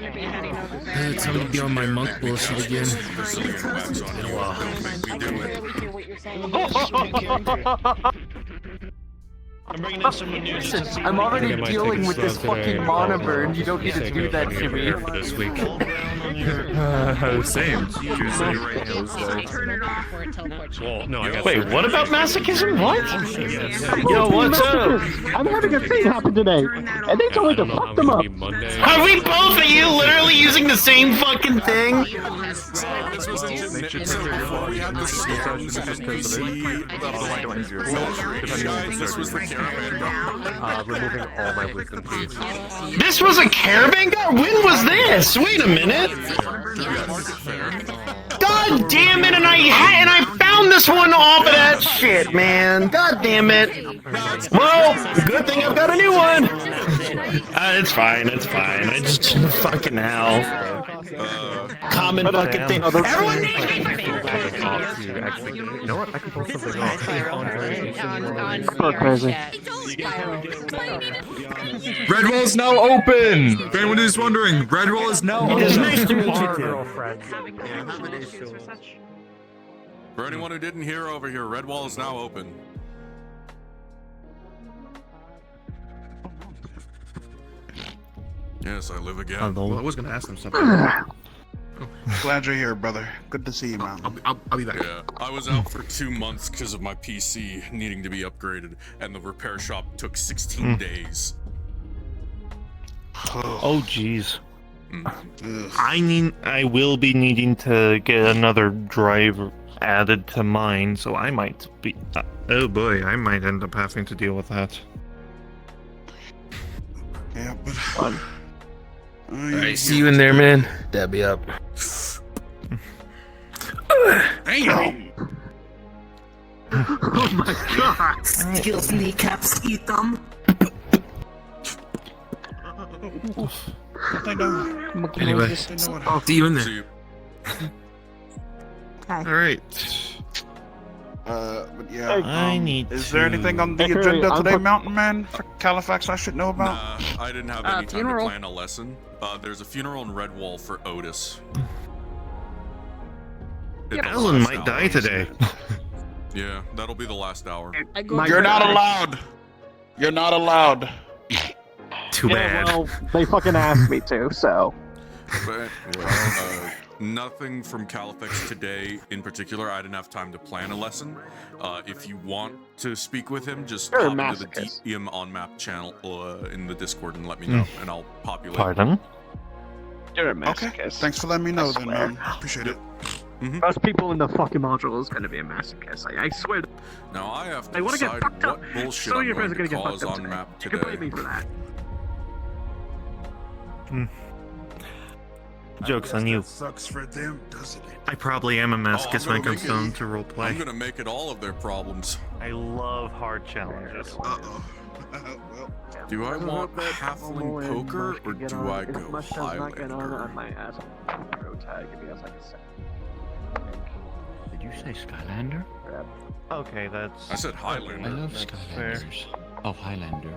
Time to be on my monk bullshit again. I'm bringing in someone new. I'm already dealing with this fucking mana burn. You don't need to do that to me. For this week. Same. Tuesday. Well, no, I got Wait, what about masochism? What? Yo, what's up? I'm having a thing happen today, and they told me to fuck them up. Are we both of you literally using the same fucking thing? This was we had the scams and this was the caravan. Removing all my wisdom keys. This was a caravan guard? When was this? Wait a minute. God damn it! And I found this one off of that shit, man. God damn it. Well, good thing I've got a new one. It's fine. It's fine. I just fucking hell. Common fucking thing. Everyone needs me. Actually, you know what? I can pull something off. Fuck crazy. Redwall is now open! If anyone is wondering, Redwall is now open. It's nice to meet you too. Girlfriend. For anyone who didn't hear over here, Redwall is now open. Yes, I live again. Well, I was gonna ask them something. Glad you're here, brother. Good to see you, man. I'll be back. Yeah, I was out for 2 months because of my PC needing to be upgraded, and the repair shop took 16 days. Oh jeez. I will be needing to get another drive added to mine, so I might be. Oh boy, I might end up having to deal with that. Yeah, but. Alright, see you in there, man. Dab me up. Damn! Oh my god! Skills kneecaps, eat them. Anyway, I'll see you in there. See you. Alright. But yeah. I need Is there to- anything on the Hey, agenda I'm today, fuck- Mountain Man? For Califax I should know about? Nah, I didn't have any time to funeral. plan a lesson. There's a funeral in Redwall for Otis. Alan might die today. Yeah, that'll be the last hour. You're not allowed! You're not allowed! Too bad. Well, they fucking asked me to, so. But, nothing from Califax today in particular. I didn't have time to plan a lesson. If you want to speak with him, just You're a hop into the masochist. DM on map channel in the Discord and let me know, and I'll populate. Pardon? You're a Okay, masochist. thanks for letting me know then, swear. man. Appreciate it. Most people in the fucking module is gonna be a masochist. I swear. Now I have I to wanna get decide fucked up. what bullshit So I'm your friends going are to gonna get cause fucked up on today. map You can blame me today. for that. Joke's on you. Sucks for them, doesn't it? I probably am a masochist when it gonna comes make down it- to I'm roleplay. gonna make it all of their problems. I love hard challenges. Uh-oh. Well, Do I want halfling poker or do I go Highlander? Did you say Skylander? Okay, that's. I said I Highlander. love That's Skylanders. Oh, Highlander.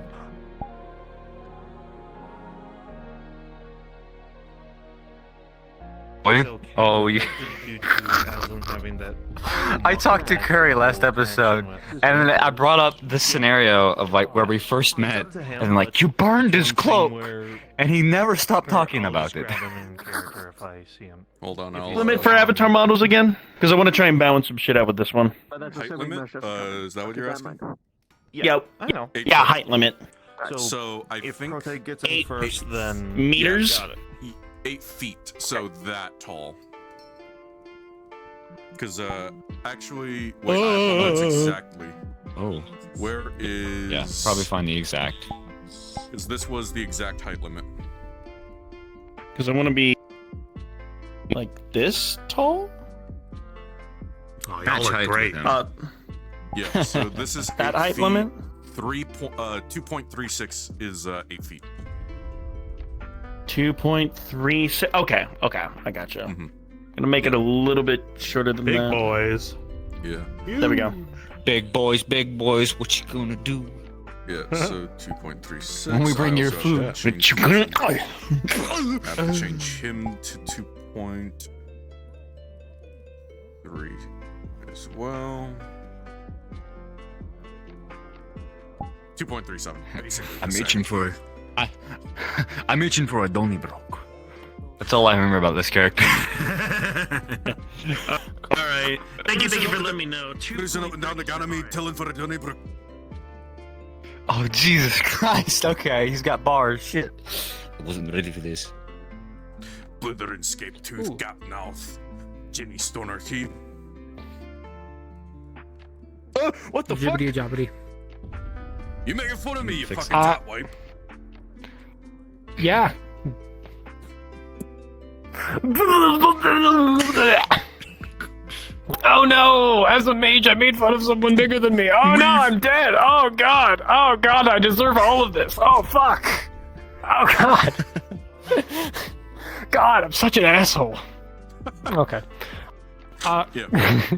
Oh, yeah. I talked to Curry last episode, and then I brought up the scenario of like where we first met, and like you burned his cloak, and he never stopped talking about it. Hold on, I'll... Limit for avatar models again? Because I want to try and balance some shit out with this one. Height limit? Is that what you're asking? Yep. I know. Yeah, height limit. So I If think Prote gets in 8 first, then meters. Yeah, got it. 8 feet, so that tall. Because, actually, wait, I have the notes exactly. Oh, Where is... yeah, probably find the exact. Because this was the exact height limit. Because I want to be like this tall. Oh, Match y'all look height great. with him. Yeah, so this is That 8 height feet. limit. 2.36 is 8 feet. 2.36. Okay, I gotcha. Mhm. Gonna make it a little bit shorter than Big that. boys. Yeah. There we go. Big boys, what you gonna do? Yeah, so 2.36. When we bring I your also food. have to change him- I have to change him to 2.3 as well. 2.37, basically. I'm itching for I'm itching for a Donnybrook. That's all I remember about this character. Alright. Thank you for letting me know. Cruising up and down the economy, telling for a Donnybrook. Oh, Jesus Christ. Okay, he's got bars. Shit. I wasn't ready for this. Blithering scape tooth, gap mouth. Jimmy Stoner teeth. What the Jibbity jobbity. You making fun of me, you Fix fucking top wipe. Yeah. Oh no! As a mage, I made fun of someone bigger than me. Oh no, I'm dead! Oh god! Oh god, I deserve all of this! Oh fuck! Oh god! God, I'm such an asshole. Okay. Yeah.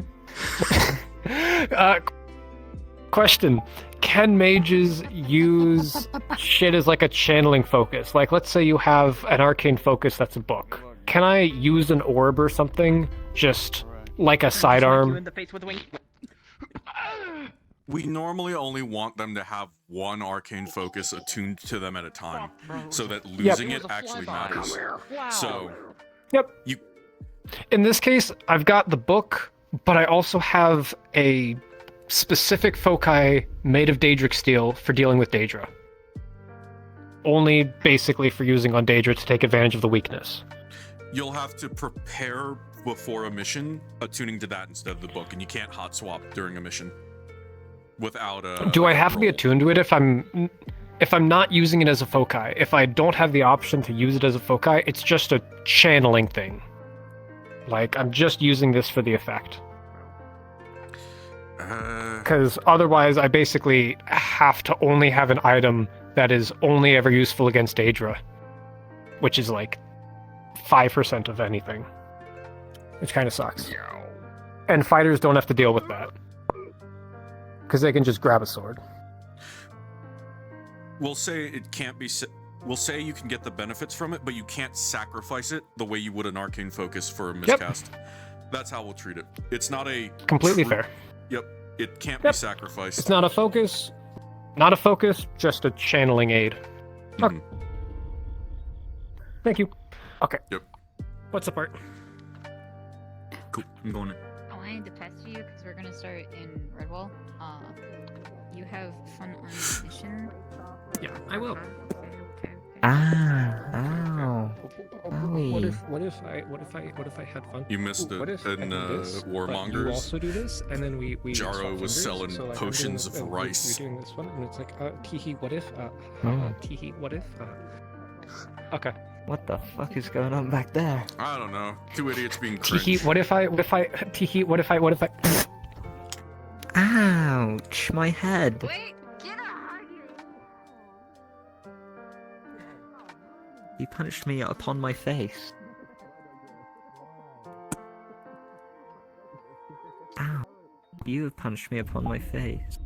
Question. Can mages use shit as like a channeling focus? Like, let's say you have an arcane focus that's a book. Can I use an orb or something? Just like a sidearm? We normally only want them to have one arcane focus attuned to them at a time, so that losing it actually matters. So, Yep. you In this case, I've got the book, but I also have a specific foci made of Daedric steel for dealing with Daedra. Only basically for using on Daedra to take advantage of the weakness. you'll have to prepare before a mission, attuning to that instead of the book, and you can't hot swap during a mission without a. Do I have to be roll. attuned to it if I'm not using it as a foci? If I don't have the option to use it as a foci, it's just a channeling thing. Like, I'm just using this for the effect. Because otherwise, I basically have to only have an item that is only ever useful against Daedra, which is like 5% of anything, which kind of sucks. And fighters don't have to deal with that because they can just grab a sword. We'll say it can't be. We'll say you can get the benefits from it, but you can't sacrifice it the way you would an arcane focus for a miscast. That's how we'll treat it. It's not a Completely fair. Yep, it can't be sacrificed. It's not a focus. Not a focus, just a channeling aid. Okay. Mhm. Thank you. Okay. Yep. What's the part? Cool. I'm going in. I wanted to test you because we're gonna start in Redwall. You have fun on mission. Yeah, I will. Okay. Ow. What if I had fun? You missed it What if I in do this, but Warmongers. you also do this, and then we Jaro swap was fingers, selling so, like, I'm potions doing, of and rice. We're doing this one, and it's like, teehee, what if? Teehee, what if? Okay. What the fuck is going on back there? I don't know. Two idiots being cringe. Teehee, what if I? Teehee, what if I? Ouch, my head. Wait, get out! You punched me upon my face. Ow. You have punched me upon my face.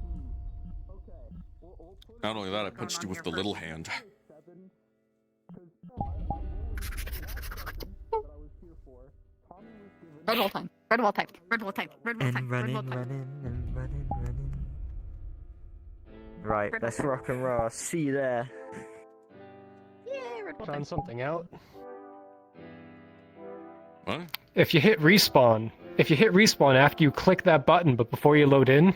Not only that, I punched you with the little hand. Redwall time. Redwall time. Redwall time. Redwall And time. running, Redwall time. running, and running, running. Right, let's rock and roll. See you there. Yeah, Redwall time. Found something out. What? If you hit respawn after you click that button, but before you load in,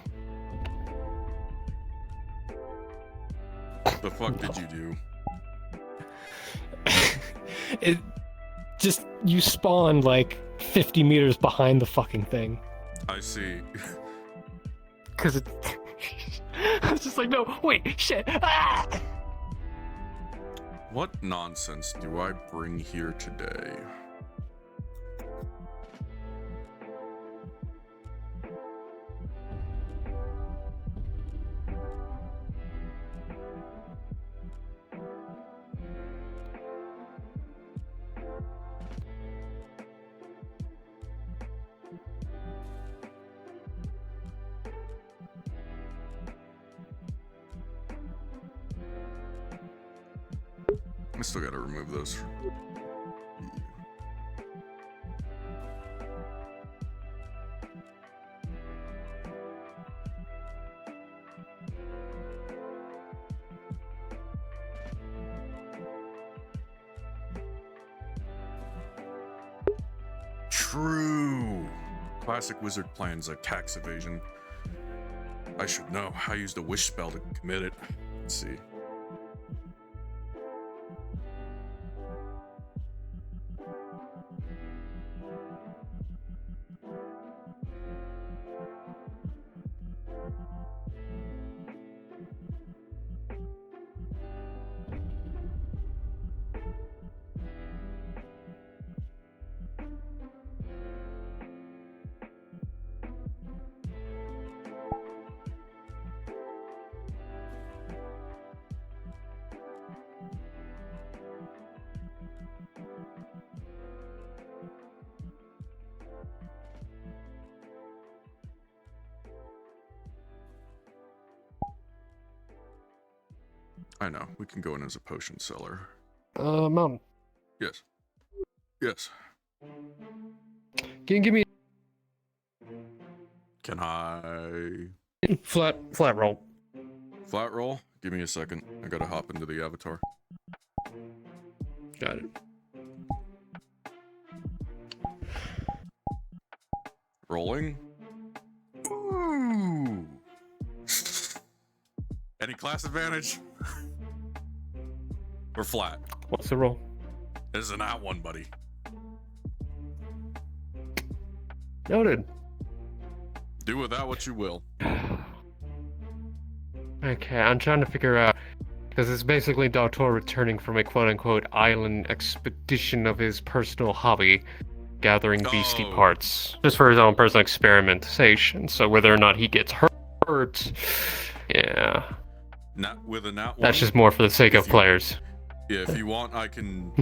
The fuck did you do? it just you spawn like 50 meters behind the fucking thing. I see. Cause it I was just like, no, wait, shit. Ah! What nonsense do I bring here today? I still gotta remove those. True. Classic wizard plans like tax evasion. I should know. I used a wish spell to commit it. Let's see. I know. We can go in as a potion seller. Mountain. Yes. Yes. Can you give me Can I... flat roll? Flat roll? Give me a second. I gotta hop into the avatar. Got it. Rolling. Ooh. Any class advantage? Or flat? What's the roll? This is not one, buddy. Noted. Do with that what you will. Okay, I'm trying to figure out, because it's basically Doctor returning from a quote-unquote island expedition of his personal hobby, gathering beastie parts, just for his own personal experimentation. So whether or not he gets hurt, yeah, Not with a nat one. that's just more for the sake of players. Yeah, if you want, I can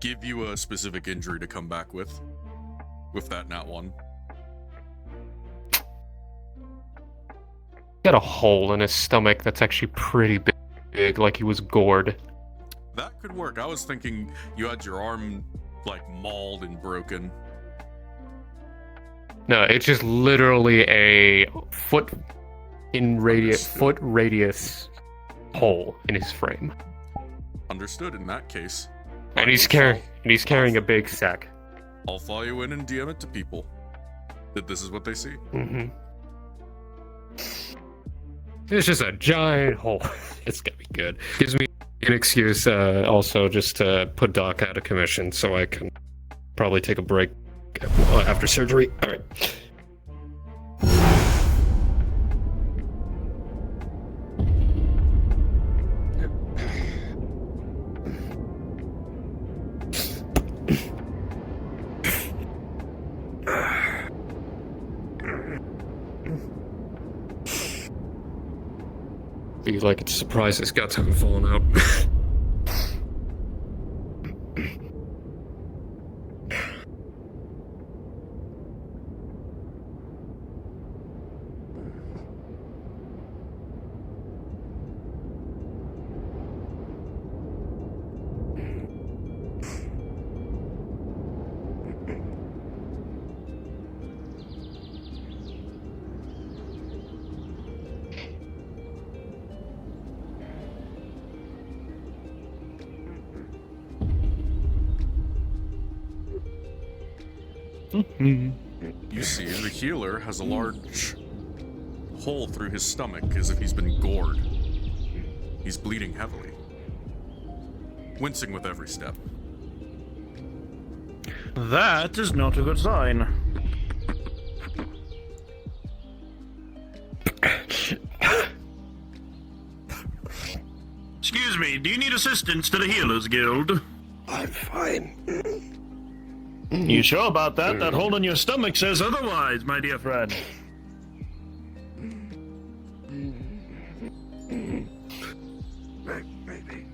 give you a specific injury to come back with that nat one. Got a hole in his stomach that's actually pretty big, like he was gored. That could work. I was thinking you had your arm like mauled and broken. No, it's just literally a foot radius hole in his frame. Understood. In that case, And he's carrying a big sack. I'll follow you in and DM it to people that this is what they see. Mm-hmm. It's just a giant hole. It's gonna be good. Gives me an excuse also just to put Doc out of commission so I can probably take a break after surgery. All right. Be like it's a surprise his guts haven't fallen out. You see, the healer has a large hole through his stomach as if he's been gored. He's bleeding heavily, wincing with every step. That is not a good sign. Excuse me, do you need assistance to the Healers Guild? I'm fine. You sure about that? That hole in your stomach says otherwise, my dear friend. Maybe.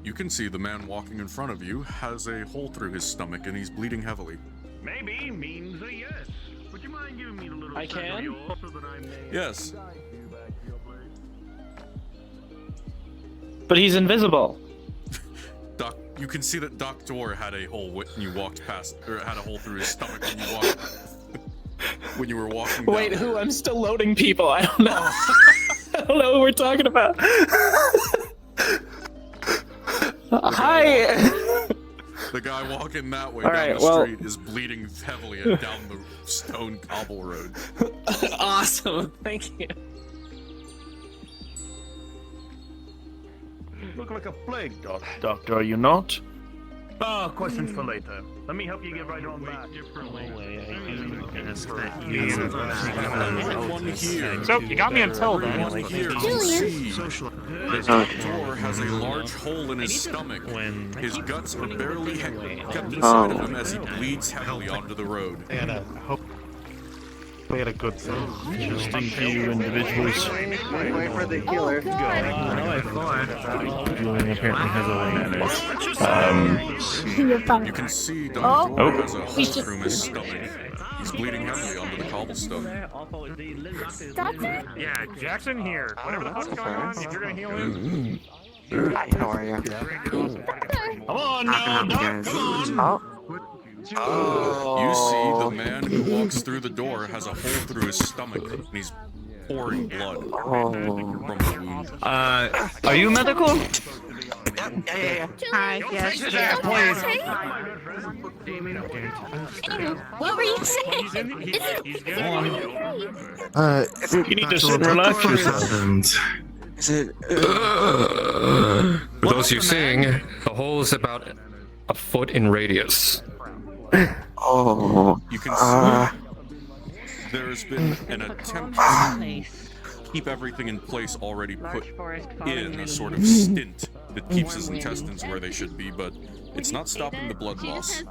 You can see the man walking in front of you has a hole through his stomach and he's bleeding heavily. Maybe means a yes. Would you mind giving me a little I can? so that I may... Yes. But he's invisible. Doc, you can see that Doctor had a hole when you walked past, or had a hole through his stomach when you walked. When you were walking down. Wait, who? I'm still loading people. I don't know. I don't know what we're talking about. Hi. The guy walking that way All down right, the well- street is bleeding heavily down the stone cobble road. Awesome. Thank you. You look like a plague doctor, are you not? Ah, questions for later. Let me help you get right on back. So you got me until then. Here, you see the Doctor has a large hole in his stomach. His guts are barely kept inside of him as he bleeds heavily onto the road. We had a good interesting few individuals. Wait for the healer. Apparently has You can see Doctor has a hole through his stomach. He's bleeding heavily onto the cobblestone. Yeah, Jackson here. Whatever the fuck's going on, if you're gonna heal him. Hi, how are you? Come on now, Doc, come on! You see the man who walks through the door has a hole through his stomach, and he's pouring blood from the wound. Are you medical? Yeah. Hi, yes. What were you saying? You need to sit and relax yourself. For those of you seeing, the hole is about a foot in radius. You can see there's been an attempt to keep everything in place already put in a sort of stint that keeps his intestines where they should be, but it's not stopping the blood loss.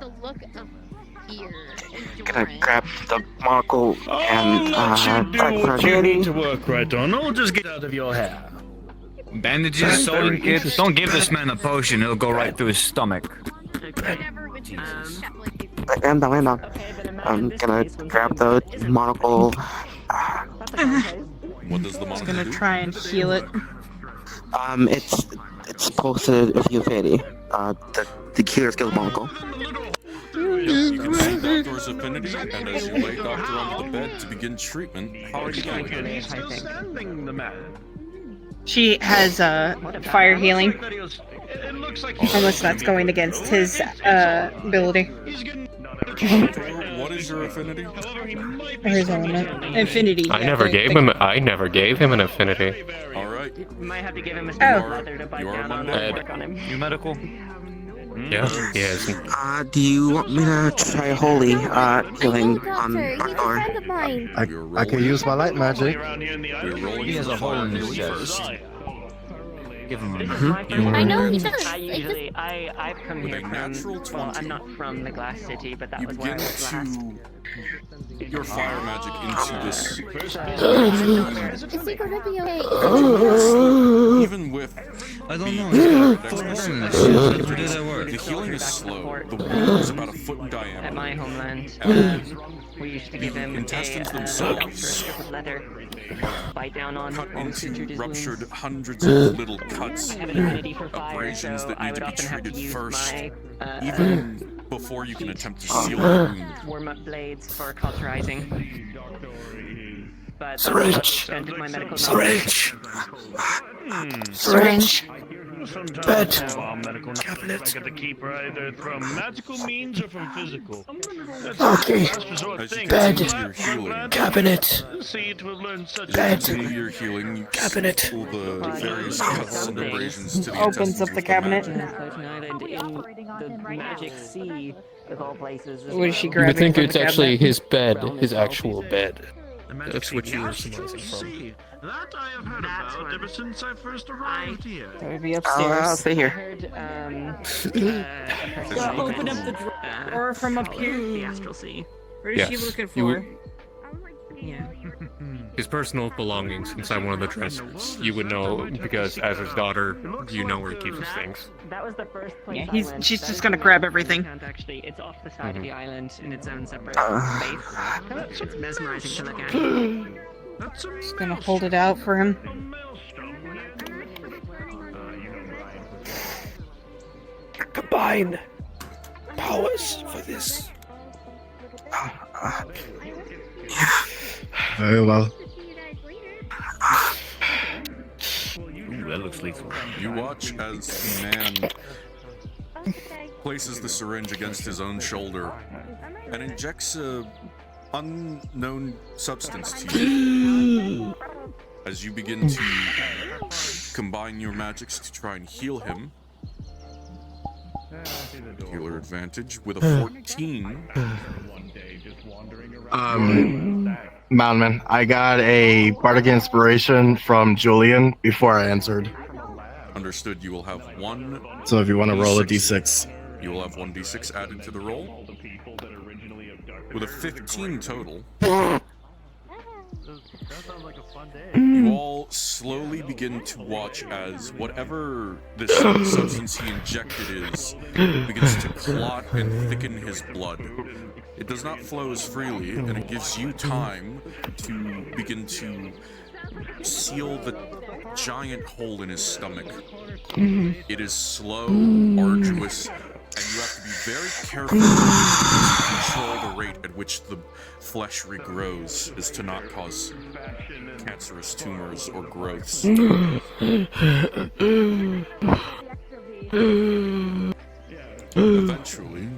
Gonna grab the monocle and Do what you need to work right on. I'll just get out of your hair. Bandages, sewing kits. Don't give this man a potion. It'll go right through his stomach. I'm gonna grab the monocle. What does the monocle Gonna do? try and heal it. It's supposed to heal Fady. The healer skill monocle. You can see Doctor's affinity, and as you lay Doctor onto the bed to begin treatment, how are you doing? She has fire healing. Unless that's going against his ability. What is your affinity? His element. Infinity. I never gave him an affinity. All right. Might have to give him a leather to bite you are down on Monday. and work on him. You medical? Yeah, he is. Do you want me to try holy healing on Doctor? I can use my light magic. He has a hole in his chest. Give him a I know he does. does. I've come With here a natural from, well, 20, I'm not from the Glass City, but that you was where I begin was last. to your fire magic into this. Is he gonna be okay? Even with I don't know. the healing is slow. The wound is about a foot in At diameter. my homeland, we used to give him Intestines a themselves strip of leather, bite down on Cut sutured into his ruptured wounds. hundreds of little cuts, I have an affinity for fire, abrasions so that I need would to be often have to treated use first, my even before you can attempt to seal the wound. warm-up blades for cauterizing. But Syringe. that's the extent of my medical Syringe. Syringe. Bed. Cabinet. I got to keep her either from magical means or from physical. Okay. As you Bed. continue your healing, Cabinet. See to have learned such as you continue your healing, you Cabinet. pull the various cuts and abrasions to the Opens up intestines the with cabinet. magic. Floating Island in the magic sea of all places. What is she You grabbing? would think from it's the actually cabinet? his bed, his actual bed. That's what you were surmising from. That I have heard about ever since I first arrived here. That would be I'll upstairs. stay here. Open up the drawer from up here. The astral sea. What is she Yes. looking You for? Yeah. His personal belongings inside one of the dressers. You would know because, as his daughter, you know where he keeps his things. That was the first place Yeah, I went. she's That just is gonna the grab first everything. account, Actually, it's off the side of the island in its own separate space. It's mesmerizing to look at. Just gonna hold it out for him. divine powers for this. Very well. Ooh, that looks lethal. You watch as the man places the syringe against his own shoulder and injects a unknown substance to you. As you begin to combine your magics to try and heal him. Healer advantage with a 14. Mountain, I got a bardic inspiration from Julian before I answered. Understood. You will have one. So if you want to roll a d6. You will have 1d6 added to the roll. With a 15 total. You all slowly begin to watch as whatever this substance he injected is begins to clot and thicken his blood. It does not flow as freely, and it gives you time to begin to seal the giant hole in his stomach. It is slow, arduous, and you have to be very careful to control the rate at which the flesh regrows, as to not cause cancerous tumors or growths. Eventually,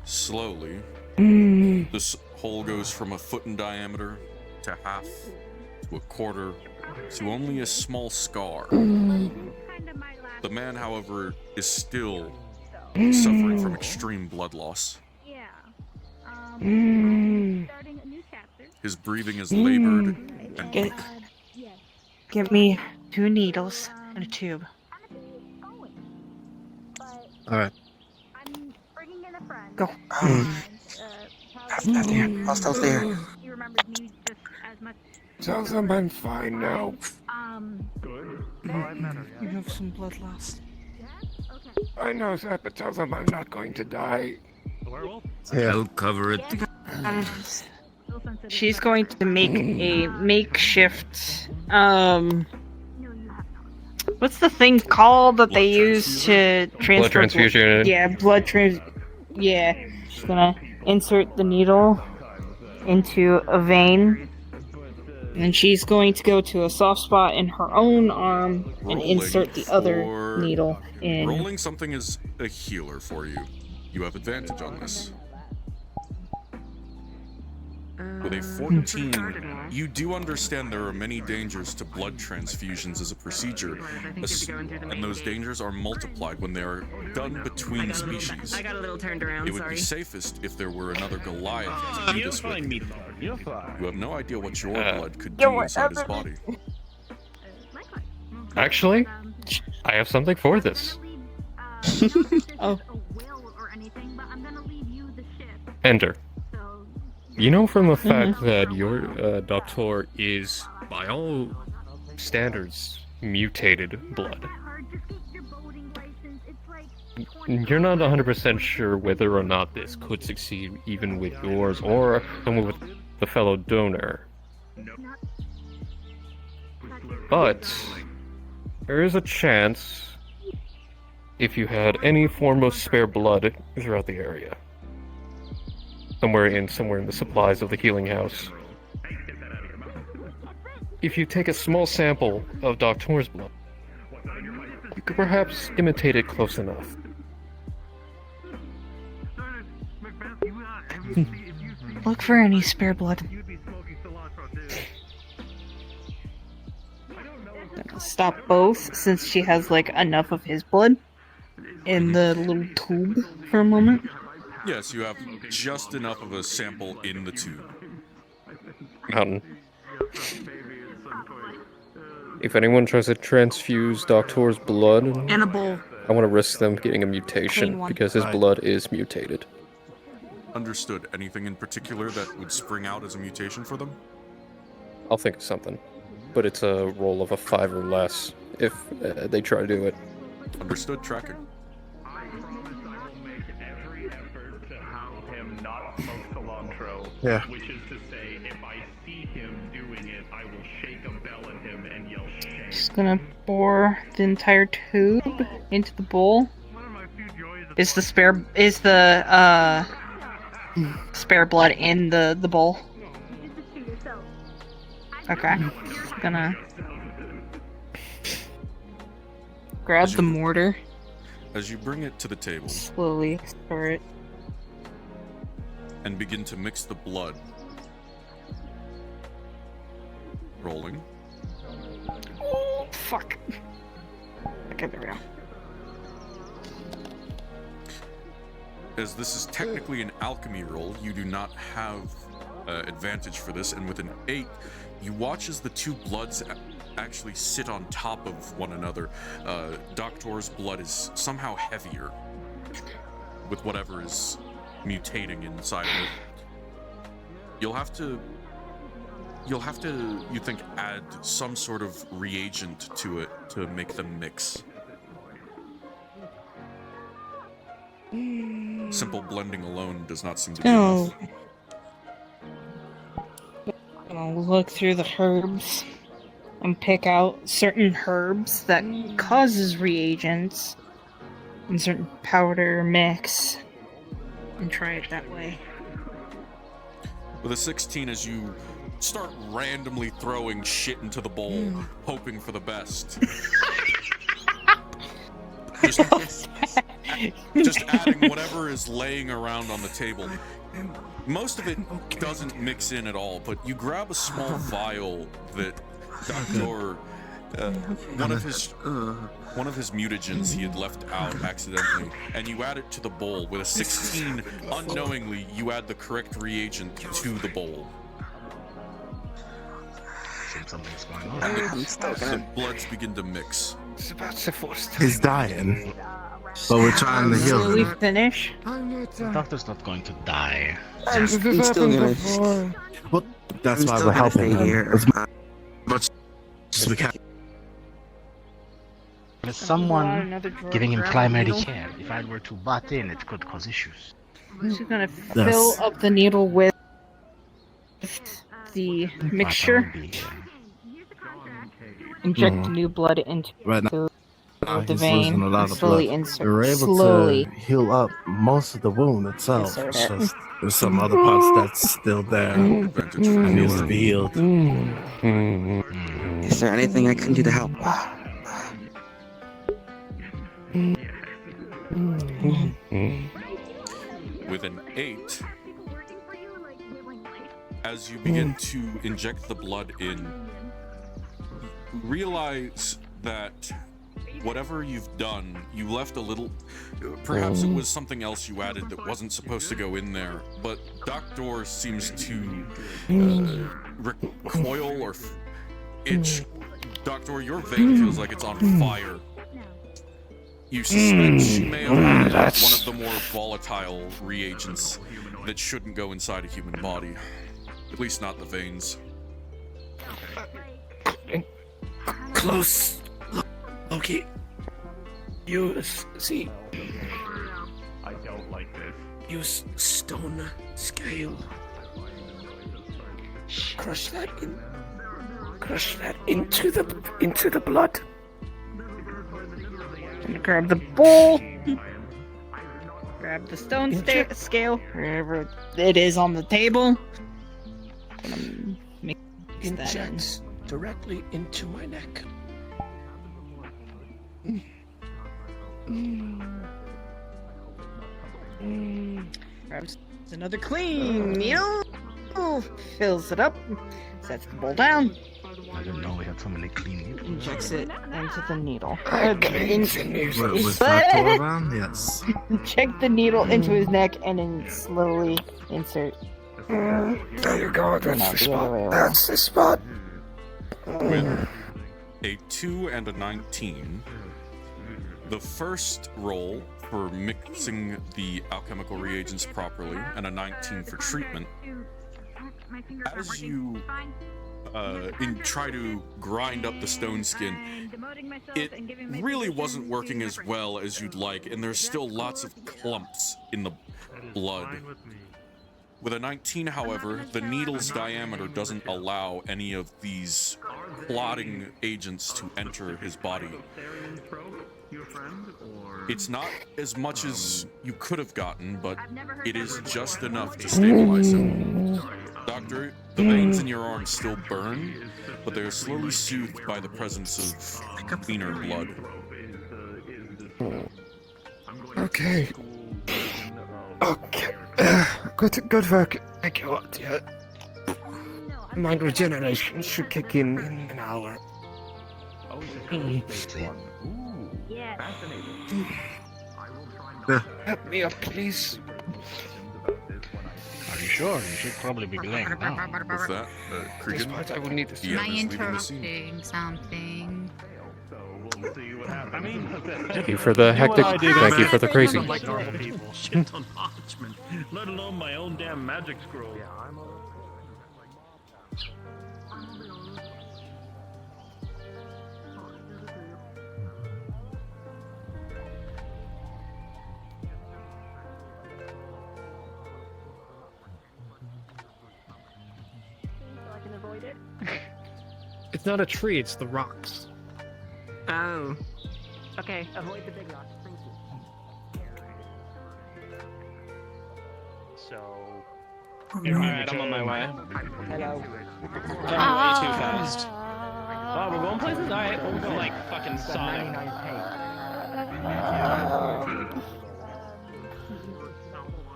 slowly, this hole goes from a foot in diameter to half, to a quarter, to only a small scar. The man, however, is still suffering from extreme blood loss. His breathing is labored and weak. Give me 2 needles and a tube. Alright. Go. I'll still there. Tell them I'm fine now. You have some blood loss. I know that, but tell them I'm not going to die. I'll cover it. She's going to make a makeshift, what's the thing called that they use to transfer Blood transfusion. Yeah, yeah. She's gonna insert the needle into a vein. And she's going to go to a soft spot in her own arm and insert the other needle in. Rolling something is a healer for you. You have advantage on this. With a 14, you do understand there are many dangers to blood transfusions as a procedure, and those dangers are multiplied when they are done between species. I got a little turned around, It would sorry. be safest if there were another Goliath to do this with. You have no idea what your blood could do inside his body. Actually, I have something for this. Oh. Enter. You know from the fact that your doctor is, by all standards, mutated blood. You're not 100% sure whether or not this could succeed even with yours or someone with the fellow donor. But there is a chance if you had any form of spare blood throughout the area. Somewhere in the supplies of the healing house. If you take a small sample of Doctor's blood, you could perhaps imitate it close enough. Look for any spare blood. Stop both, since she has like enough of his blood in the little tube for a moment. Yes, you have just enough of a sample in the tube. Mountain. If anyone tries to transfuse Doctor's blood, And a bowl. I want to risk them getting a mutation Clean one. because his blood is mutated. Understood. Anything in particular that would spring out as a mutation for them? I'll think of something, but it's a roll of a 5 or less if they try to do it. Understood. Tracking. Yeah. Which is to say, if I see him doing it, I will shake a bell at him and yell shame. Just gonna pour the entire tube into the bowl. One of my future Is the spare blood in the bowl? Okay. Just gonna grab the mortar. As you bring it to the table Slowly stir it. and begin to mix the blood. Rolling. Oh, fuck. Okay, there we go. As this is technically an alchemy roll, you do not have advantage for this, and with an 8, you watch as the two bloods actually sit on top of one another. Doctor's blood is somehow heavier with whatever is mutating inside of it. You'll have to, you think, add some sort of reagent to it to make them mix. Simple blending alone does not seem to be enough. I'll look through the herbs and pick out certain herbs that causes reagents and certain powder mix and try it that way. With a 16, as you start randomly throwing shit into the bowl, hoping for the best. Just adding whatever is laying around on the table. Most of it doesn't mix in at all, but you grab a small vial that Dr. One of his mutagens he had left out accidentally, and you add it to the bowl. With a 16, unknowingly, you add the correct reagent to the bowl. Something's going on. And the bloods begin to mix. He's dying, but we're trying to heal Will we him. finish? The doctor's not going to die. I'm still gonna. Well, that's I'm why still we're gonna helping stay him here. as much as we can. There's someone Another drawer, giving him grab a primary needle. care. If I were to butt in, it could cause issues. I'm just gonna fill up the needle with the mixture. Inject new blood into Right now, the he's vein. losing a lot And of slowly blood. insert. We're able slowly. to heal up most of the wound itself. Insert It's it. just there's some other parts that's still there and needs to be healed. Is there anything I can do to help? With an 8, as you begin to inject the blood in, realize that whatever you've done, you left a little. Perhaps it was something else you added that wasn't supposed to go in there, but Doctor seems to recoil or itch. Doctor, your vein feels like it's on fire. You suspect she may have added one of the more volatile reagents that shouldn't go inside a human body. At least not the veins. Close. Okay. See. I don't like this. Use stone scale. Crush that into the blood. Gonna grab the bowl. Grab the stone scale, wherever it is on the table. Gonna mix that in. Inject directly into my neck. Grabs another clean needle. Fills it up. Sets the bowl down. I didn't know we had so many clean needles. Injects it into the needle. With Dr. around? Yes. Inject the needle into his neck and then slowly insert. There you go. That's No, the the other way spot. around. That's the spot. With a 2 and a 19, the first roll for mixing the alchemical reagents properly, and a 19 for treatment. As you try to grind up the stone skin, it really wasn't working as well as you'd like, and there's still lots of clumps in the blood. With a 19, however, the needle's diameter doesn't allow any of these clotting agents to enter his body. Your friend, or It's not as much as you could have gotten, but it is just enough to stabilize him. Doctor, the veins in your arm still burn, but they are slowly soothed by the presence of cleaner blood. Okay. Okay. Good work. Thank you. Yeah. Mind regeneration should kick in an hour. Help me up, please. Are you sure? You should probably be laying down. What's that? Cricket? I will need this. Am I interrupting something? Thank you for the hectic. Thank you for the crazy. Like normal people. Shit on Hodgman. Let alone my own damn magic scroll. It's not a tree, it's the rocks. Oh. Okay, avoid the big rocks. Thank you. So. Alright, I'm on my way. Hello. Going way too fast. Oh, we're going places? Alright, we'll go like fucking Sonic.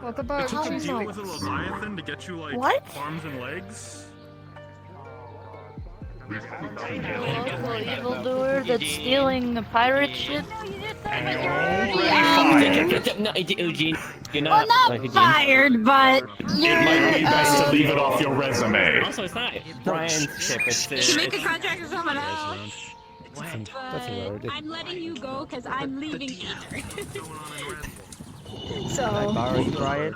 What It about took a deal with a Leviathan to get you like arms and legs? Local evildoer that's stealing a pirate ship. No, Eugene, you're Well, not fired, but It might be best to leave it off your resume. Also, it's not Brian's ship. It's You make a contract with someone else. That's a word. I'm letting you go because I'm leaving Aether. Can I So borrow you, Brian?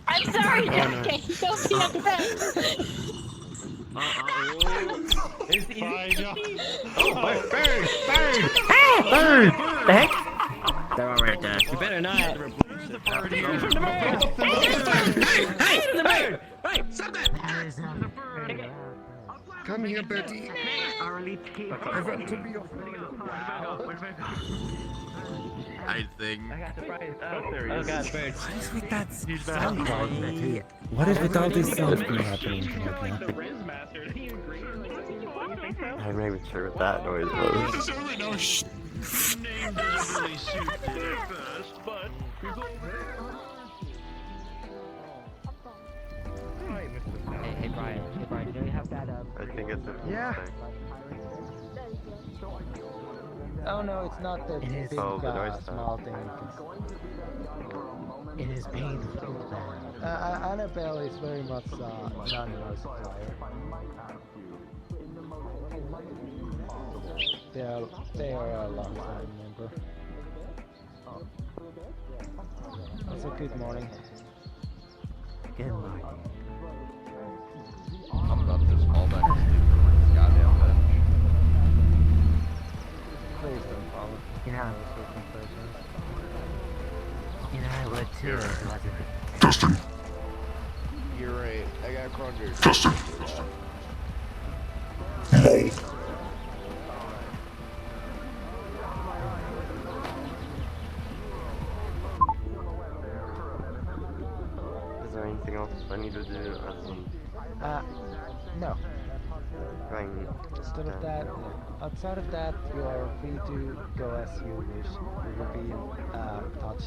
I'm sorry. Okay, don't see after that. Bird! The heck? They're all right there. You better not. Hey! The bird! Right, stop that! Come here, Betty. I want to be your I think. Oh god, birds. What is with all these sounds happening right now? I'm not even sure what that noise was. Hey, Brian. Hey, Brian, you know you have that, I think it's a Oh no, it's not the big Oh, the noise small thing. It is painful. Annabelle is very much non-noise supplier. They are a long time member. It's a good morning. Good morning. I'm about to fall back asleep from this goddamn bench. Please don't follow. You know, I would too. Testing. You're right. I got cornered. Testing. Hey. Is there anything else I need to do other than No. going? Outside of that, you are free to go as you wish. We will be in touch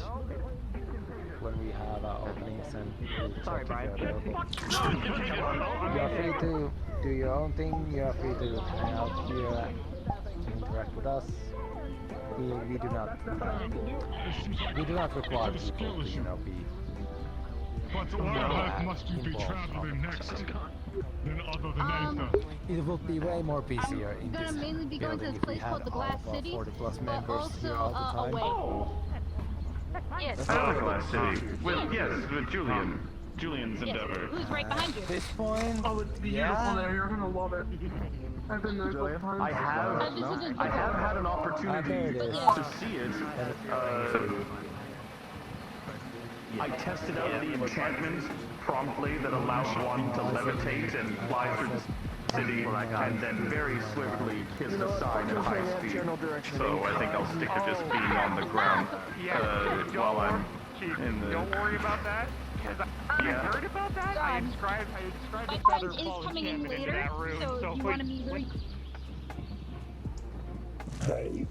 when we have openings and we'll check if you're available. You are free to do your own thing. You are free to hang out here to interact with us. We do not require people to be. But where must you be traveling next? Than other than Aether. It will be way more busier in We're this gonna mainly be going to building this if we place called had the Glass all City, 40 plus but members also here all the time. Yes. I like Glass City. With Julian. Julian's endeavor. Who's right behind you? At this point, Oh, it's beautiful there. You're gonna love it. I've been there a couple times. I have had an opportunity to see it. I tested out the enchantment promptly that allows one to levitate and fly through the city and then very swiftly kiss the sign at high speed. So I think I'll stick to just being on the ground while I'm in the... Don't worry about that. I heard about that. I described My the friend feather is falling coming in into later, that room. so you want to meet very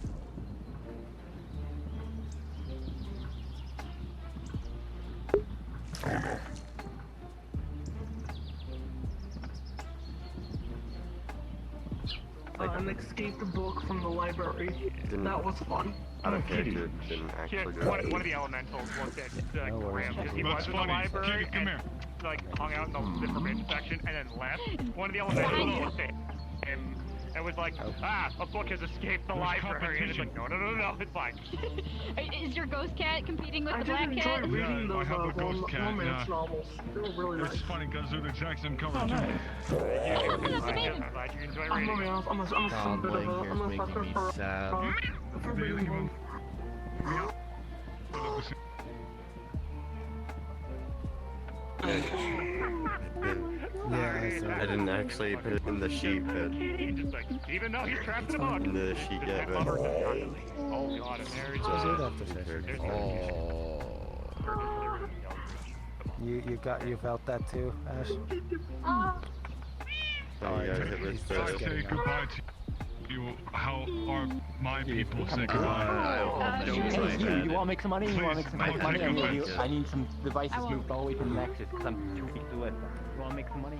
An escaped book from the library. That was fun. Out of character, didn't actually do one of the elementals looked at Graham because he was in the library and like hung out in the information section and then left. One of the elementals looked at him and was like, a book has escaped the library. And it's like, no, it's fine. Is your ghost cat competing with I the black did cat? enjoy reading those I have a ghost cat, romance novels. They were really nice. It's funny because they're the exact same color. I'm glad you enjoy I'm reading. a sucker for reading. I didn't actually put it in the sheet, but Even though he's trapped in a book. in the sheet yet. But Oh god, and there's You felt that too, Ash? so you guys hit with I say goodbye to you. How are my people say goodbye? You want to make some money? You want to make some Please, money? I'll take I need some devices moved all the way to the nexus because I'm 2 feet to it. You want to make some money?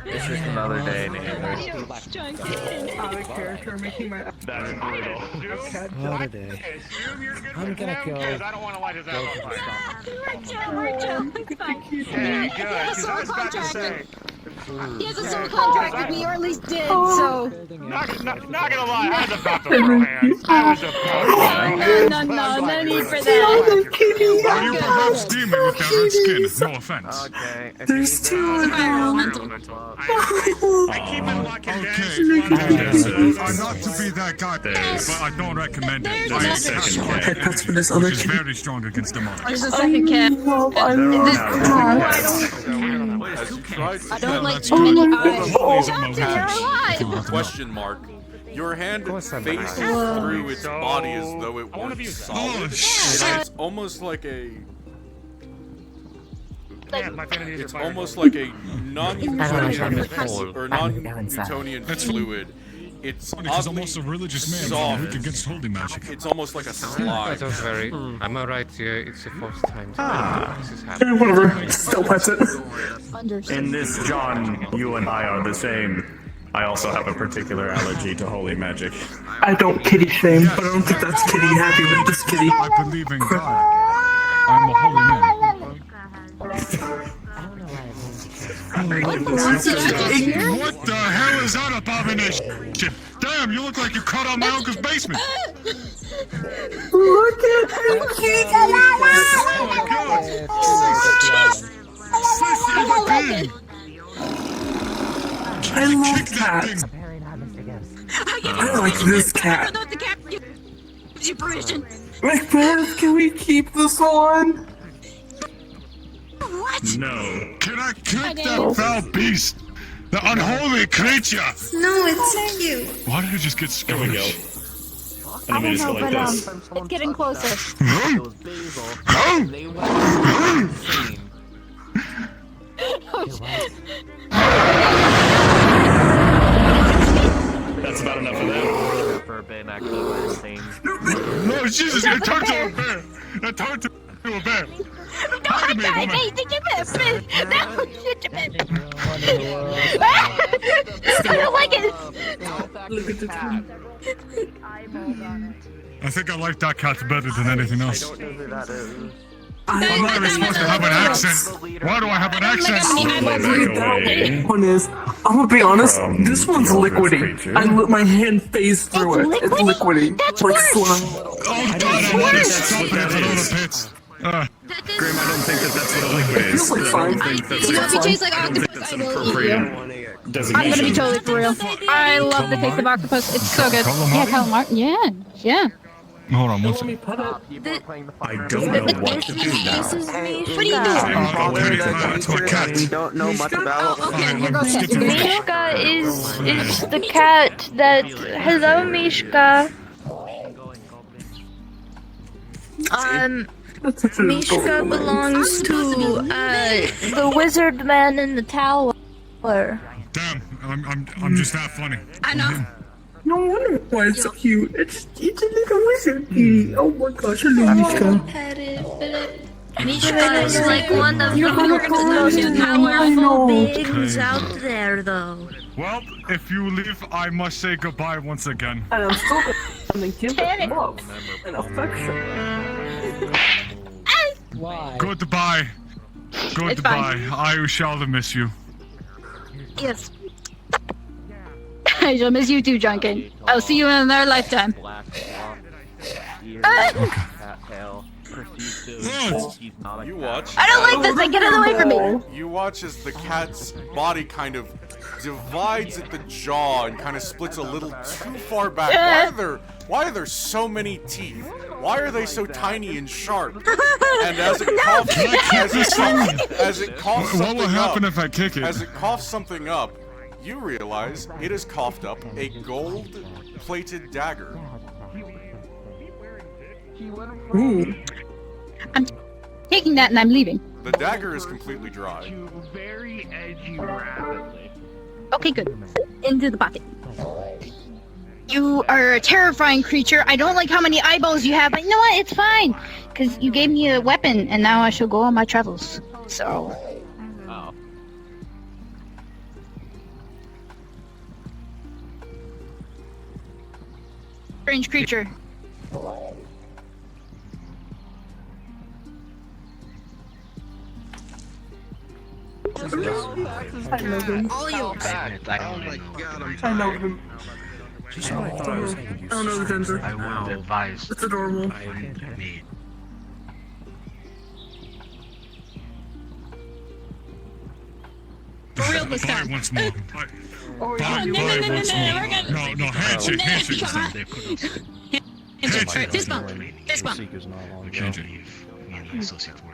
It's just another day in Aether. Out of character, making my. That's brutal. What a day. I'm gonna go. I don't want to light his ass on fire. We're done. It's fine. Yeah, good. Because I was about to say. He has a soul contract with me, or at least did, so... Not gonna lie, I was about to throw hands. I was about to No need for that. Are you perhaps demon with that red skin? No offense. okay. There's two of them. I keep it locking I'm not to be that guy, but I don't recommend it. There's I a second That's for this other which is kid. very strong against demonic. There's a second cat. I I don't like too many eyes. Question mark. Your hand faces through its body as though it were solid. It's almost like a. It's almost like a non-Newtonian or non-Newtonian fluid. It's almost a religious man soft. weak against holy magic. It's almost like a slime. That was very. Am I right here? It's the first time this is happening. Whatever. Still pets it. In this, John, you and I are the same. I also have a particular allergy to holy magic. I don't kitty shame, but I don't think that's kitty happy with this kitty. I believe in God. I'm a holy man. What the hell is that abomination? Damn, you look like you cut out my uncle's basement. Look at him, kitty! Oh my god! Sis is a being! I love cats. I like this cat. Macbeth, can we keep this one? No. Can I kick that foul beast? The unholy creature! No, it's cute. Why did it just get squished? I don't know, but it's getting closer. That's about enough of that. for a bit actually went insane. No, Jesus, it turned to a bear! It turned to a bear! Hide me, woman! I don't like it! Look at the cat. I think I like that cat better than anything else. I don't know who that is. I'm not even supposed to have an accent. Why do I have an accent? That one is, I'm gonna be honest, this one's liquidy. I let my hand phase through it. It's liquidy. It's like slime. Oh god, I want to stop that in all the pits. Grim, I don't think that's what a liquid is. Feels like slime. If it tastes like octopus, I will eat you. I'm gonna be totally for real. I love the taste of octopus. It's so good. Yeah, calamari. Yeah. Hold on, one Let me second. pet it. I don't know what to do now. This is Mishka. What are you doing? That's my cat. We don't know much about. Mishka is the cat that. Hello, Mishka. Mishka belongs to the wizard man in the tower. Damn, I'm just that funny. I know. No wonder why it's so cute. It's a little wizard kitty. Oh my gosh, hello, Mishka. Mishka is like one of the most powerful beings out there, though. Well, if you leave, I must say goodbye once again. And I'm still gonna give it love and affection. Why? Goodbye. Goodbye. I shall miss you. Yes. I shall miss you too, Junkin. I'll see you in another lifetime. You watch. I don't like this. Like, get it away from me. You watch as the cat's body kind of divides at the jaw and kind of splits a little too far back. Why are there so many teeth? Why are they so tiny and sharp? And as it coughs, What will happen if I kick it? As it coughs something up, you realize it has coughed up a gold-plated dagger. Ooh. I'm taking that and I'm leaving. The dagger is completely dry. Very edgy rapidly. Okay, good. Into the pocket. You are a terrifying creature. I don't like how many eyeballs you have, but you know what? It's fine. Because you gave me a weapon, and now I shall go on my travels. So... Oh. Strange creature. I love him. All you. Oh my god, I love him. Just what I thought I was going to use. I don't know, Ginger. I would advise. It's adorable. I need. For real this time. Bye once more. Oh, Bye once more. No, handshake. Fist bump. Fist bump.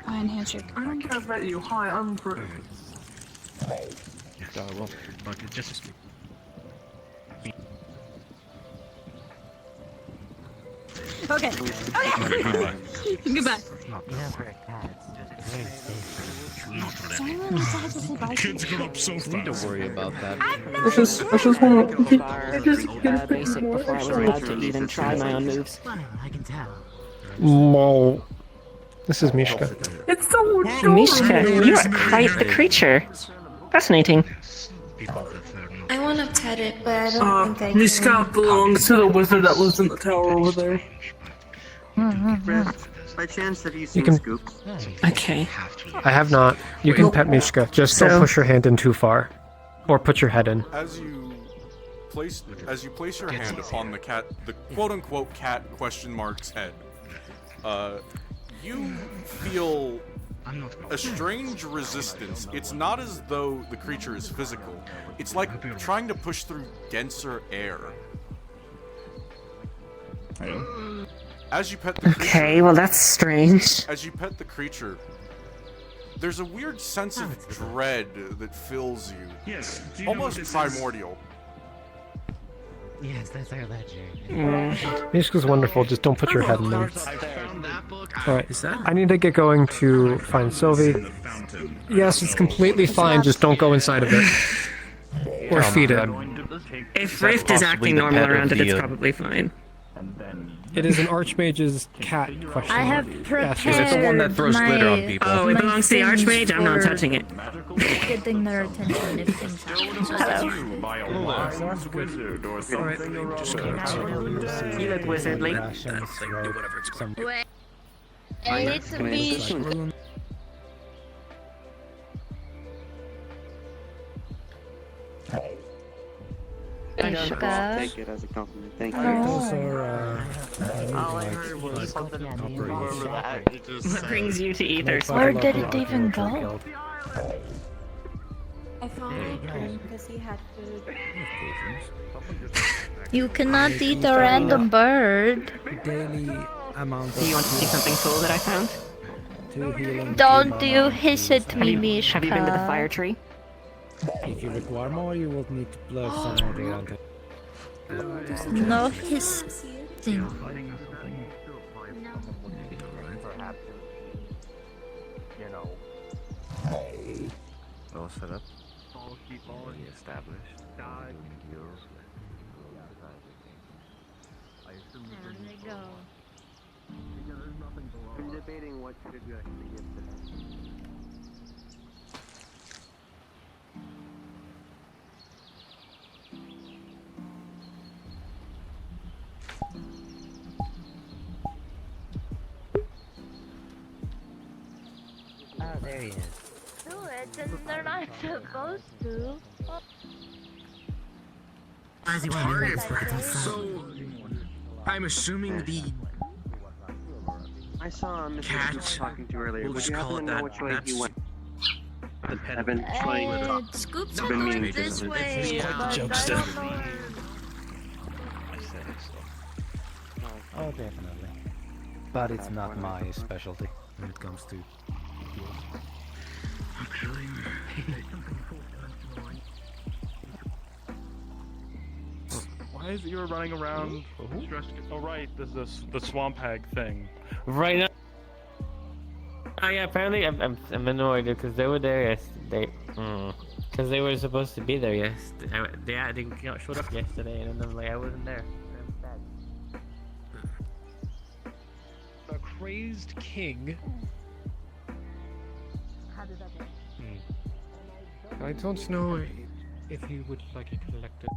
Iron handshake. I don't care about you. Hi, I'm Brit. But it just. Okay. Goodbye. Kids grow up so fast. Need to worry about that. I just want to Basic before I was allowed to even try my own moves. I can tell. Mo. This is Mishka. It's so adorable. Mishka, you are quite the creature. Fascinating. I want to pet it, but I don't think I can. Mishka belongs to the wizard that lives in the tower over there. By chance, have you You seen can- Scoops? Okay. I have not. You can pet Mishka. Just don't push your hand in too far. Or put your head in. As you place your hand upon the cat, the quote-unquote cat question mark's head, you feel a strange resistance. It's not as though the creature is physical. It's like trying to push through denser air. As you pet the creature, Okay, well that's strange. as you pet the creature, there's a weird sense of dread that fills you. Yes. Almost primordial. Yes, that's our ledger. Mishka's wonderful. Just don't put your head in there. Alright. Is that? I need to get going to find Sylvie. Yes, it's completely fine. Just don't go inside of it. Or feed it. If Rift is acting normal around it, it's probably fine. It is an Archmage's cat question. I have prepared It's the one that throws glitter on people. Oh, it belongs to the Archmage? I'm not touching it. Getting their attention if things happen. By a wise wizard or something. You look wizardly. Wait, it's me. Mishka. Take it as a compliment. Thank you. Those are, All I heard was something What brings you to Aether? Where did it even go? I found my friend because he had food. You cannot eat a random bird. Daily amount of. Do you want to see something cool that I found? 2 healing. Don't you hiss at me, Mishka. Have you been to the fire tree? If you require more, you will need to plug something onto. No hissing. You know. All set up. Already established. Deals with. I assume you've been. There they go. I'm debating what should you actually get today. Oh, there he is. Do it, and they're not supposed to. So, I'm assuming the I saw Mr. cat. Scoop talking to earlier. We'll Would just you call happen it to know that. which way he That's- went? I've been trying. Scoops I've are been going meaning to this do way, this. but I don't know. Oh, definitely. But it's not my specialty when it comes to. Why is it you were running around stressed? Oh right, this is the swamp hag thing. Right now. Oh yeah, apparently I'm annoyed because they were there yesterday. Because they were supposed to be there yesterday. They showed up yesterday, and then I'm like, I wasn't there. I'm sad. A crazed king. How did that go? I don't know if he would like a collective.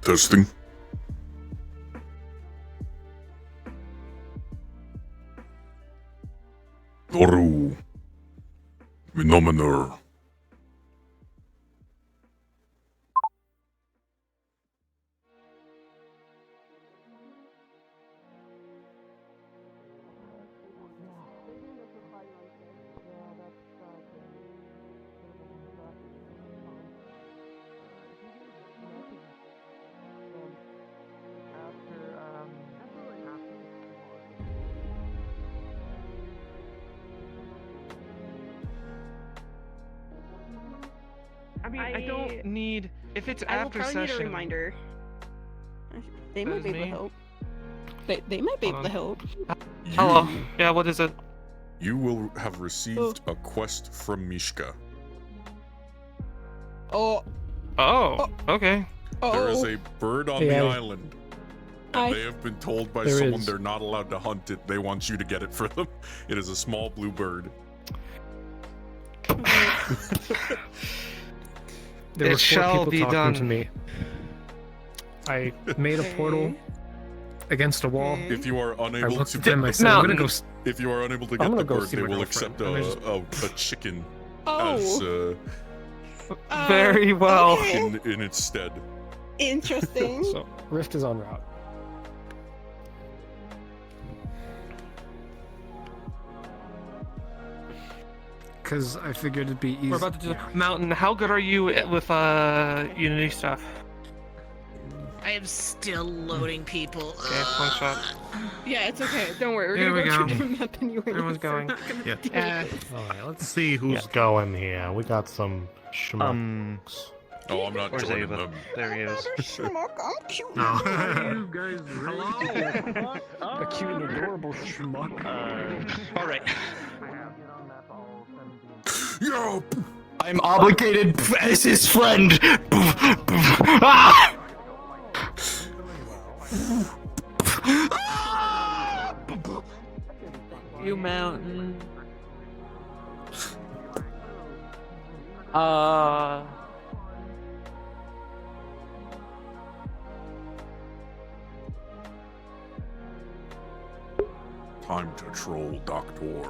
Testing. Doru. Phenomener. I mean, I don't need. If it's I will after probably session. need a reminder. They That might is be able to me? help. They might be able to help. Hello. Yeah, what is it? You will have received a quest from Mishka. Oh. Oh. Okay. There is a bird on the Yeah. island. And they have been told by There someone is. they're not allowed to hunt it. They want you to get it for them. It is a small blue bird. There It were 4 shall people be talking done. to me. I made a portal against a wall. If you are unable looked to at them, get I the said, I'm bird, gonna go s- if you are unable to I'm get gonna the go bird, see they my will girlfriend. accept And I a chicken Oh. as Very well. in its stead. Interesting. So Rift is en route. Because I figured it'd be easy. We're about to do the mountain. How good are you with Unity stuff? I am still loading people. Okay, one shot. Yeah, it's okay. Don't worry. We're Here gonna we go go. to a different map anyway. Everyone's going. Yeah. Alright, let's see who's going here. We got some schmucks. Oh, I'm not Where's joining Ava? them. There he is. Schmuck, I'm cute. No. You guys hello. A cute and adorable schmuck. All right. Yo! I'm obligated as his friend. Ah! You mountain. Time to troll Doctor.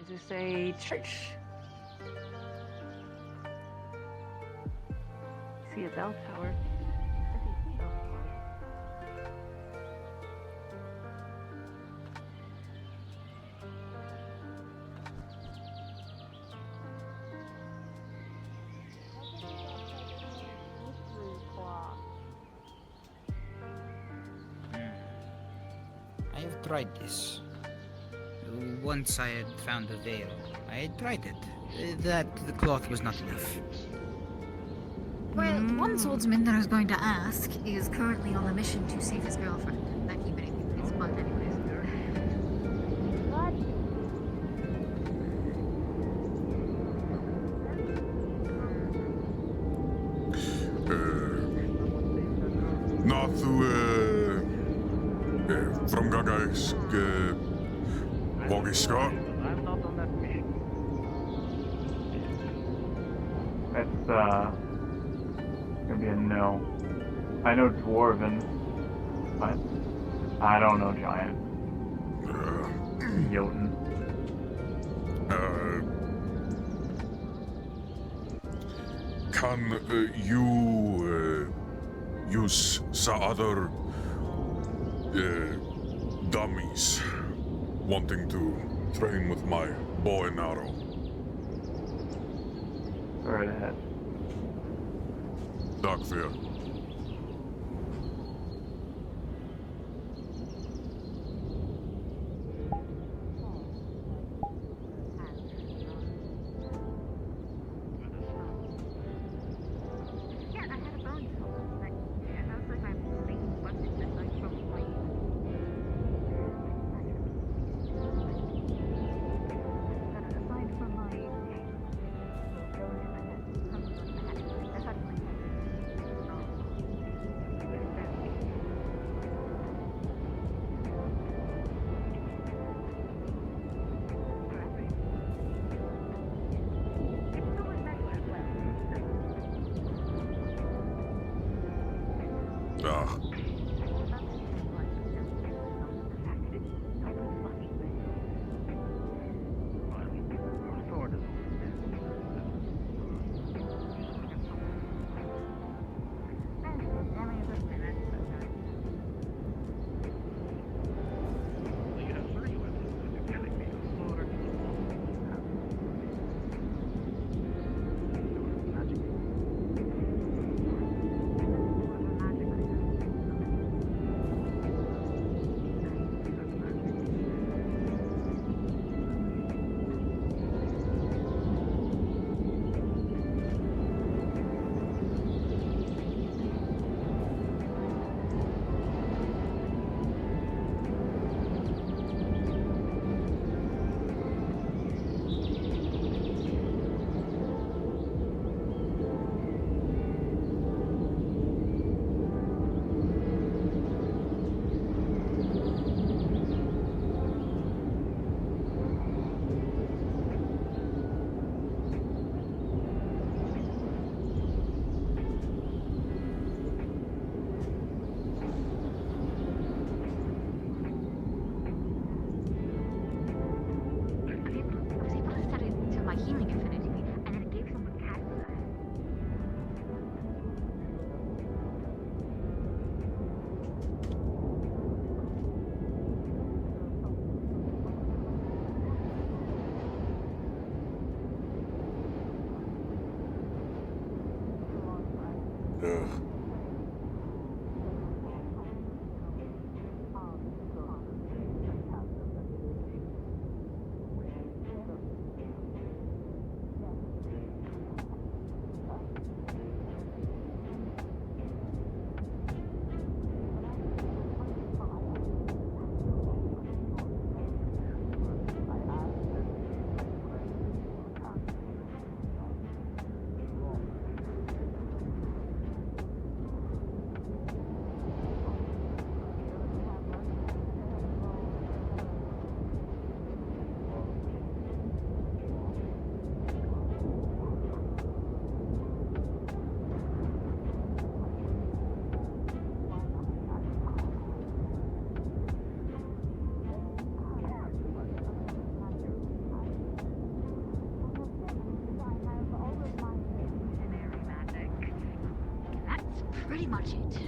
Is this a church? See a bell tower. I have tried this. Once I had found a veil. I had tried it. The cloth was not enough. Well, one swordsman that I was going to ask is currently on a mission to save his girlfriend. That keep anything in his butt anyways. From Gagai's Vogiska? I'm not on that mission. It's gonna be a no. I know Dwarven, but I don't know Giant. Jotun. Can you use some other dummies wanting to train with my bow and arrow? Right ahead. Darkfear. Pretty much it.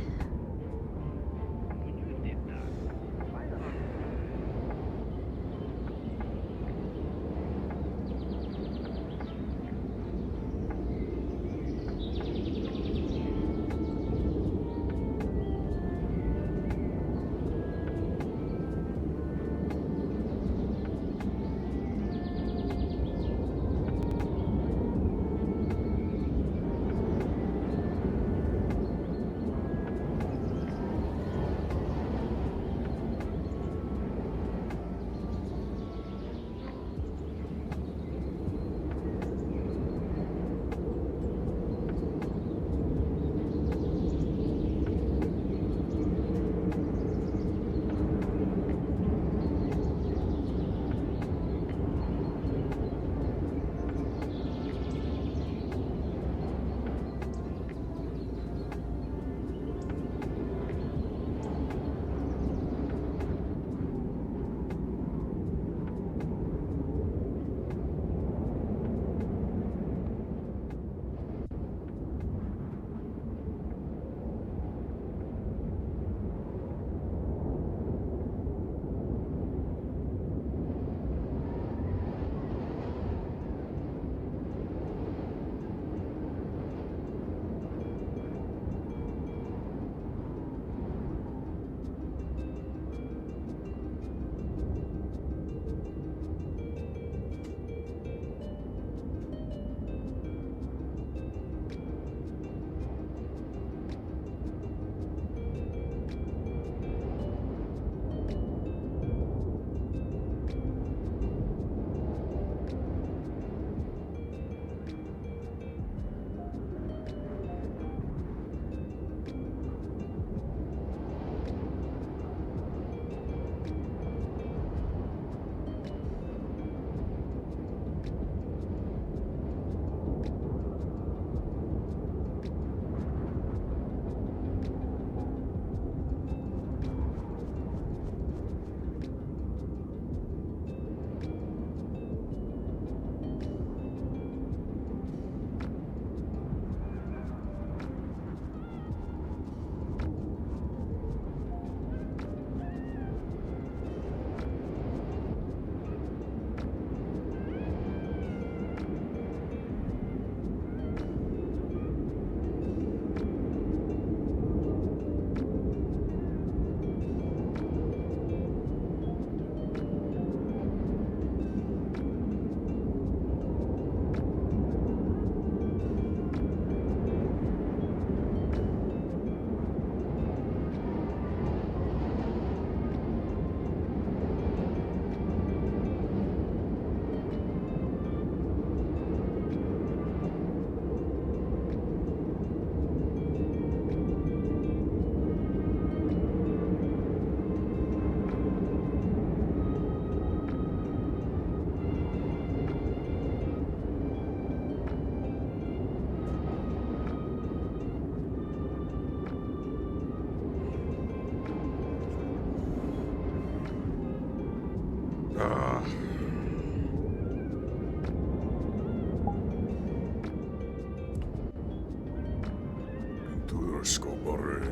scopare.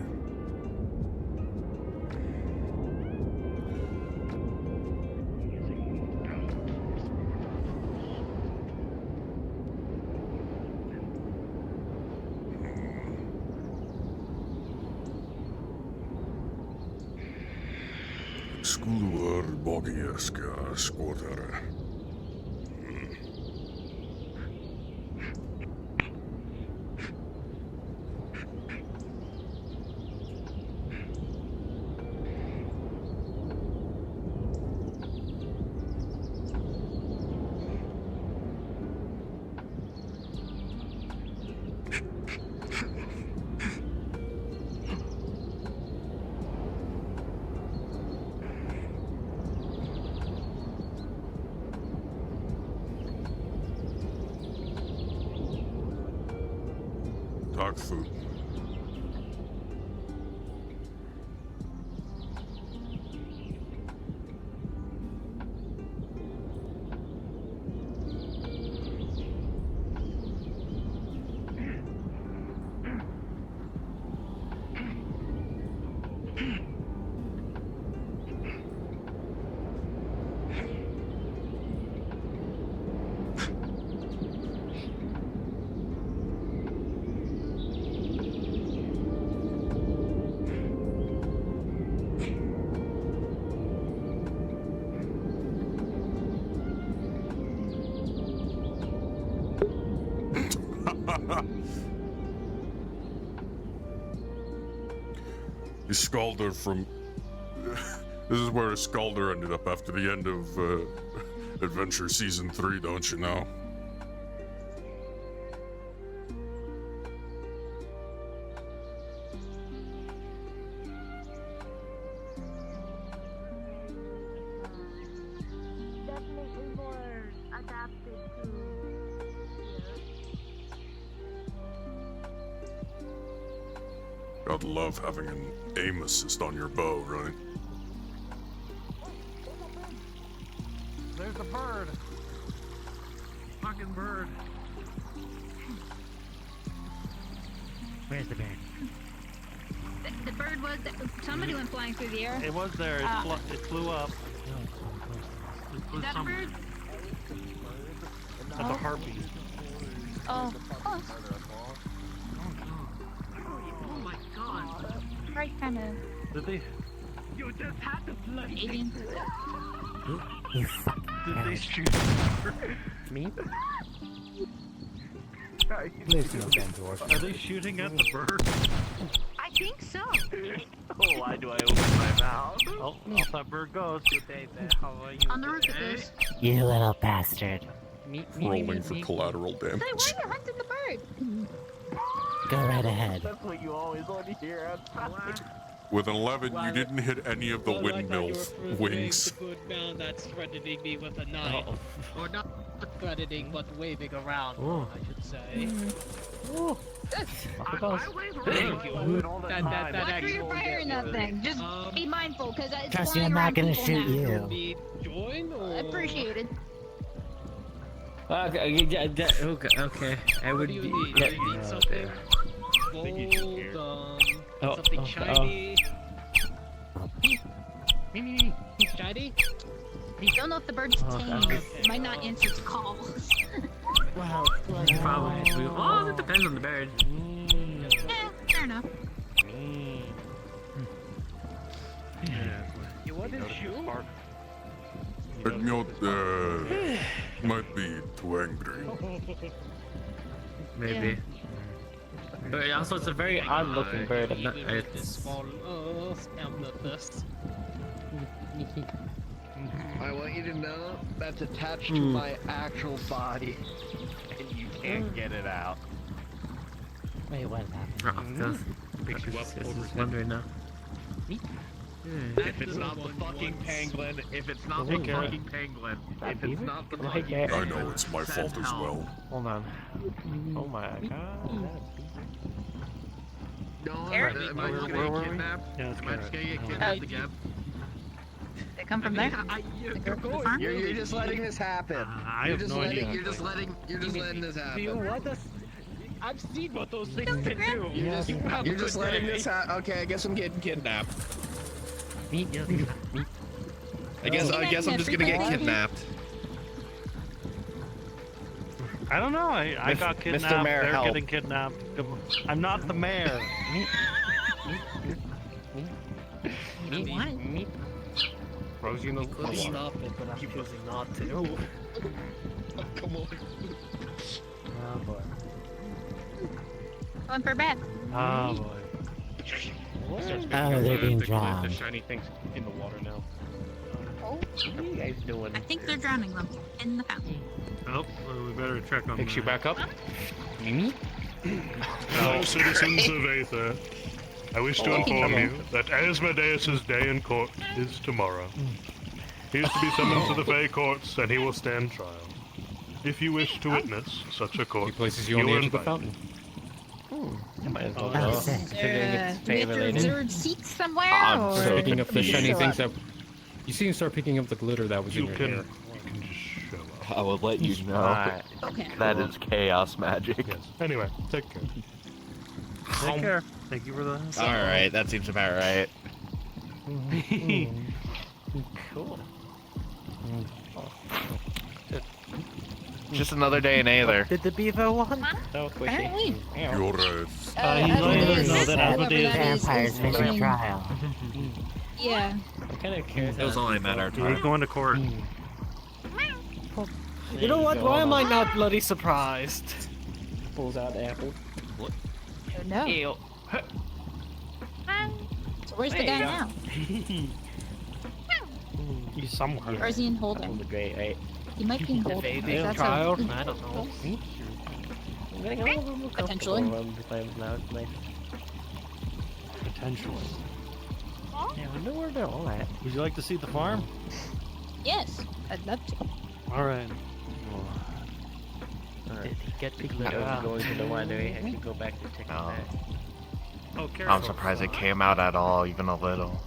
Excluar bogiesca squatere. Dog food. The Scalder from... This is where a Scalder ended up after the end of Adventure Season 3, don't you know? Definitely more adapted to Gotta love having an aim assist on your bow, right? There's a bird. Fucking bird. Where's the bird? The bird was. Somebody went flying through the air. It was there. It flew up. It flew Is that a some- bird? That's a harpy. Oh. Oh. Oh my god. Right, kind of. Did they? You just had the bloody alien. You fucking Did they shoot? me? Please no damn door. Are they shooting at the bird? I think so. Oh, why do I open my mouth? Oh, off that bird goes. Good day, man. How are you? On the roof it is. You little bastard. Rolling for collateral damage. Say, why are you hunting the bird? Go right ahead. That's what you always want to hear. With an 11, you didn't hit any of the windmill wings. The good man that's threatening me with a knife. Or not threatening, but waving around, I should say. Thank you. Watch where you're firing that thing. Just be mindful, because it's Trust flying me, I'm not around gonna people shoot now. you. Join or? Appreciated. Okay. I would What do you be. need? Yeah. Do you need something? Gold, something shiny. Me. Shiny? Don't know if the bird's tame. It might not answer its calls. Wow. Probably. Oh, it depends on the bird. Yeah, fair enough. You want to shoot? Ignot, might be too angry. Maybe. But also, it's a very odd-looking bird. I'm not. This It's. small, amethyst. I want you to know that's attached to my actual body, and you can't get it out. Wait, what is happening? Picks you up over wondering now. If it's not the fucking penguin, if it's not the fucking penguin, if it's not the fucking I know it's my fault as well. Hold on. Oh my god. No, Eric? am I just gonna get kidnapped? Yeah, it's Am I just gonna get Garrett. kidnapped again? They come from there. You're just letting this happen. I You're have just no letting. idea. You're just letting this happen. Do you want us? I've seen what those things can do. You're just letting this happen. Okay, I guess I'm getting kidnapped. I guess I'm just gonna get kidnapped. I don't know. I got kidnapped. Mr. Mayor, They're help. getting kidnapped. I'm not the mayor. Rosie, you Could stop it, but I'm choosing not to. Come on. Oh boy. Going for a bath. Oh boy. Oh, they're being drowned. The shiny things in the water now. What are you guys doing? I think they're drowning them in the fountain. Oh, well, we better check on Picks you back up. Fellow citizens of Aether, I wish to inform you that Asmodeus' day in court is tomorrow. He is to be summoned to the Fey courts, and he will stand trial. If you wish to witness such a court, He places you on the edge of the fountain. I might as well Oh, go. sick. Considering it's Do we have to Fey-related. reserve seats somewhere? I'm or picking up the shiny show things up? that. You see him start picking up the glitter that was in You your can, hair. you can just show up. I will let you know. Alright. Okay. That is chaos magic. Yes. Anyway, take care. Take care. Thank you for the. Alright, that seems about right. Cool. Just another day in Aether. Did the beaver want? So squishy. Apparently. You're Asmodeus, know that whoever Asmodeus that is, Vampires is facing doing- trial. Yeah. I'm kind of curious. It was only a matter of He's time. going to court. You know what? Why am I not bloody surprised? Pulls out the apple. No. Ew. So where's the There guy you go. now? He's somewhere. Or is he in That holding? was great, right? He might be in holding. Evading That's trial? a- I don't know. I'm getting a little more Potentially. comfortable around the times now. It's nice. Potentially. Yeah, I wonder where they're all at. Would you like to see the farm? Yes, I'd love to. Alright. Did he get the glitter out? Going to the winery. I should go back to check on that. Oh, careful. I'm surprised it came out at all, even a little.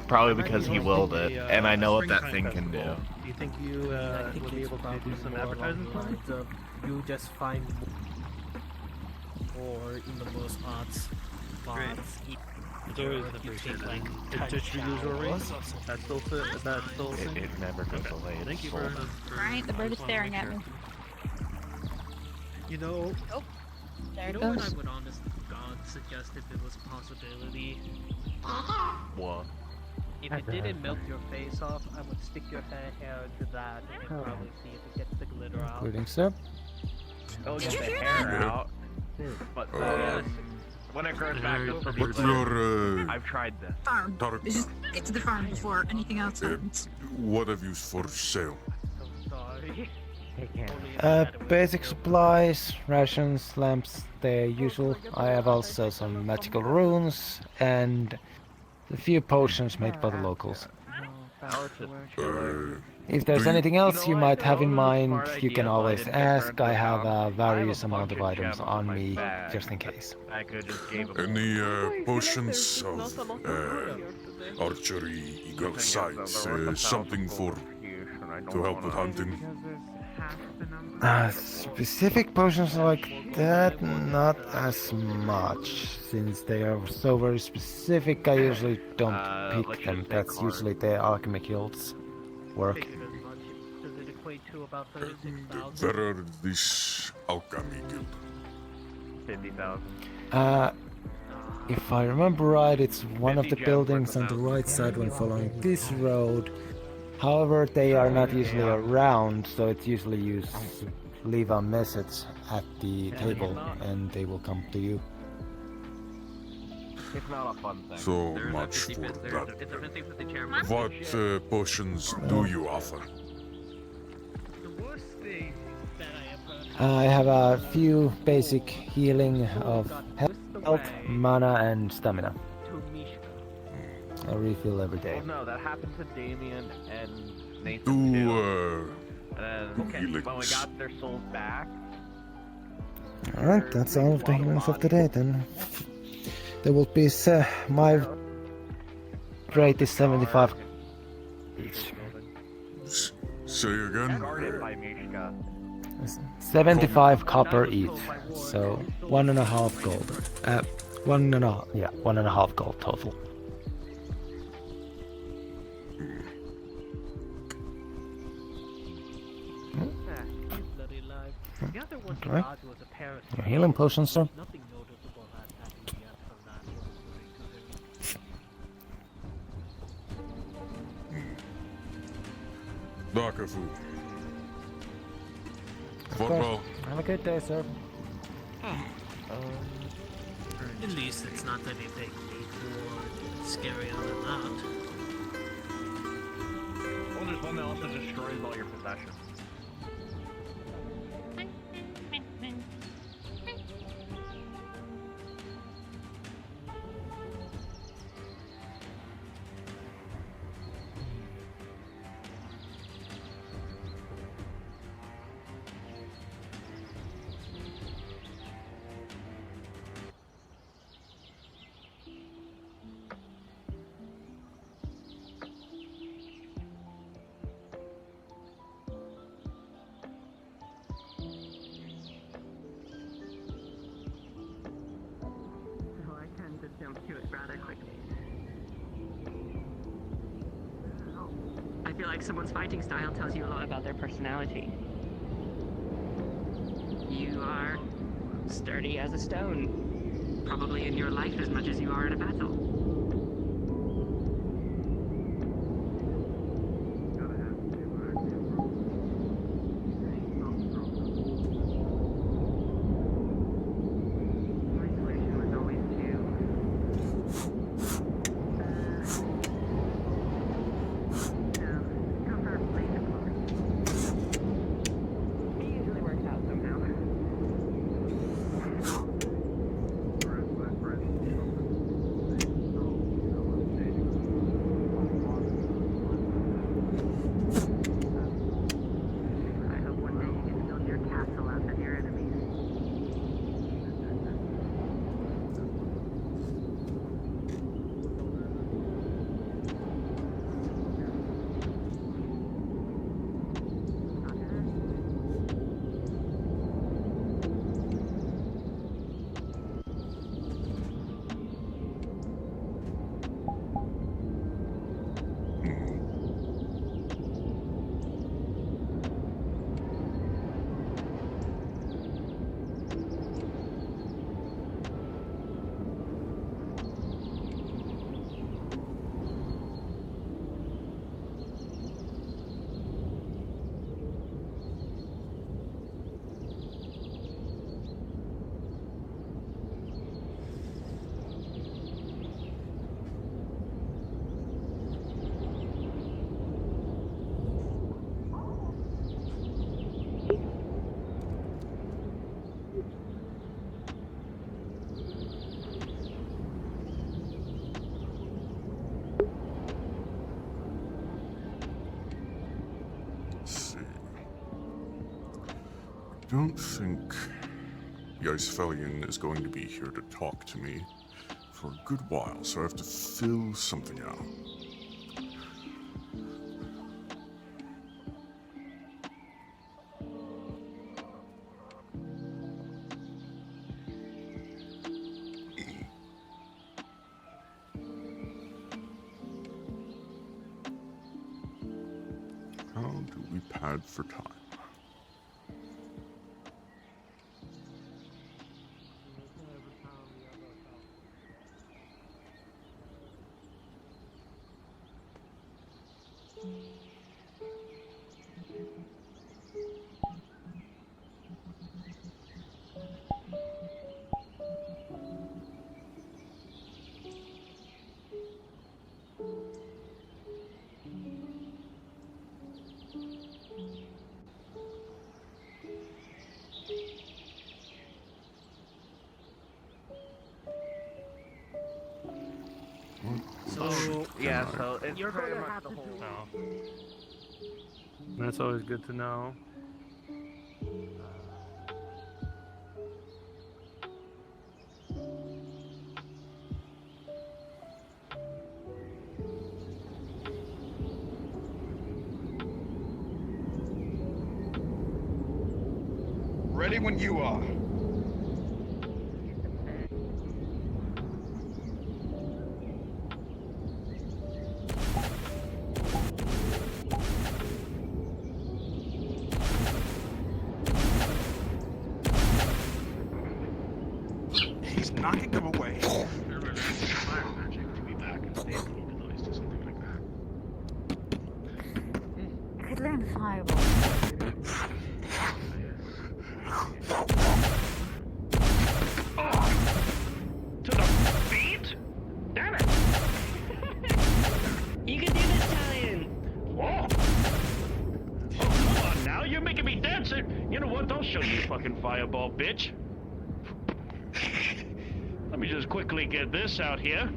Probably because he willed it, and I know what that thing can do. Do you think you will be able to do some advertising for me? You just find or in the most odds. It's always it's just your usual rate. That's still It never goes away. Thank you It's for sold. Alright, the bird is staring at me. You know, Oh, there you it know what goes. I would honest to God suggest if it was a possibility? What? If it didn't melt your face off, I would stick your hair into that and then probably see if it gets the glitter out. Including Seb. It'll get the hair out. But when it grows back, it'll still be What's glitter. your I've tried this. Farm. Target. Let's just get to the farm before anything else happens. what have you for sale? Sorry. Basic supplies, rations, lamps, the usual. I have also some magical runes and a few potions made by the locals. If there's anything else you might have in mind, you can always ask. I have various amount of items on me, just in case. I could just give him Any potions of archery, eagle sights, something for to help with hunting? Specific potions like that, not as much. Since they are so very specific, I usually don't pick them. That's usually the alchemy guild's work. Does it equate to about 36,000? Where are this alchemy guild? 50,000. If I remember right, it's one of the buildings on the right side when following this road. However, they are not usually around, so it's usually you leave a message at the table and they will come to you. It's not a fun thing. So much for that. What potions do you offer? The worst thing that I have heard I have a few basic healing of health, mana, and stamina. to Mishka. I refill every day. Well, no, that happened to Damien and Nathan Do too. And then healings. when we got their souls back, Alright, that's all of the healings of the day then. There will be my rate is 75 each. Say again? guarded by Mishka. 75 copper each. So 1.5 gold. 1.5 gold total. Bloody life. The other one he Okay. got was a pair of Your healing potion, sir. nothing noticeable had happened yet from that according to him. Dakafu. Of Football. course. Have a good day, sir. At least it's not anything more scarier than that. Well, there's one that also destroys all your possessions. So I tend to jump to it rather quickly. I feel like someone's fighting style tells you a lot about their personality. You are sturdy as a stone, probably in your life as much as you are in a battle. My solution was always to go for blade deployment. It usually works out somehow. I hope one day you get to build your castle out of your enemies. I don't think the Icefelian is going to be here to talk to me for a good while, so I have to fill something out. How do we pad for time? So yeah, so it's You're pretty gonna much have the to whole. do That's always good to know. Ready when you are. He's knocking them away. Fire magic to be back in state, even though he's doing something like that. I could learn fireball. To the feet? Damn it! You can do this, Italian. Whoa! Oh, come on now, you're making me dance. You know what? Don't show me fucking fireball, bitch. Let me just quickly get this out here.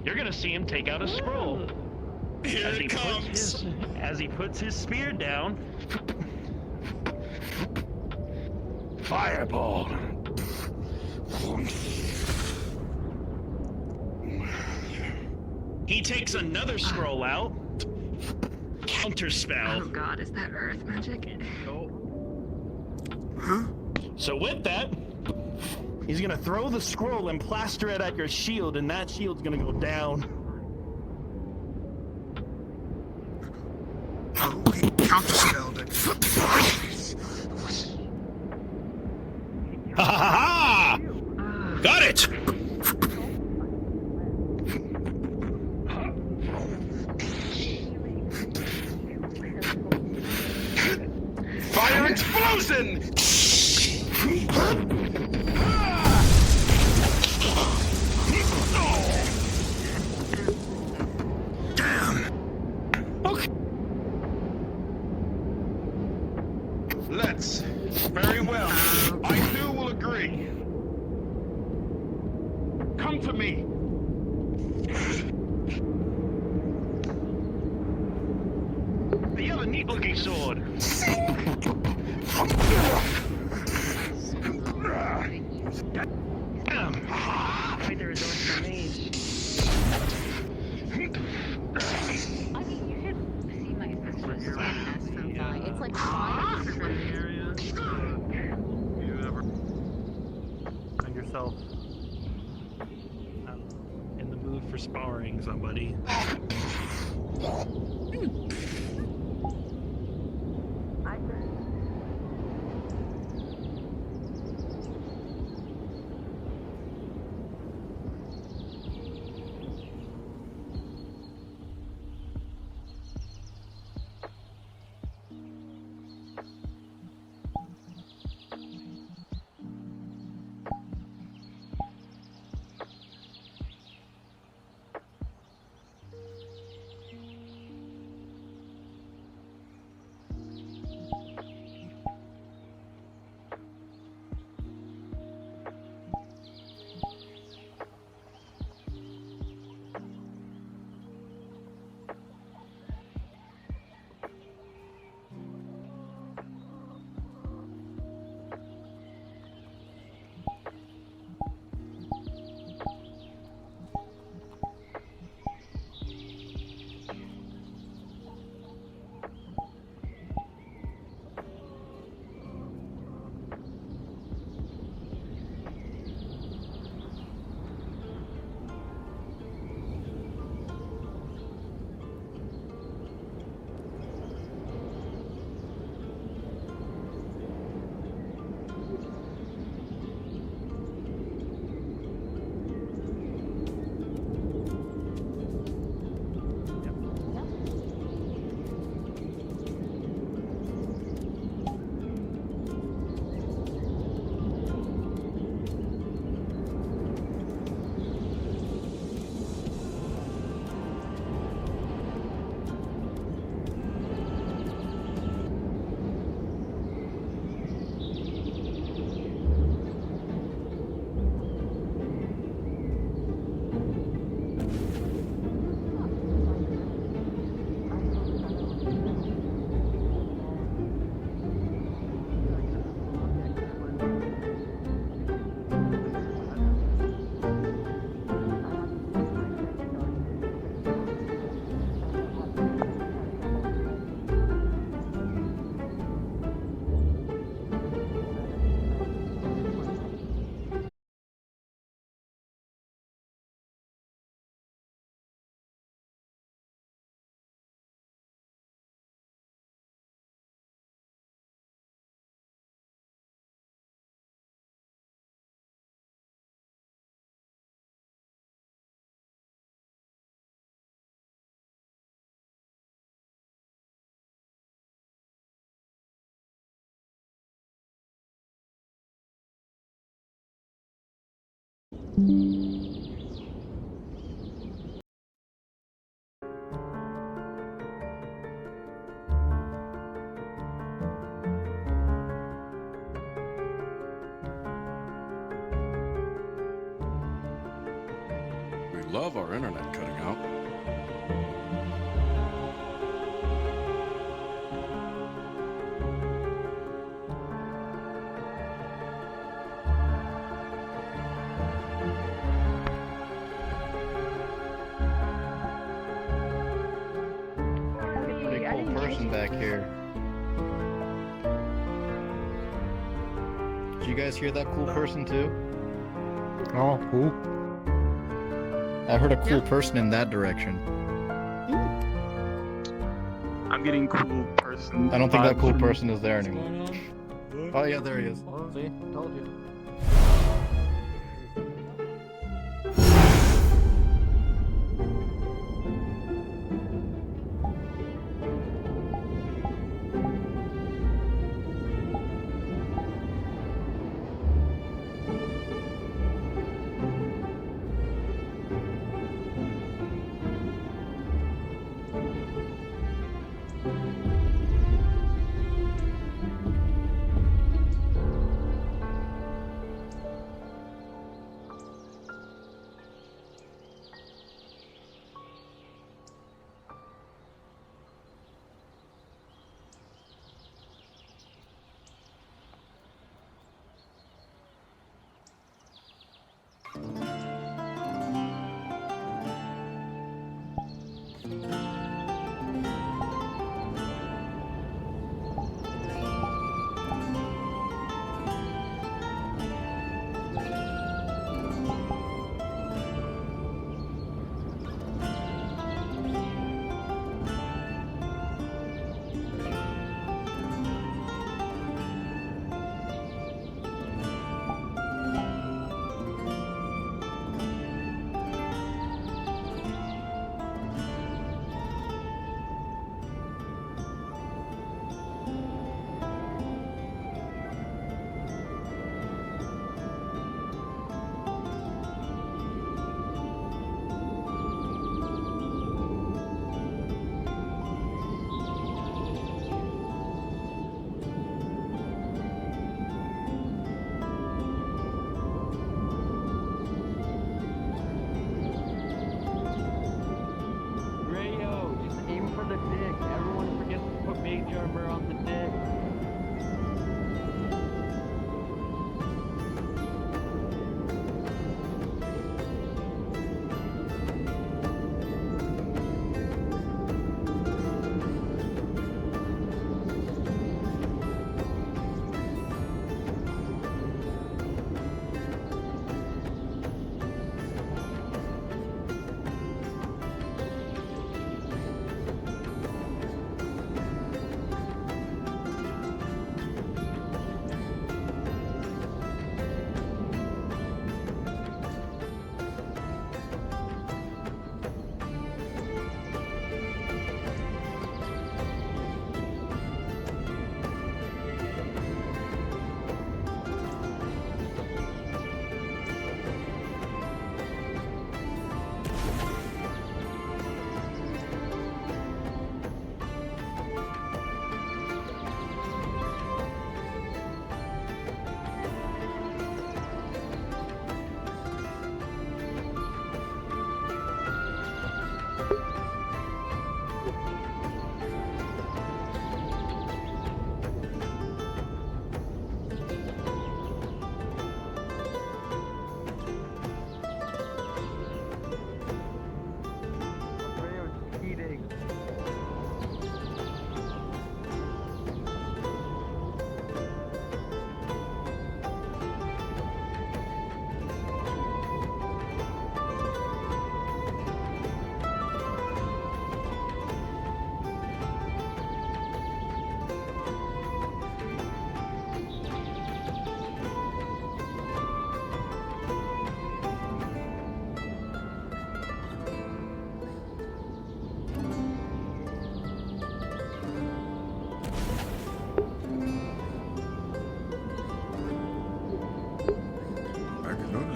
You're gonna see him take out a scroll. Here it comes. As he puts his spear down. Fireball. He takes another scroll out. Counter spell. Oh god, is that earth magic? So with that, he's gonna throw the scroll and plaster it at your shield, and that shield's gonna go down. Oh, he counterspelled it. Ha ha ha! Got it! Fire explosion! Let's. Very well. I too will agree. Come to me. You have a neat looking sword. Aether is always my mage. I mean, you should see my sister's sadness from far. It's like 5 You ever find yourself in the mood for sparring somebody? We love our internet cutting out. Pretty cool person back here. Did you guys hear that cool person too? Oh, who? I heard a cool person in that direction. I'm getting cool person. I don't think that vibes cool from- person is there anymore. Oh yeah, there he is. See, told you.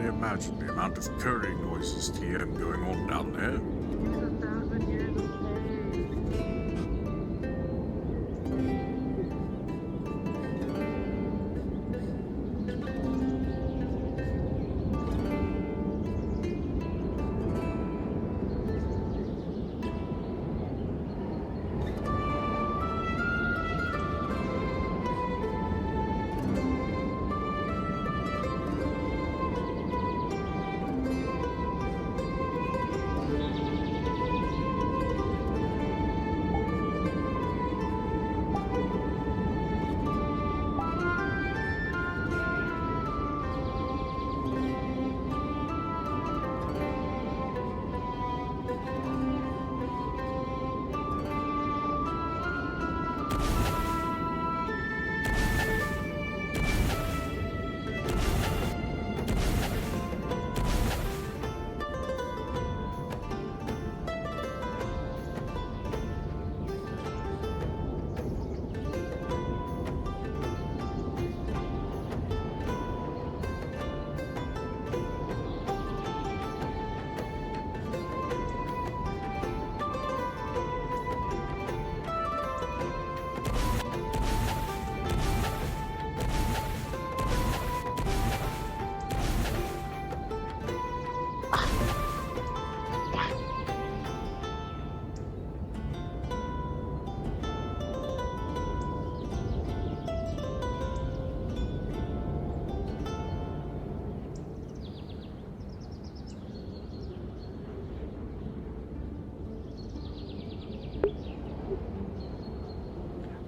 only imagine the amount of curry noises TM going on down there.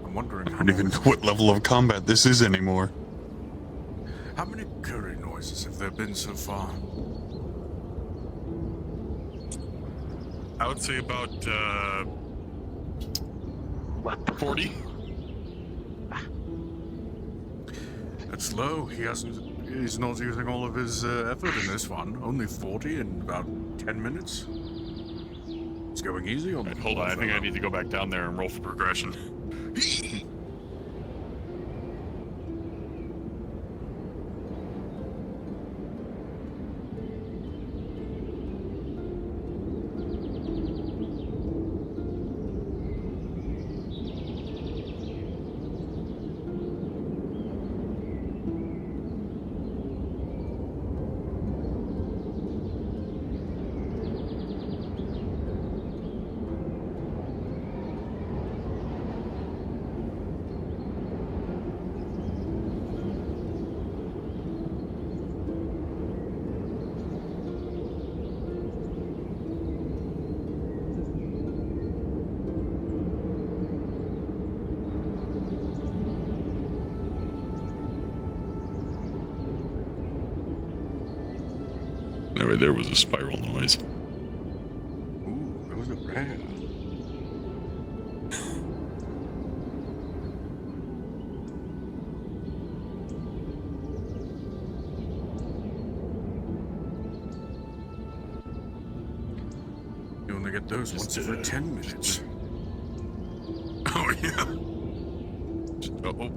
I'm wondering I don't even know what level of combat this is anymore. how many curry noises have there been so far? I would say about 40. That's low. He's not using all of his effort in this one. Only 40 in about 10 minutes. It's going easy on the Hold on, I think I need to go back down there and roll for progression. Right there was a spiral noise. Ooh, those are rare. You only get those once every 10 minutes. Oh, yeah. Oh.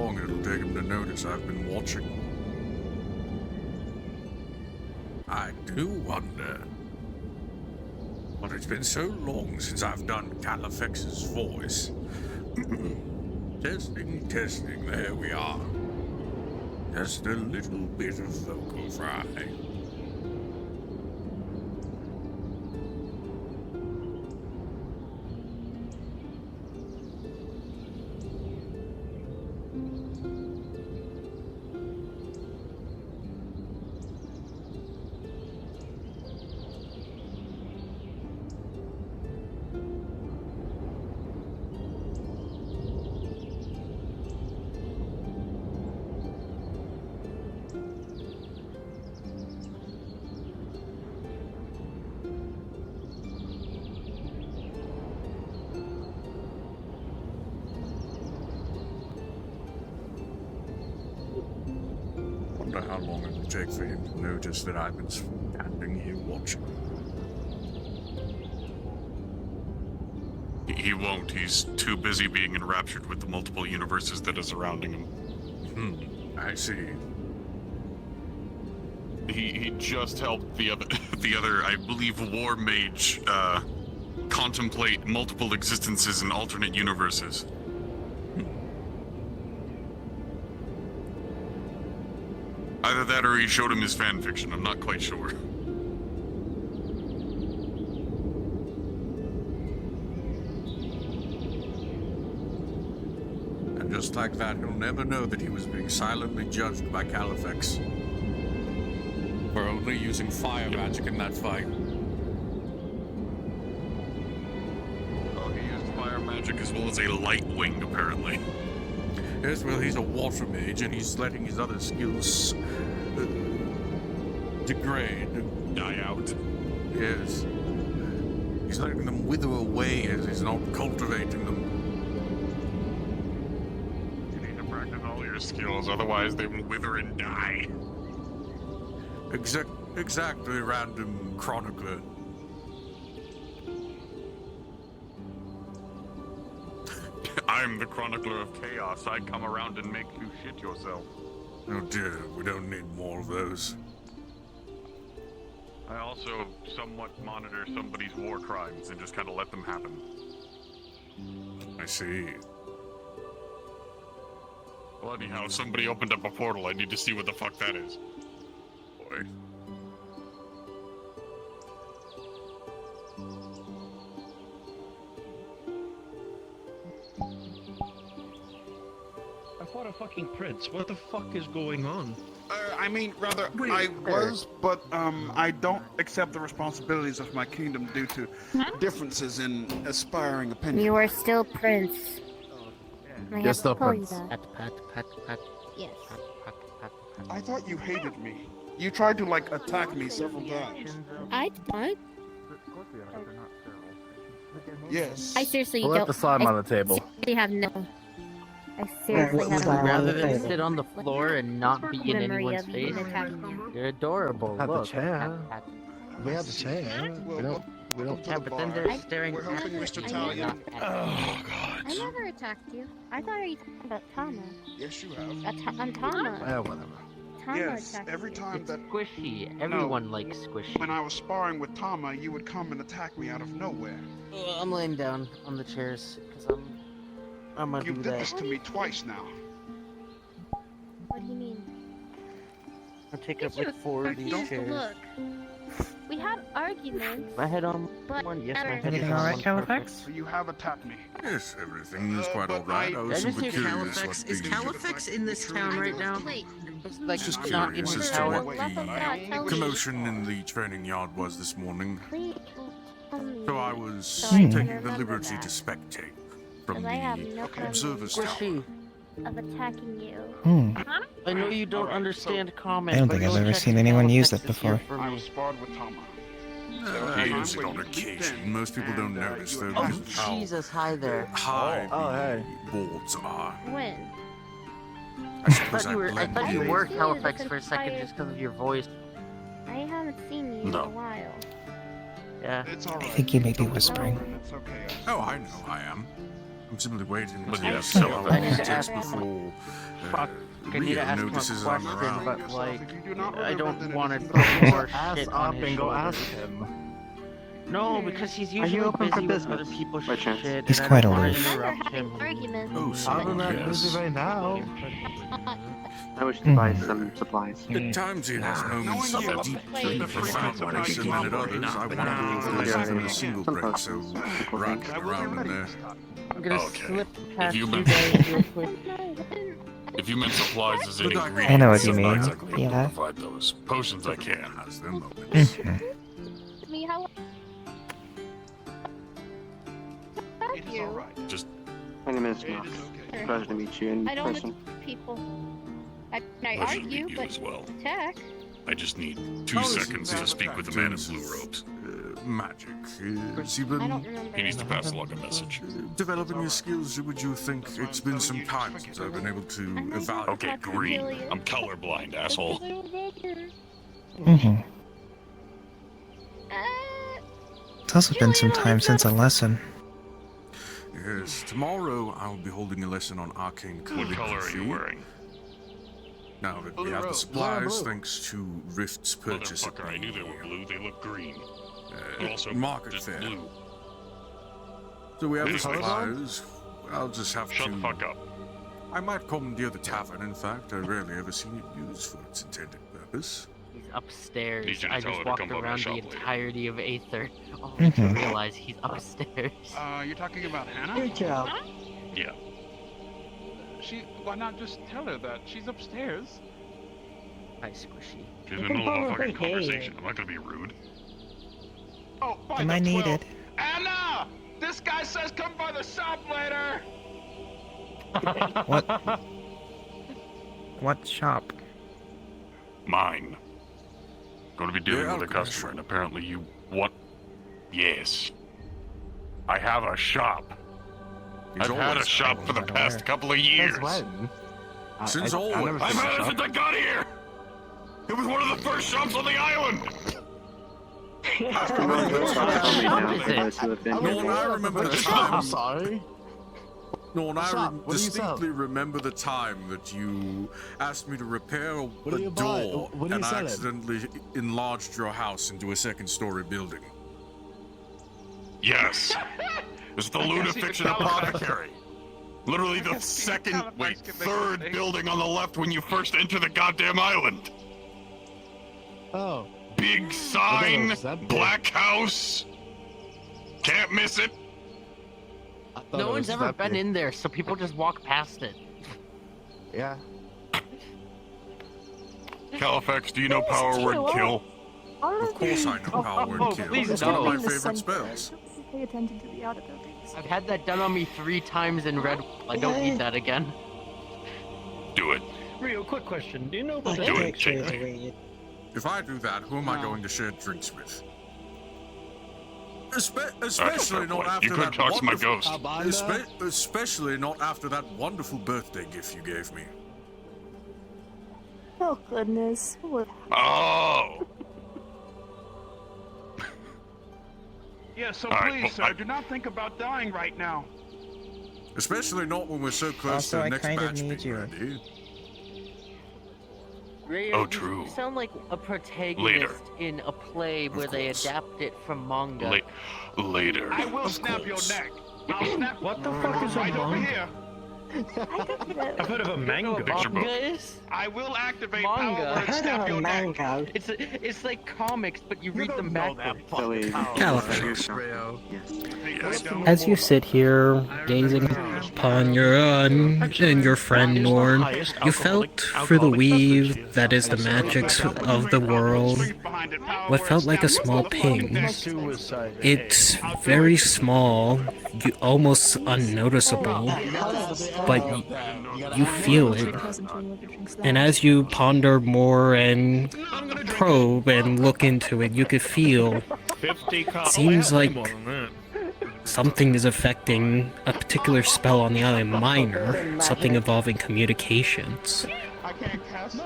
long it'll take him to notice I've been watching. I do wonder. But it's been so long since I've done Califex's voice. Testing, testing, there we are. Just a little bit of vocal fry. Wonder how long it will take for him to notice that I've been standing here watching. He won't. He's too busy being enraptured with the multiple universes that are surrounding him. I see. He just helped the other, I believe, war mage, contemplate multiple existences in alternate universes. Either that or he showed him his fan fiction. I'm not quite sure. And just like that, he'll never know that he was being silently judged by Califex. For only using fire magic in that fight. Oh, he used fire magic as well as a light wing, apparently. Yes, well, he's a water mage, and he's letting his other skills degrade. Die out. Yes. He's letting them wither away as he's not cultivating them. You need to practice all your skills, otherwise they will wither and die. Exactly, random chronicler. I'm the chronicler of chaos. I come around and make you shit yourself. Oh dear, we don't need more of those. I also somewhat monitor somebody's war crimes and just kind of let them happen. I see. Well, anyhow, somebody opened up a portal. I need to see what the fuck that is. Boy. I fought a fucking prince. What the fuck is going on? I mean, rather, I was, but I don't accept the responsibilities of my kingdom due to differences in aspiring opinions. You are still prince. I You're have still to tell prince. you that. Pat. Yes. I thought you hated me. You tried to, like, attack me several times. I don't. Yes. I seriously Pull don't. out the slime on the table. I have no. I seriously have no. Rather than sit on the floor and not be in memory anyone's of you face, attacking you. you're adorable. Have the Look. chair. Pat. We have the chair. We don't. Yeah, but then they're staring We're helping at Mr. you. Talia. Oh, God. I never attacked you. I thought you were talking about Tama. Yes, you have. On Tama. Whatever. Tama Yes, attacked every you. time that Squishy. Everyone likes squishy. when I was sparring with Tama, you would come and attack me out of nowhere. I'm laying down on the chairs because I'm gonna You do did that. this to me twice now. What do you mean? I'll take up like 4 of these chairs. Look. We have arguments. My head on But one. Yes, my better head than is that. on Alright, one. Califax? You have attacked me. Yes, everything is quite alright. I I was just simply hear curious Califax. what Is the... Califax in this town right now? Wait. It's like Just not in curious his as to tower. what the commotion in the training yard was this morning. Please tell me. So I was so I can taking the remember liberty that. to spectate from Because I have the no observer's tower. Squishy. of attacking you. I know you don't understand comments. I don't but think I've go ever check seen if anyone use Califax it is before. here for I me. was sparred with Tama. I use it on occasion. Most people don't notice though because of how Jesus, hi there. high hey. the boards are. When? I suppose I I blend thought you in. were seen you Califax this for a second entire just because of your voice. I haven't seen you in No. a while. Yeah. It's I alright. think you may be whispering. It's okay. Oh, I know I am. I'm simply waiting But to yeah, see so if I I need to text ask before I need to Rio ask him a notices I'm question, around. but like, I don't want to Put put more your ass shit up on his and go shoulders. ask him. No, because he's Are you usually open for busy with other business, people's by chance? shit, He's and quite I don't want aloof. to interrupt him. I'm not busy right now. I wish to buy some supplies. At times he has moments of deep profoundness, and then at others I wonder if there's even a single brain cell rattling around in there. I'm gonna Okay. slip If past you you meant guys real quick. if you meant supplies as in But I ingredients, I know what you I'm not mean. exactly able to Yeah. provide those. Potions I can. Has their moments. Me, how It is alright. Just My name is Mark. Pleasure to meet you in I don't person. attack people. I pleasure to argue, meet you but as well. attack. I just need 2 seconds to speak with the man in blue robes. Magic. Has he I been don't remember. He needs to pass along a message. developing his skills? Would you think it's been some time since I've been able to evaluate? Okay, green. I'm colorblind, asshole. Mm-hmm. It's also been some time since a lesson. Yes, tomorrow I'll be holding a lesson on arcane calligraphy. What color are you wearing? Now that we have the supplies, thanks to Rift's purchase. Motherfucker, I knew they were blue. They look green. They're also market just fair. blue. So we have the Anyways. supplies. I'll just have Shut to. the fuck up. I might commandeer the tavern. In fact, I rarely ever seen it used for its intended purpose. He's upstairs. Need you to I tell just her to walked come by my around the shop later. entirety of Aether, only Mhm. to realize he's upstairs. You're talking about Hannah? Good job. Yeah. Why not just tell her that she's upstairs? Hi, Squishy. She's in the middle of a fucking conversation. I'm not gonna be rude. Oh, by Am the I 12. needed? Anna! This guy says come by the shop later! What? What shop? Mine. Going to be dealing Yeah, with a okay. customer, and apparently you want. Yes. I have a shop. He's I've had a always shop had for the one. past couple of years. Since when? Since I always. never I've seen had a it shop. since I got here. It was one of the first shops on the island. No, and I remember the time. I'm sorry. No, and What's I up? What do you distinctly remember the time that you asked me to repair a do you buy? door, What are you and I selling? accidentally enlarged your house into a second-story building. Yes. It's the I guess he's a Lunafiction Califax. Apothecary. Literally the second, wait, third building on the left when you first enter the goddamn island. Oh. Big sign, was that big. black house. Can't miss it. I thought No it one's was ever that been big. in there, so people just walk past it. Yeah. Califax, do you know power word kill? Of course I know Power Word Kill. please It's one of no. my favorite spells. Pay attention to the outer buildings. I've had that done on me 3 times in Red. I don't need that again. Do it. Rio, quick question. Do you know what Do the it, JP. If I do that, who am I going to share drinks with? fair Especially not point. after You could that talk to my wonderful- ghost. Especially not after that wonderful birthday gift you gave me. Oh goodness. Oh. Yeah, so All right, please, well, sir, do not think about dying right now. Especially not when we're so close Also, to the I next kind of batch need being you. ready. Ray, Oh, you true. sound like a protagonist Later. in a play where they course. adapt it from manga. Later. I will snap your neck. I'll snap What the fuck is a right over manga? here. I've heard of a manga. Picture book. Manga is? I will activate Manga. power word snap your neck. It's like comics, but you read them backwards. Califax. Yes. As you sit here, gazing upon your friend Norn, you felt through the weave that is the magics of the world what felt like a small ping. It's very small, almost unnoticeable, but you feel it. And as you ponder more and probe and look into it, you could feel seems like something is affecting a particular spell on the island, minor, something involving communications. I can't cast.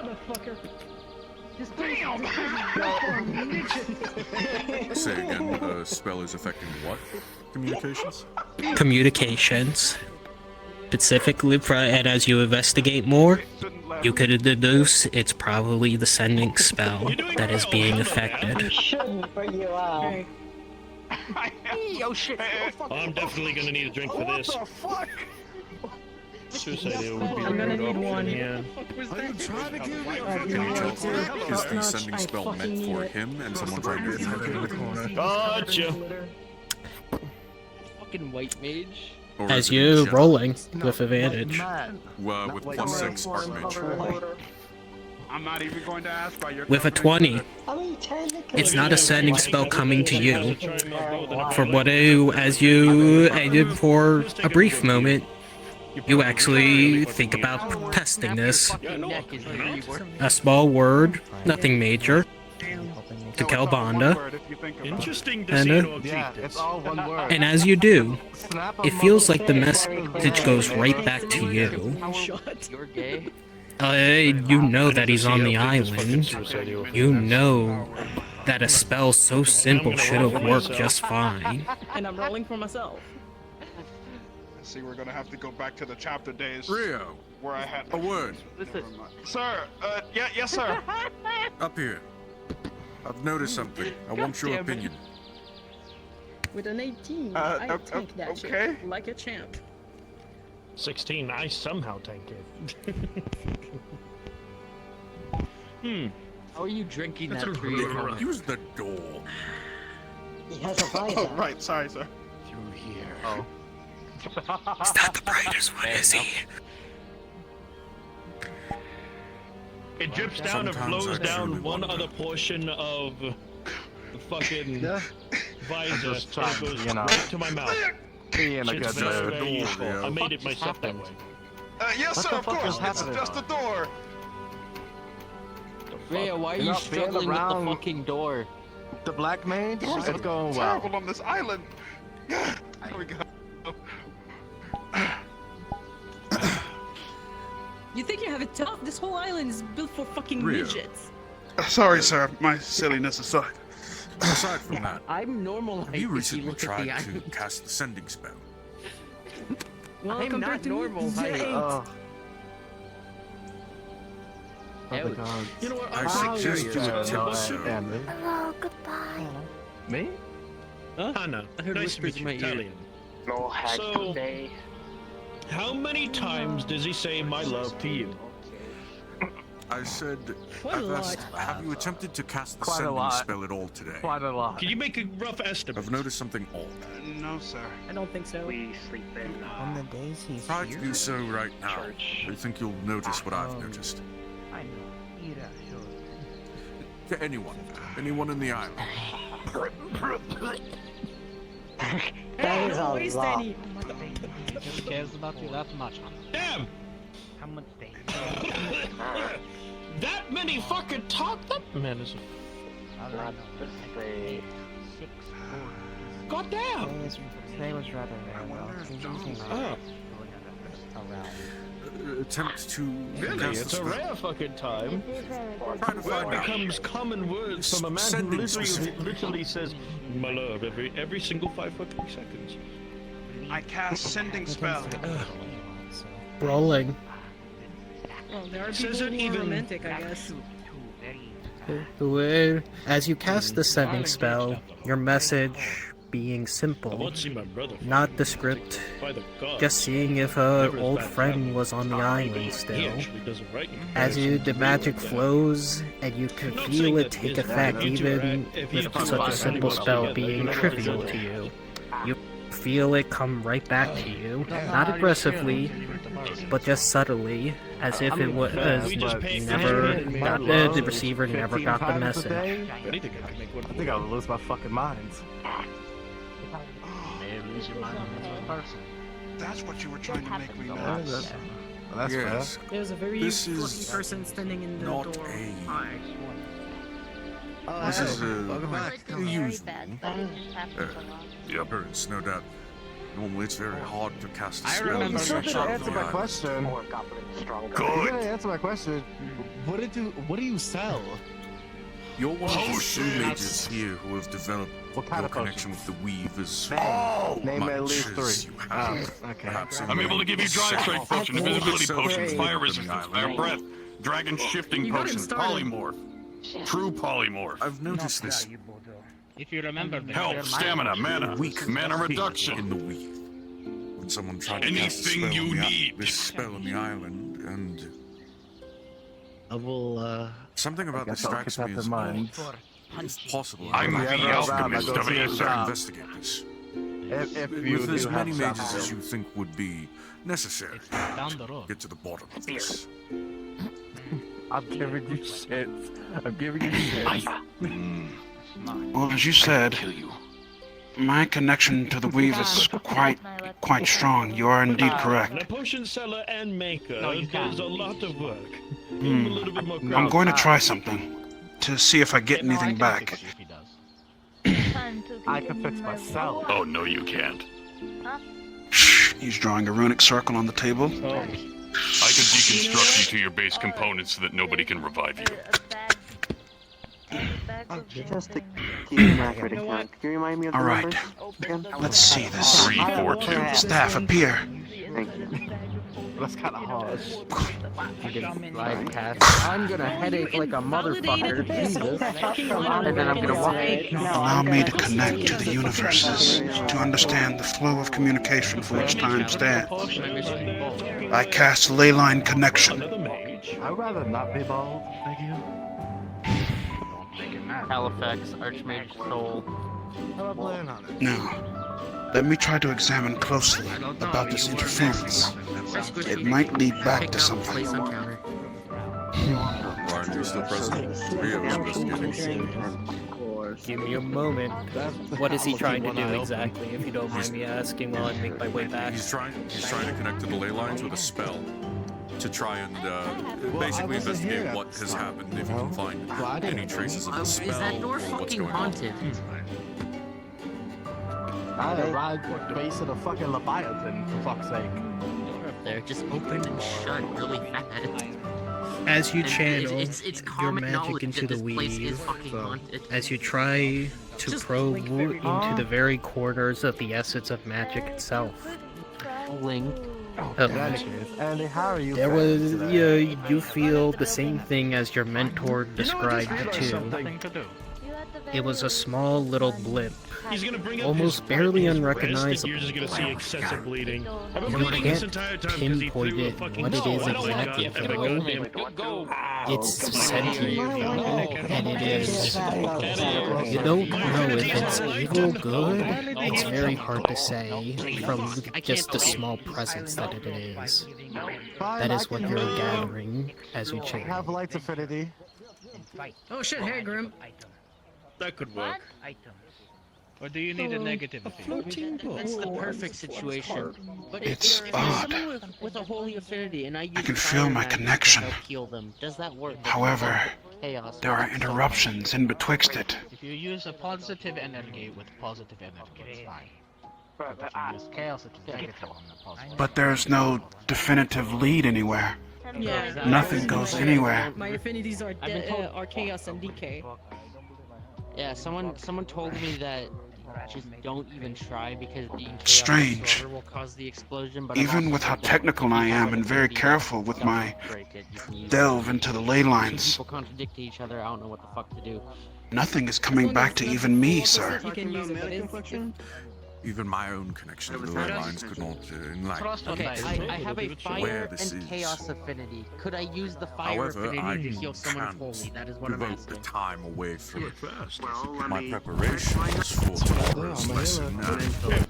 Say again, spell is affecting what? Communications? Communications. specifically, and as you investigate more, you could deduce it's probably the sending spell that is being affected. Shouldn't bring you out. Oh shit! I'm definitely gonna need a drink for this. What the fuck? Suicide would be I'm gonna need option, one. yeah. Can you tell is the sending spell meant for him and someone trying to communicate? Gotcha. Fucking white mage. Or As is it you in general? rolling with advantage. With +6 Archmage. I'm not even going to ask why you're With a 20, I mean, technically. it's not a sending spell coming to you. For what as you for a brief moment, you actually think about testing this. A small word, nothing major, to Kelbanda. Interesting to And, see you all treat this. It's all one word. And as you do, it feels like the message goes right back to you. You're gay. You know that he's on the island. You know that a spell so simple should have worked just fine. And I'm rolling for myself. See, we're gonna have to go back to the chapter days. Rio, where I had a word. Sir, yes, sir. Up here. I've noticed something. I want your opinion. With an 18, I tank that shit like a champ. 16, I somehow tank it. How are you drinking That's that a through your mouth? Use the door. He has a visor. Oh, right, sorry, sir. Through here. Oh. It's not the brightest one, is he? It drips down and flows down one other portion of the fucking visor Just and trying, it goes you know. right to my mouth. Be in a Shit's good very, mood. very useful. I made it What myself that happened? way. Yes, What sir, the of fuck course. is It's happening? just a door. Rhea, why are You're you not being struggling with the around fucking door? The black mage? Doors It's are going well. terrible on this island. There we go. You think you have it tough? This whole island is built for fucking Rio. midgets. Sorry, sir. My silliness aside. Aside from that, I'm normal. have you recently look at tried the to island. cast the sending spell? Well, I'm compared not to normal me, height. yeah. Oh. Ouch. Oh, God. You know what? I I'm suggest serious. you Yeah, attempt no, so. Hello, goodbye. Me? Hannah, I heard nice to whispers meet in you, my ear. Italian. So, how many times does he say my love to you? I said, Quite a I've asked, lot. have you attempted to cast the Quite a sending lot. spell at all today? Quite a lot. Can you make a rough estimate? I've noticed something odd. No, sir. I don't think so. We sleep in On the days he's Try to here. do so right now. church. I think you'll notice what I've noticed. I know. Yeah, sure. To anyone in the island. That is a Waste lot. any. Who cares about you that much? Damn! How much they? That many fucking talk? That man is God damn! Today was rather rare, though. He's usually not around. Attempt to Really? cast It's the a spell. rare fucking time. Try to Where find it out. becomes common words from a man who Sending literally, specific. says, my love, every single 5 fucking seconds. I cast sending spell. Rolling. Well, there are Says people it who are even- romantic, I guess. As you cast the sending spell, your message being I simple, want to see my brother. not the script, By the gods. just seeing if an old friend was on the island He still. actually doesn't write in As comparison you, to the me magic like that. flows, and you can Not feel saying it that take his effect even if you with two such a are simple animals spell together, being you know trivial what to it you. You feel it come right back to you, not aggressively, but just subtly, as if it was never got the receiver never got the message. Anything I can make one I think I'll lose my fucking mind. Lose your mind on this person. That's what you were trying to make me know. That's Yes. There's a very This lucky is person standing in the not door. a- Hi. This is Welcome a back. usual. The appearance, no doubt. Normally, it's very hard to cast a spell. You in still such didn't a answer my island. question. More goblins stronger. You didn't answer my question. What do you sell? You're one of the few mages here who have developed your connection with the weave as Name much at least as 3. you have. Okay. Perhaps I'm able to give you drive strike potion, invisibility potion, fire resistance, fire breath, dragon shifting potion, polymorph, true polymorph. I've noticed this. If you remember the Health, stamina, mana, mana reduction. In the weave. When someone tried to cast a Anything spell you on the need. this spell on the island, and I will, something about this strikes me as it's possible. I'm the alchemist of Aether. Investigate this. If you With as do many have mages some- as you think would be necessary, down the road. get to the bottom of this. I'm giving you shit. I'm giving you shit. Well, as you said, my connection to the weave is quite strong. You are indeed correct. The potion seller and maker does a lot of work. I'm going to try something to see if I get anything back. I can fix myself. Oh, no, you can't. Shh, he's drawing a runic circle on the table. I can deconstruct you to your base components so that nobody can revive you. Just to keep an accurate account, can you remind me of the Alright, numbers again? let's see this. 3, 4, 2. Staff, appear. Thank you. That's kind of hard. Slide past. I'm gonna headache like a motherfucker. Jesus. And then I'm gonna walk. Allow me to connect to the universes, to understand the flow of communication for which time stands. I cast leyline connection. I'd rather not be bald. Thank you. Halifax, Archmage Soul. How am I playing on it? Now, let me try to examine closely about this interference. It might lead back to something. Ryan, you're still present. Rio is investigating. Give me a moment. What is he trying to do exactly, if you don't mind me asking while I make my way back? He's trying to connect to the ley lines with a spell to try and basically investigate what has happened, if you can find any traces of the spell Is that door or what's fucking going on. haunted? I had to ride the base of the fucking Leviathan, for fuck's sake. Door up there, just open and shut really fast. As you And channel it's your common magic knowledge into that the this place is weave, fucking haunted. as you try to Just probe blink, baby. into the very corners of the essence of magic itself. Link. Andy, how are you? There was, you feel the same thing as your mentor described it to. It was a small little blip, almost barely unrecognizable. You're just gonna see excessive bleeding. I've been You bleeding this can't entire time because he pinpoint threw a it fucking what it ball. is I don't like exactly, that. though. It's sentient, and it is. You don't know if it's evil, good. It's very hard to say from just the small presence that it is. That is what you're gathering as you chant. Have light affinity. Oh shit, hey Grim. That could work. Or do you need a negative? That's the perfect situation. But It's if odd. someone with a holy affinity and I use can fire feel my magic connection. to help heal them, does that work? However, Chaos. there are interruptions in betwixt it. If you use a positive energy with positive energy, it's fine. But if you use chaos, it's negative on the positive. But there's no definitive lead anywhere. Yeah. Nothing goes anywhere. My affinities are chaos and decay. Yeah, someone told me that just don't even try because being chaos Strange. absorber will cause the explosion. But Even with how technical I am and very careful with my delve into the ley lines, People contradict each other. I don't know what the fuck to do. nothing is coming back to even me, sir. You can use it. Even my own connection to the ley lines could not enlighten Okay, me I have a where fire this and is. chaos affinity. Could I use the fire However, I affinity to heal someone can't holy? That is what I'm devote the asking. time away from my preparations for tomorrow's lesson and the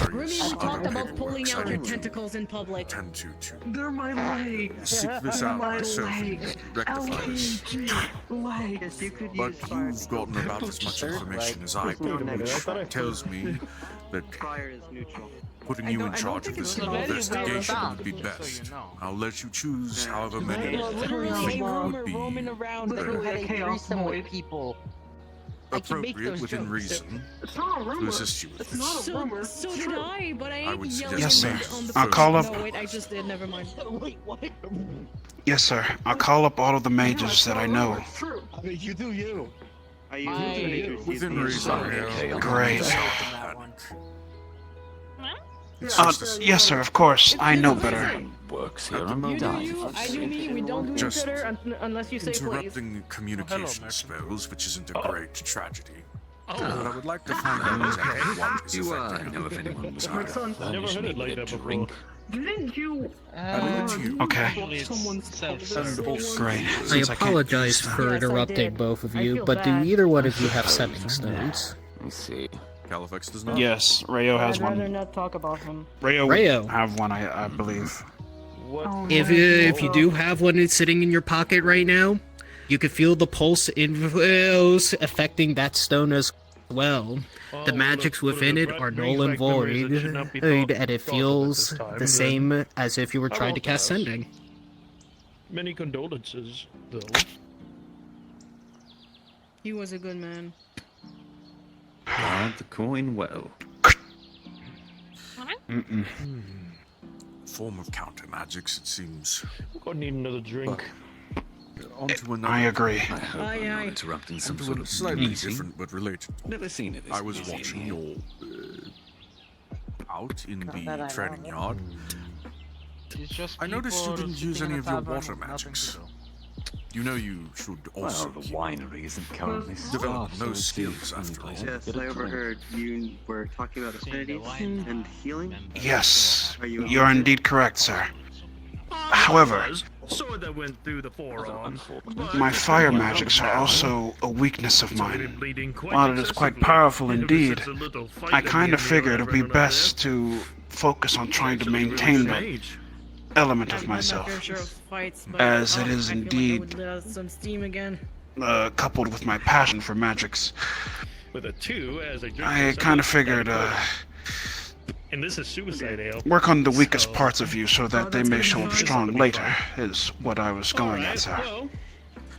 Grimmy, various you talked other about pulling paperworks out I your need to tentacles in public. tend to They're my legs. seek this out myself and rectify this. But you've gotten about as much information as I do, which tells me that putting you in charge of this investigation would be best. I'll let you choose however many you think would be People. appropriate within reason to assist you with this. So did I, but I ain't would yelling suggest Yes, sir. on the I'll phone. call up. No, wait, I just did. Never mind. Wait, what? Yes, sir. I'll call up all of the mages that I know You do you. Within reason. Great. It's just a Yes, sir, of course. I know better. works here on moment, I do me. We don't do just each other unless you say please. interrupting communication, I suppose, which isn't a great tragedy. But I would like to find out exactly what is affecting know if anyone was Sorry. Never heard it like that before. Didn't you? Okay. Great. I Since can't apologize use them. for interrupting both of you, but do either one of you have sending stones? Let me see. Califax does not? Yes, Rayo has I'd rather one. not talk about him. Rayo Rayo. have one, I believe. If you do have one that's sitting in your pocket right now, you can feel the pulse inflows affecting that stone as well. The magics within it are null and void, and it feels the same as if you were trying to cast sending. Many condolences, though. He was a good man. Guard the coin well. Form of counter magics, it seems. We're gonna need another drink. Onto another. I agree. I hope I'm not interrupting some Onto sort a of slightly meeting. different but related. Never seen it. I was watching your out in the trading yard. I noticed you didn't use any of your water magics. You know you should also Well, the winery isn't currently develop staffed, those so skills after all. Yes, I overheard you were talking about affinities and healing. Yes, you're indeed correct, sir. However, Sword that went through the forearm. my fire magics are also a weakness of mine. While it is quite powerful indeed, I kind of figured it would be best to focus on trying to maintain that element of myself, as it is indeed Some steam again. coupled with my passion for magics. With a 2 as a drink. I kind of figured, And this is suicide ale. work on the weakest parts of you so that they may show up strong later, is what I was going at, sir. Well,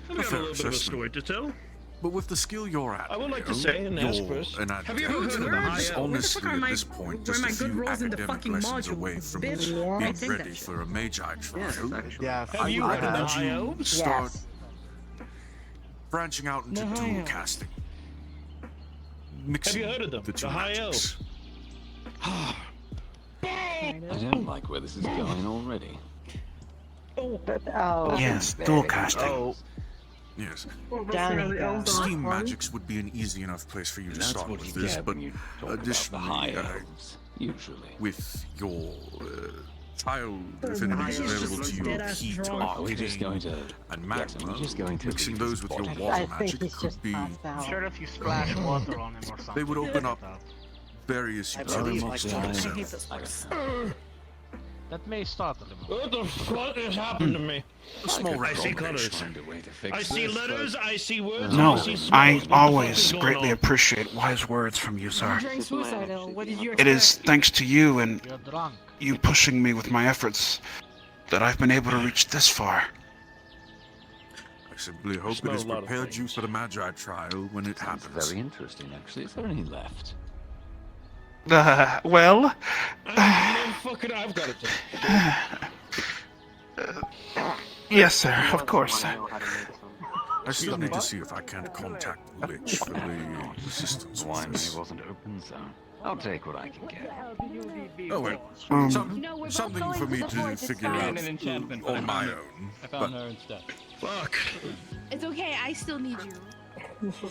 I've got a little bit of a story to tell. But with the skill you're at, I would like to say and ask first. Have you ever heard of the high honestly, elves? at this point, just a few academic lessons away from being ready for a magi trial. Yes. Have you heard of the high elves? Start branching out into The high dual elves. casting. Have Mixing you heard of them? the two The high magics. elves. I don't like where this is going already. Yes, dual casting. Oh. Yes. Steam magics would be an easy enough place for you to That's start what with you this, get but when you talk about the additionally, high elves, usually. with your child affinities available to you, heat, Are we just going arcane, to... and Yes, magma, are we just going to mixing leave those this with your body? water magic could be... I'm sure if you splash water on him or something. They would open up various utilities to themselves. That may start them. What the fuck is happening to me? A small I see recommendation. colors. I see letters, I see words, No, I see smells. I What the always fuck is greatly going on? appreciate wise words from you, sir. Drank suicide ale. What did you It is thanks to you and You're drunk. you pushing me with my efforts that I've been able to reach this far. I simply hope it smell has a lot of prepared you for the magi trial when it Sounds happens. very interesting, actually. Is there any left? Well, Motherfucker, I've got it. yes, sir, of course. I still need to see if I can't contact the Lich for the assistance with Winery this. wasn't open, so I'll take what I can get. Oh well, something for me to figure out on my own. I found her instead. Fuck. It's okay, I still need you.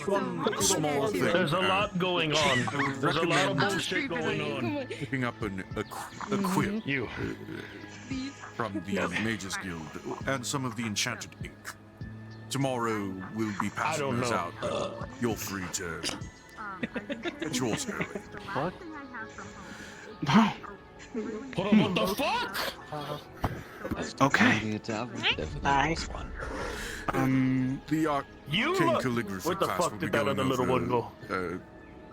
One small thing. There's a lot going on. I would There's a lot of recommend bullshit going on. picking up a quill You. from the Mages Guild and some of the enchanted ink. Tomorrow we'll be passing don't those know. out. You're free to get yours early. What? What the fuck? Okay. Bye. The arcane calligraphy What the class fuck will be did that going other little over, one go?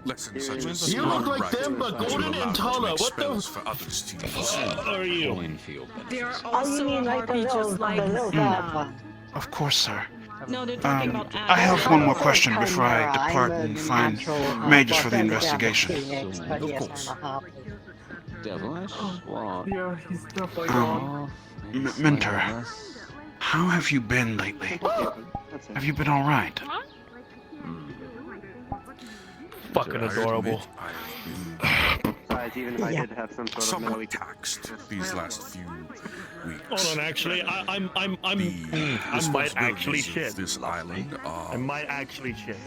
lessons such as You look like writing, them, but which will golden allow and you to taller. make What the spells for others to use. are you? They are Oh, you also mean a like the harpy little, just like the little dog one? Of course, sir. No, they're talking about I have one more question before I Chimera. depart I'm and a find natural, mages for the authentic investigation. Phoenix, but Of yes, course. I'm a harpy. Devilish? What? Yeah, he's definitely Minter, How have you been lately? Have you been alright? Fucking adorable. Besides, even if I did have some sort of somewhat taxed these last few weeks. Hold on, actually, I might actually shit. This island are I might actually shit.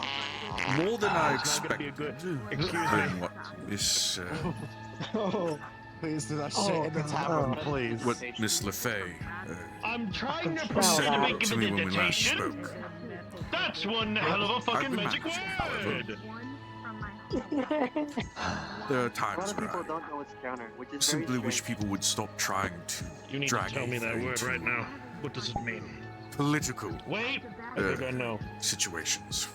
more than I It's not gonna be expected. a good excuse Than what this Oh, please do not shit in the tavern, please. what Miss LeFay I'm trying to said make to an me when we last invitation. spoke. That's one hell of a fucking been magic managing, word. There are times A lot of where people I don't know what's counter, which is simply very wish strange. people would stop trying to You need to drag tell me that Aether word into right now. What does it mean? political Wait, I think I know. situations.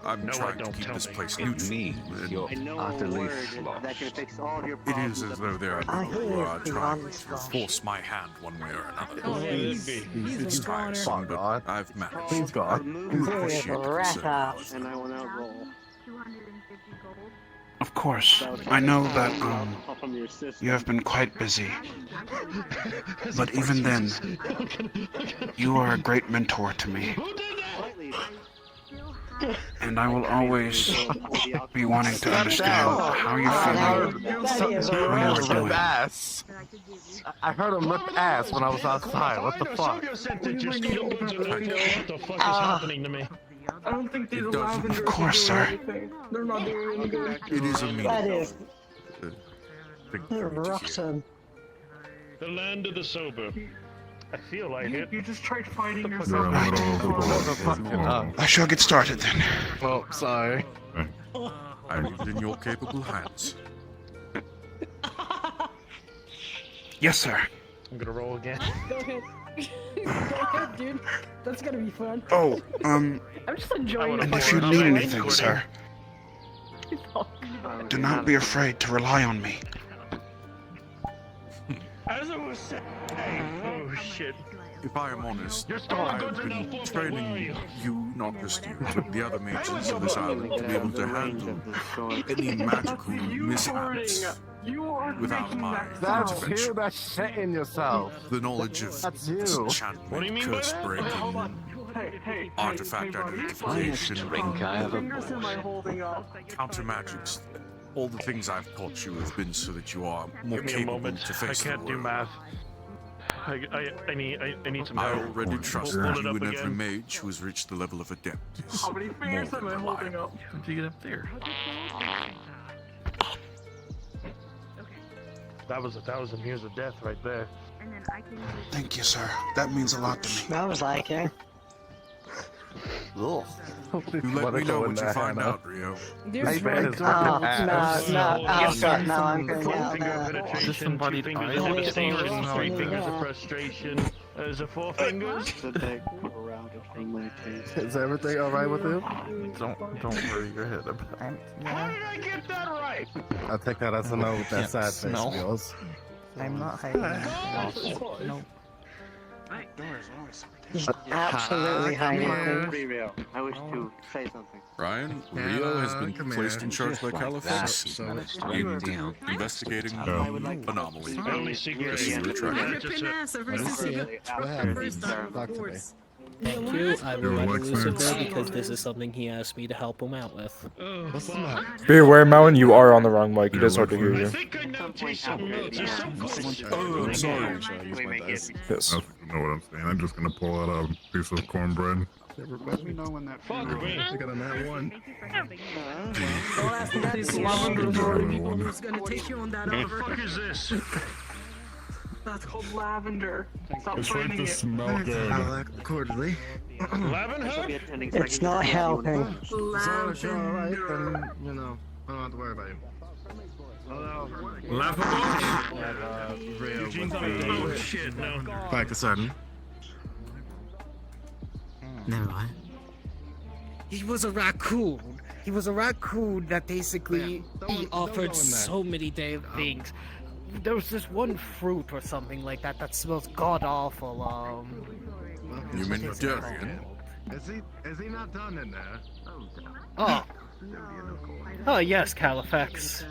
I'm No, I trying to don't. keep Tell this me. place It neutral. means and you're I know a utterly word slosh. that can fix all of your It problems. is as though there are I people who hear are you trying on to slosh. force my hand one way or another. Oh, yeah, It's he's a goner. tiresome, but I've managed. Please, God. Remove I my appreciate Serious the rat concern, ass. and I will now roll. Of course, I know that, Alcohol from your system. you have been quite busy. But even then, you are a great mentor to me. And I will always be wanting to understand how you're feeling. That is a How real you're doing. ass. I heard him rip ass when I was outside. What the fuck? What the fuck is happening to me? I don't think these It doesn't- lavenders Of course, are doing sir. anything. They're not doing anything. It is a That meaningful is thing for me to hear. rotten. The land of the sober. I feel like it. You just tried fighting You're yourself. in the middle of the I shall get started then. Oh, sorry. I leave it in your capable hands. Yes, sir. I'm gonna roll again. Go ahead. Go ahead, dude. That's gonna be fun. Oh, I'm just enjoying the if you need anything, sir, do not be afraid to rely on me. As I was saying. Oh shit. If I am honest, Your stolen I've goods are now been full. Where are training you? not just you, but the other mages of this island to be able to handle any magical mishaps without my That's intervention. you that's shitting yourself. The knowledge of That's you. disenchantment, What do you mean by curse that? breaking, artifact identification, Drink I have a fingers am I holding up? counter magics. All the things I've taught you have been so that you are more Give me a capable moment. to I face can't the do world. math. I need some I help. already trust We'll that pull it you up and every again. mage who has reached the level of adept is How many more fingers than am I holding reliable. up? How'd you get up there? That was a muse of death right there. Thank you, sir. That means a lot to me. Smells like it. You let me know what you find out, Rio. Hey, man, it's Oh, ass. no, Alpha, no, I'm going One out finger of there. penetration, Just somebody two fingers died. of Oh, devastation, yeah. three fingers of frustration. Is it four fingers? Is everything alright with him? Don't worry your head about it. How did I get that right? I'll take that as a no with that sad face of yours. I'm not hiding. No. Absolutely hiding. I wish to say something. Ryan, Rio has been come placed here. in charge by Califax in investigating anomaly. Only secret. Just retract. Ripping ass ever What since is you it? What happened? first time, Talk of to me. course. Thank you. I will let Like Lucifer that. because this is something he asked me to help him out with. What's the matter? Be aware, Mountain, you are on the wrong mic. It is hard to hear I you. think I now taste some notes. You're so close. Oh, I'm sorry. Yes. I don't know what I'm saying. I'm just gonna pull out a piece of cornbread. Let me know when that Fuck me. I got a nat one. Don't ask me this lavender people who's gonna take you on that What the offer. fuck is this? That's called lavender. Stop It's like fighting to it. smell good. Accordingly. Lavender? It's not helping. Alright, then, you know, I don't have to worry about you. Eugene's on a date. Oh shit, no. Back a sudden. Never mind. He was a raccoon. He was a raccoon that basically he offered so many damn things. There was this one fruit or something like that that smells god awful. You mean durian? Is he not done in there? Oh yes, Califax.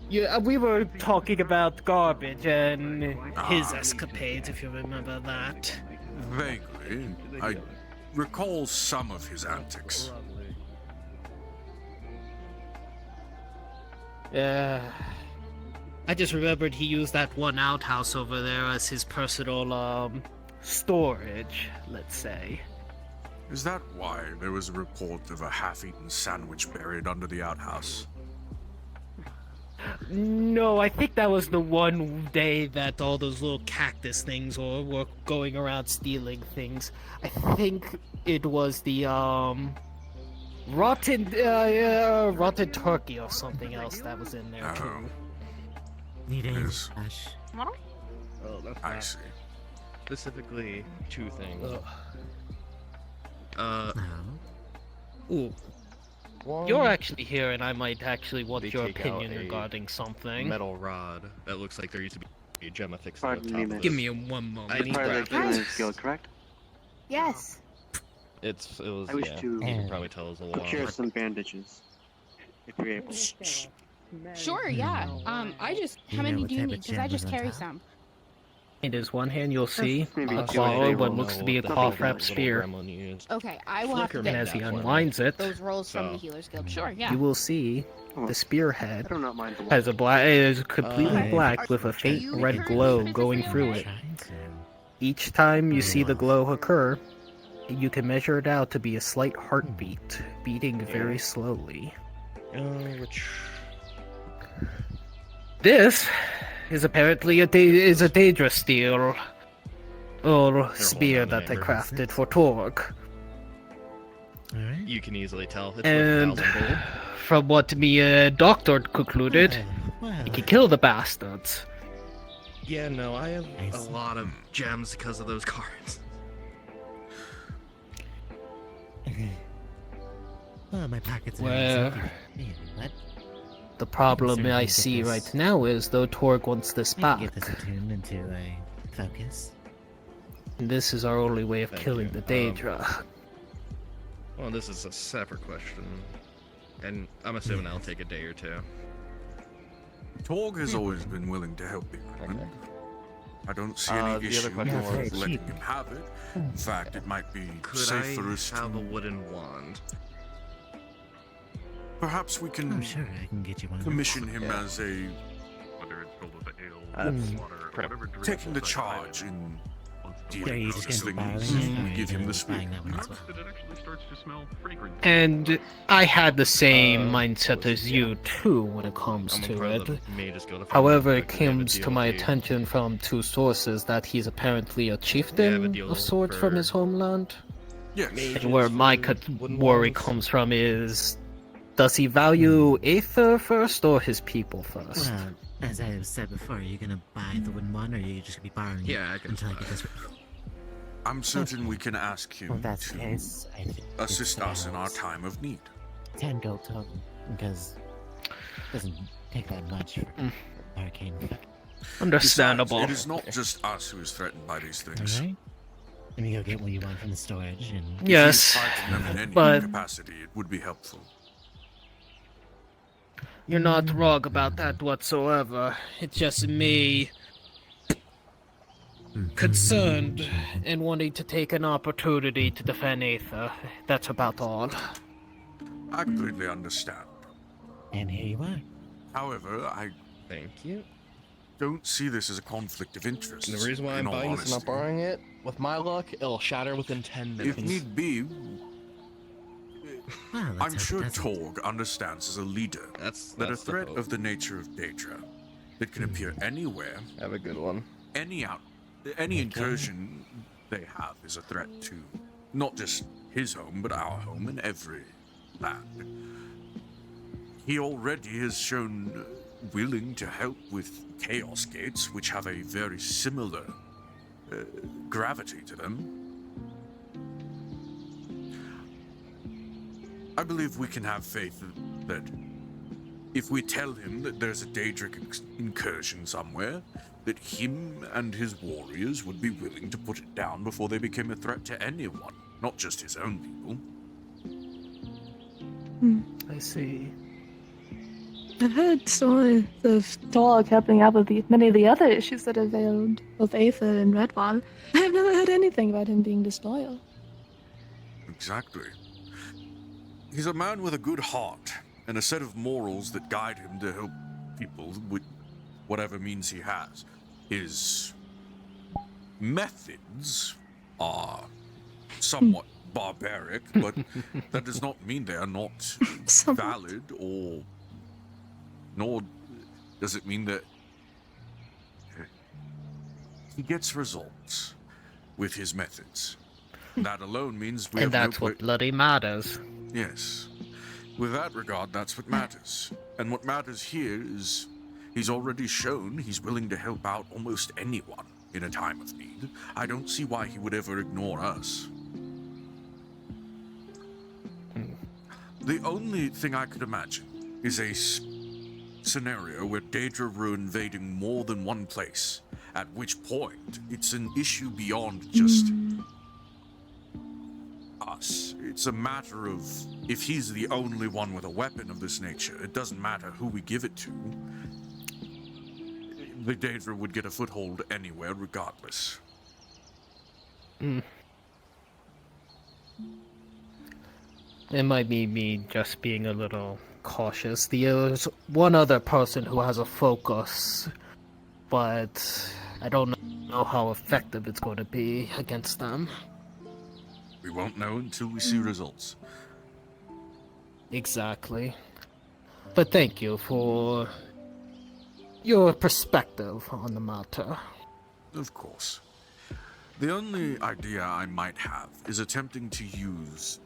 Yeah, we were talking about garbage and his escapades, if you remember that. Vaguely. I recall some of his antics. I just remembered he used that one outhouse over there as his personal, storage, let's say. Is that why there was a report of a half-eaten sandwich buried under the outhouse? No, I think that was the one day that all those little cactus things were going around stealing things. I think it was the, rotten turkey or something else that was in there, too. Yes. Oh, that's I not see. specifically two things. Ooh. You're actually here, and I might actually want They your take out opinion a regarding something. metal rod that looks like there used to be a gem affixed to Pardon the me, top of miss. it. Give me one moment. I need Part of that. the killing skill, correct? Yes. It was, I wish yeah, to you can probably tell it was a little procure some bandages, if you're able. Sure, yeah. I just, how many do you need? Because I just carry some. In his one hand, you'll see Maybe a two claw or of three what looks to be a rolls. cloth-wrapped spear. Okay, I will have to And get as he unwinds it, those rolls from the Healer's Guild. Sure, yeah. you will see the spearhead I do not mind the has a black is completely Okay. black with a faint you red currently glow physically going through okay? it. Each time you see the glow occur, you can measure it out to be a slight heartbeat, beating very slowly. This is apparently a Daedra steel or spear that they crafted for Torg. You can easily tell. It's And worth 1,000 gold. from what me doctor concluded, he could kill the bastards. Yeah, no, I have a lot of gems because of those cards. Well, my pockets are Well, what? the problem certainly I get see this- right now is, though Torg wants this I back, can get this attuned into a focus. and this is our only way of Thank killing you. the Daedra. Well, this is a separate question, and I'm assuming that'll take a day or two. Torg has always been willing to help the island. I don't see The any other issue question with was- letting him have it. In fact, it might be Could safer I have a wooden wand? Perhaps we can Oh, sure, I can get you one. commission him Yeah. as a Whether it's filled with ale, That's water, or prep. whatever drink taking the is charge in Are you dealing just with gonna buy things. it? We give him the spear. Buying that one as well. that it actually starts to smell fragrant. And I had the same mindset as you too when it comes I'm to part of it. the mage guild. However, it If they have a comes to deal my with you. attention from two sources that he's apparently a have a chieftain deal of sorts from for his homeland. Yes. And where my worry comes from is, does he value Aether first or his people first? Well, as I have said before, are you gonna buy the wooden one, or are you just gonna be borrowing Yeah, I it can until I buy get this? I'm certain we can ask him Well, that's the to case. I think assist it's us in our about time of need. 10 gold total, because it doesn't take that much for arcane effect. Understandable. Besides, it is not just us who is threatened by these things. Alright? Let me go get what you want from the storage and... Yes, If you fight them in any but capacity, it would be helpful. you're not wrong about that whatsoever. It's just me concerned and wanting to take an opportunity to defend Aether. That's about all. I completely understand. And here you are. However, I Thank you. don't see this as a conflict of interest. And the reason why I'm in all buying this and not honesty. borrowing it, with my luck, it'll shatter within 10 minutes. If need be, Well, let's I'm hope sure it doesn't. Torg understands as a leader that a that's the threat hope. of the nature of Daedra that can appear anywhere, Have a good one. any incursion they have is a threat to not just his home, but our home and every land. He already has shown willing to help with Chaos Gates, which have a very similar gravity to them. I believe we can have faith that if we tell him that there's a Daedric incursion somewhere, that him and his warriors would be willing to put it down before they became a threat to anyone, not just his own people. I see. I've heard stories of Dog helping out with many of the other issues that have failed, both Aether and Redwall. I've never heard anything about him being disloyal. Exactly. He's a man with a good heart and a set of morals that guide him to help people with whatever means he has. His methods are somewhat barbaric, but that does not mean they are not valid, or nor does it mean that he gets results with his methods. That alone means we And have that's what bloody matters. Yes. With that regard, that's what matters. And what matters here is he's already shown he's willing to help out almost anyone in a time of need. I don't see why he would ever ignore us. The only thing I could imagine is a scenario where Daedra were invading more than one place, at which point it's an issue beyond just us. It's a matter of if he's the only one with a weapon of this nature, it doesn't matter who we give it to. The Daedra would get a foothold anywhere regardless. It might be me just being a little cautious. There's one other person who has a focus, but I don't know how effective it's going to be against them. We won't know until we see results. Exactly. But thank you for your perspective on the matter. Of course. The only idea I might have is attempting to use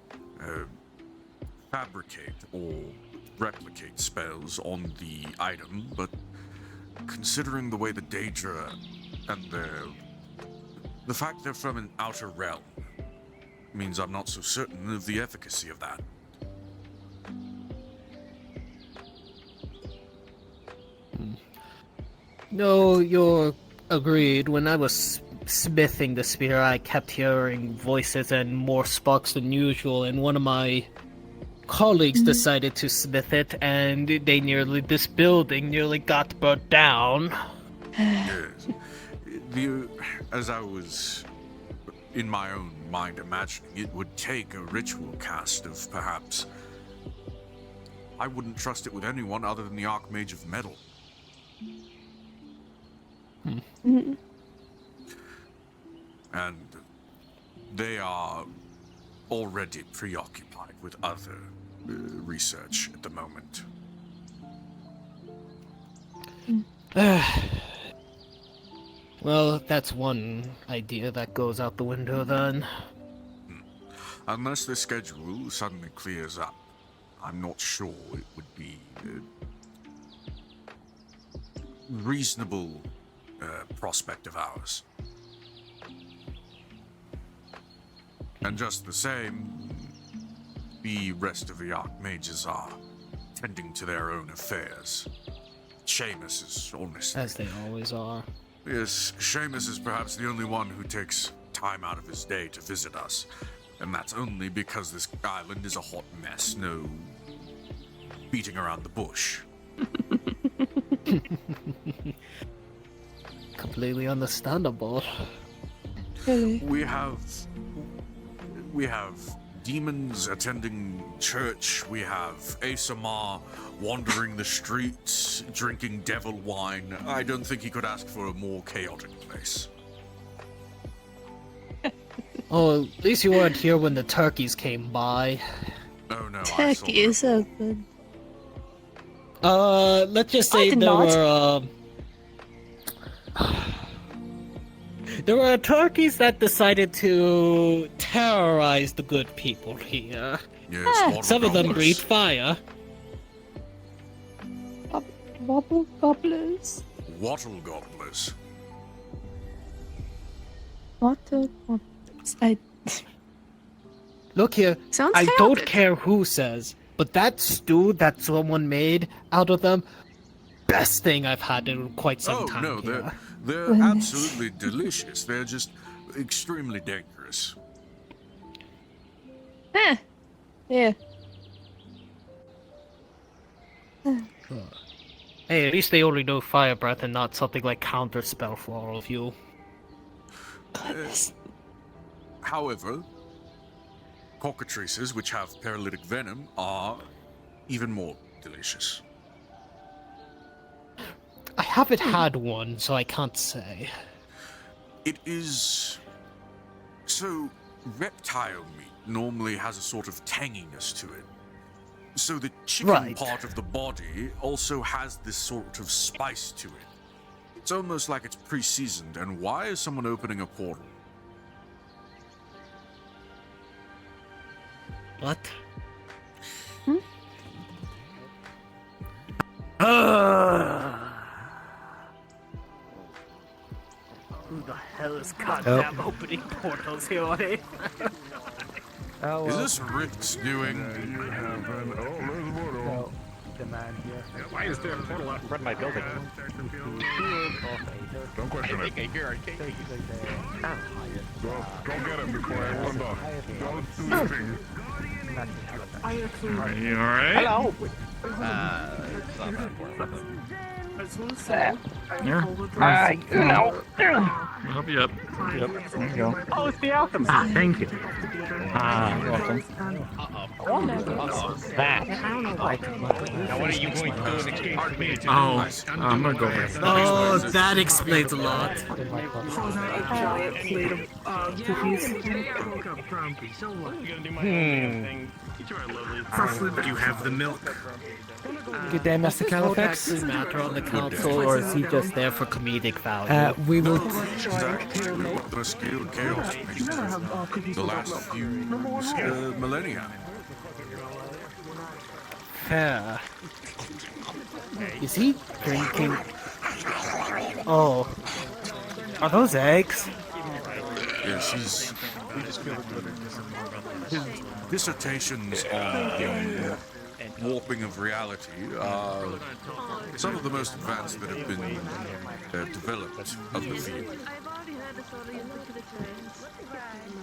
fabricate or replicate spells on the item, but considering the way the Daedra and the fact they're from an outer realm means I'm not so certain of the efficacy of that. No, you're agreed. When I was smithing the spear, I kept hearing voices and more sparks than usual, and one of my colleagues decided to smith it, and this building nearly got burnt down. Yes. As I was in my own mind imagining, it would take a ritual cast of perhaps... I wouldn't trust it with anyone other than the Archmage of Metal. And they are already preoccupied with other research at the moment. Well, that's one idea that goes out the window then. Unless the schedule suddenly clears up, I'm not sure it would be reasonable prospect of ours. And just the same, the rest of the Archmages are tending to their own affairs. Seamus is honestly... As they always are. Yes, Seamus is perhaps the only one who takes time out of his day to visit us. And that's only because this island is a hot mess, no beating around the bush. Completely understandable. We have demons attending church. We have Asamar wandering the streets, drinking devil wine. I don't think he could ask for a more chaotic place. Oh, at least you weren't here when the turkeys came by. Oh no, Turkey is open. Let's just say there were turkeys that decided to terrorize the good people here. Yes, some of them breathe fire. Wobble gobblers. Wattle gobblers. Water gobblers. Look here, Sounds I chaotic. don't care who says, but that stew that someone made out of them, best thing I've had in quite some time. Oh no, here. they're absolutely delicious. They're just extremely dangerous. Yeah. Hey, at least they only know fire breath and not something like counter spell for all of you. However, cockatrices, which have paralytic venom, are even more delicious. I haven't had one, so I can't say. It is... So, reptile meat normally has a sort of tanginess to it. So the chicken part of the body also has this sort of spice to it. It's almost like it's pre-seasoned, and why is someone opening a portal? What? Who the hell is goddamn opening portals here, eh? Is this Rick's doing? The man here. Why is there a portal out in front of my building? Don't question it. Go get him before I run off. Don't do anything. You alright? Hello! Yeah. No. I'll help you up. Yep. There you go. Oh, it's the alchemist. Thank you. You're welcome. That. Now what are you going to do in exchange for me? I'm gonna go over. Oh, that explains a lot. Do you have the milk? Good day, Master Does this vote Califax. actually matter on the council, or is he just there for comedic value? We will. The scale of chaos the last few millennia. Fair. Is he drinking? Oh. Are those eggs? Yes, his dissertations on the warping of reality are some of the most advanced that have been developed of the field.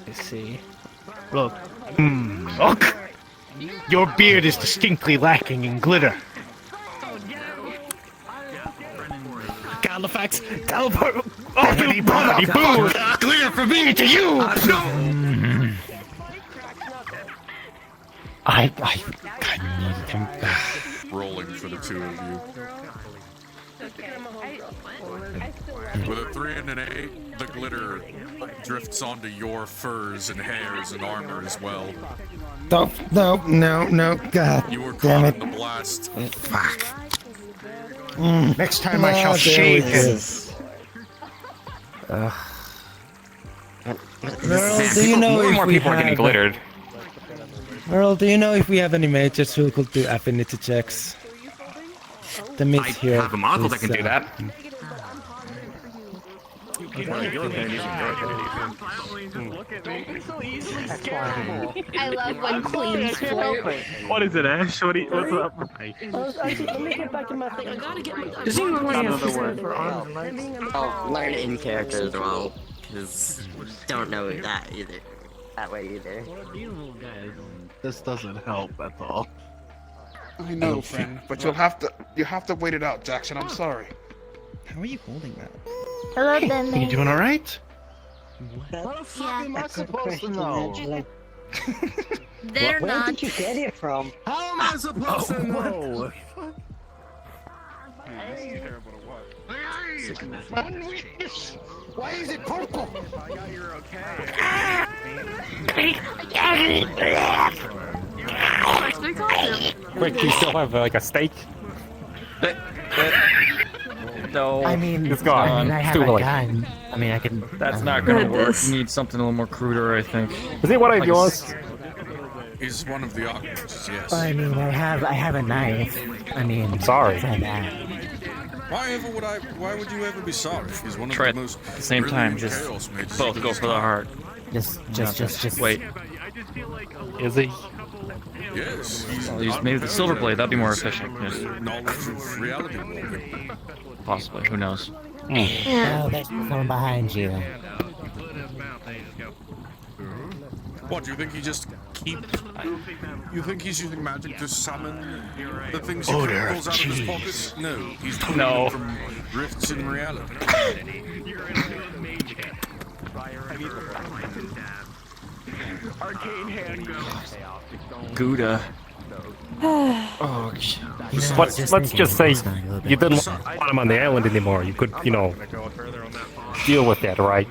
I see. Look. Look! Your beard is distinctly lacking in glitter. Califax, teleport! Oh, you bloody boo! Glitter from me to you! I need him. Rolling for the two of you. With a 3 and an 8, the glitter drifts onto your furs and hairs and armor as well. No, God You were damn caught it. in the blast. Fuck. Next time I shall shave him. Merle, do you know if more we people are getting have... glittered. Merle, do you know if we have any mages who could do affinity checks? The myth I here. have a model that is, can do that. I love when queens flirt. What is it, Ash? What's up? Let me get back in my thing. I gotta get my. Another word for Oh, learn it in character as well. Because don't know that either. That way either. This doesn't help at all. I know, friend, but you have to wait it out, Jackson. I'm sorry. How are you holding that? Hello, Ben. You doing all right? How the fuck am I supposed to know? They're Where not. did you get it from? How am I supposed to know? Why is it purple? Quick, do you still have like a steak? No. I mean, It's gone. I mean, I It's have too a late. gun. I mean, I can. That's not gonna work. Goodness. You need something a little more cruder, I think. Is it one of Like yours? Is one of the architects, yes. I mean, I have a knife. I mean, I'm sorry. like that. Why would you ever be sorry? He's one of Try the it most at the same time. brilliant Just chaos mages both of go his for the time. heart. Just Wait. Is he? Yes. Well, use maybe the silver blade. That'd be more efficient. Yes. Knowledge of reality warping. Possibly. Who knows? Oh, there's someone behind you. What, do you think he just You think he's using magic to summon the things he Odor of pulls out of his cheese. pockets? No, he's pulling No. them from rifts in reality. Arcane hand goes. Gouda. Oh, let's just say you didn't want him on the island anymore. You could, deal with that, right?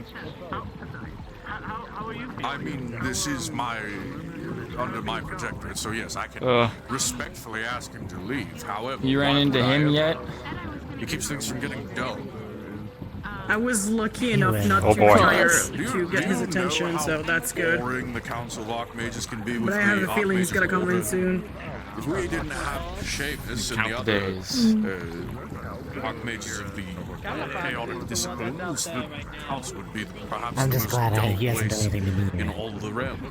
I mean, this is under my protectorate, so yes, I can respectfully ask him to leave. However, You ran why into would I him ever? yet? He keeps things from getting dull. I was lucky enough not Oh, to boy. tire Do you- to get do his you know attention, how so that's good. boring the Council of Archmages can be with But I have the a feeling he's gonna Archmages come in Order. soon. If we didn't have Seamus and the Count other days. Archmages of the chaotic disciplines, the house would be perhaps I'm the just most glad dull he hasn't place done anything to me in yet. all the realm.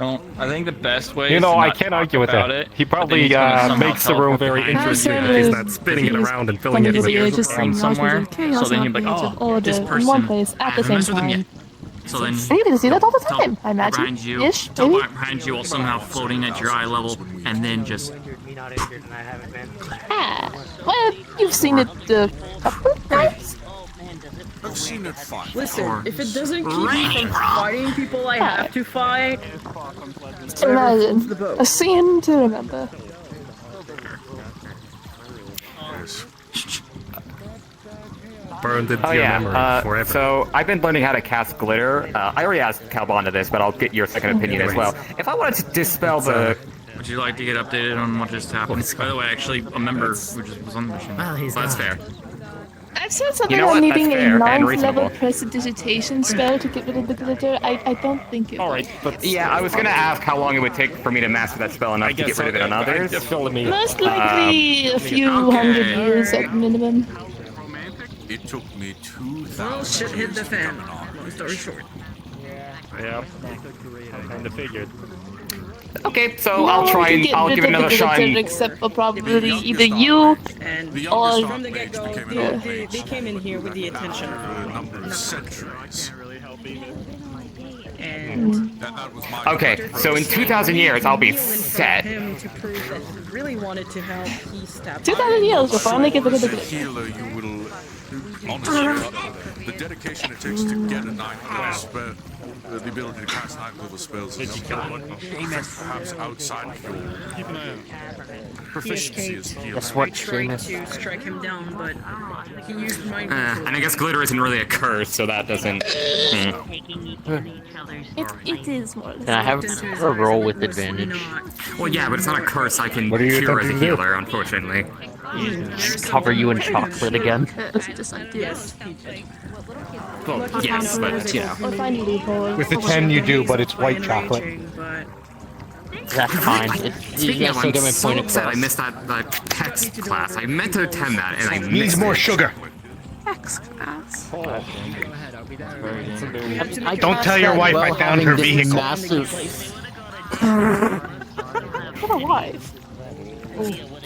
Well, I think the best way You is know, to I not can't talk argue with about that. it. He but then probably he's gonna somehow makes the tell room it very behind you interesting that if he's he's not spinning it around and filling One it of with the ages from somewhere, chaos so then he'd be like, archmages of oh, order this in one person, place I at the haven't same messed with him time. yet. So then, And you get to see that all the time, I imagine. behind you, Ish, tell maybe? behind you while somehow floating at your eye level, and then just Ah, well, you've seen it a couple of times. I've seen it fight. Listen, if it doesn't keep me from fighting people I have to fight, Imagine a scene to remember. burned into Oh your yeah, memory forever. so I've been learning how to cast glitter. I already asked Calbon this, but I'll get your second opinion as well. If I wanted to dispel the... Would you like to get updated on what just happened? By the way, actually, a member who just was on the mission. Well, he's That's gone. fair. I've said something You know about what? That's needing fair a and 9th level reasonable. prestidigitation spell to get rid of the glitter. I don't think it would. Yeah, I was gonna ask how long it would take for me to master that spell enough to get rid of it on others. Most likely a few hundred years at minimum. It took me 2,000 well, shit hit the years to fan. become an Long story short. Yeah, kind of figured. Okay, so No I'll one try can and get I'll rid give of it another the glitter shot. except for probably either you And or from the get-go, they came in here with the intention of number of centuries. and Okay, so in 2,000 years I'll be for set. him to prove that he really wanted to help, he stabbed 2,000 years will finally get rid of the As a glitter. healer, you will honestly, the dedication it takes to get a 9th level spell, the ability to cast 9th level spells is perhaps outside of your proficiency as a healer. I tried to strike him down, but he used mind control. And I guess glitter isn't really a curse, so that doesn't... It is more or less. Can I have a roll with advantage? Well, yeah, but it's not a curse I can What are you cure as a attempting to do? healer, unfortunately. Cover you in chocolate again? Yes. Well, yes, but, you know. Or find a loophole. With the 10 you do, but it's white chocolate. That's fine. You Speaking guys of, still I'm get my so point upset I across. missed that text class. I meant to attend that, and I missed Needs more it. sugar. Don't tell your wife I found her vehicle. What a wife.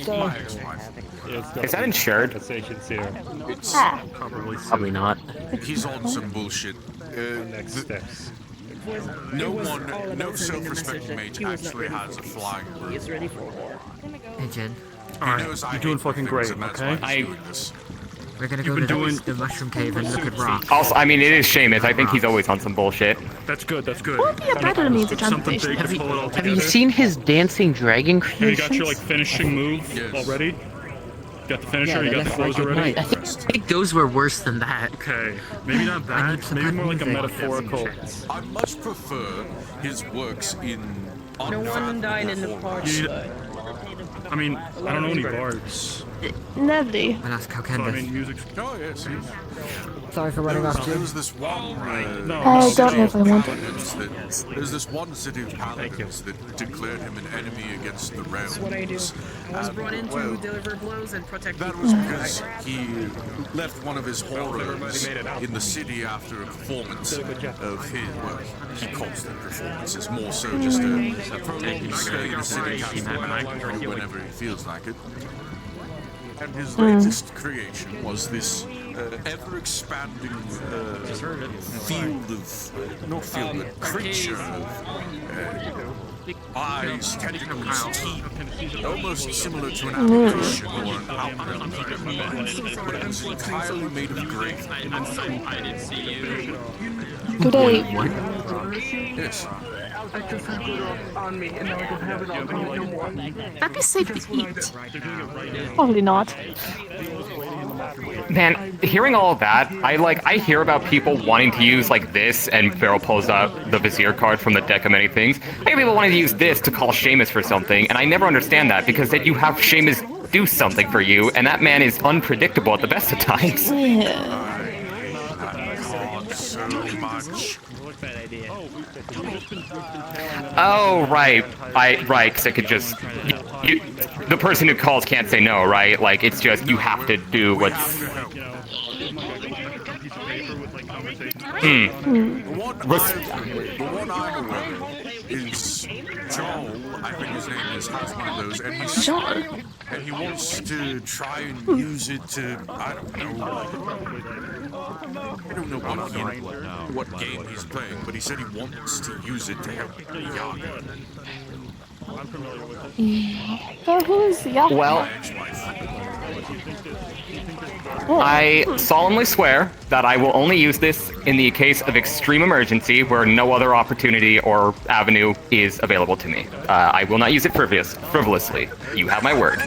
Oh, Is that insured? Ah. Probably not. He's on some bullshit. No self-respecting mage actually has a flying room. He's ready for war. Hey, Jen. You're doing fucking great, okay? We're gonna You've go been to doing- the mushroom cave and look at rock. Also, I mean, it is Seamus. I think he's always on some bullshit. That's good, that's good. Won't be a better needs a transportation. Have you seen his dancing dragon Have you got creations? your finishing move already? Got the finisher? You got the close already? I think those were worse than that. Okay, maybe not that. Maybe more like a metaphorical. I much prefer his works in. No one died in the park. I mean, I don't know any bards. Lovely. I'll ask how So, I mean, music. Oh yes. Sorry for running off, There Jim. was this one. I don't know if I want it. There's this one city of paladins that declared him an enemy against the realms. That's what I do. I was brought in to well, deliver blows and protect that people. was because he left one of his horrors in the city after a performance of his, well, he calls them performances, more so just a prolonged stay in the city casting whenever he feels like it. And his latest creation was this ever-expanding field of, not field, but creature of eyes, tentacles, teeth, almost similar to an apparition or an outline, but it was entirely made of grey. I didn't see you. Good day. Yes. I just have it on me, and now I don't have it on me no more. That'd be safe to eat. Probably not. Man, hearing all of that, I hear about people wanting to use like this, and Pharaoh pulls out the Vizier card from the deck of many things. I hear people wanting to use this to call Seamus for something, and I never understand that because then you have Seamus do something for you, and that man is unpredictable at the best of times. Yeah. So much. Oh, right. Right, because it could just... the person who calls can't say no, right? Like, it's just, you have to do what's... The one I know is Joel, I think his name is, has one of those, and he's... And he wants to try and use it to, I don't know what game he's playing, but he said he wants to use it to help Yaga. So who is Yaga? Well, I solemnly swear that I will only use this in the case of extreme emergency where no other opportunity or avenue is available to me. I will not use it frivolously. You have my word.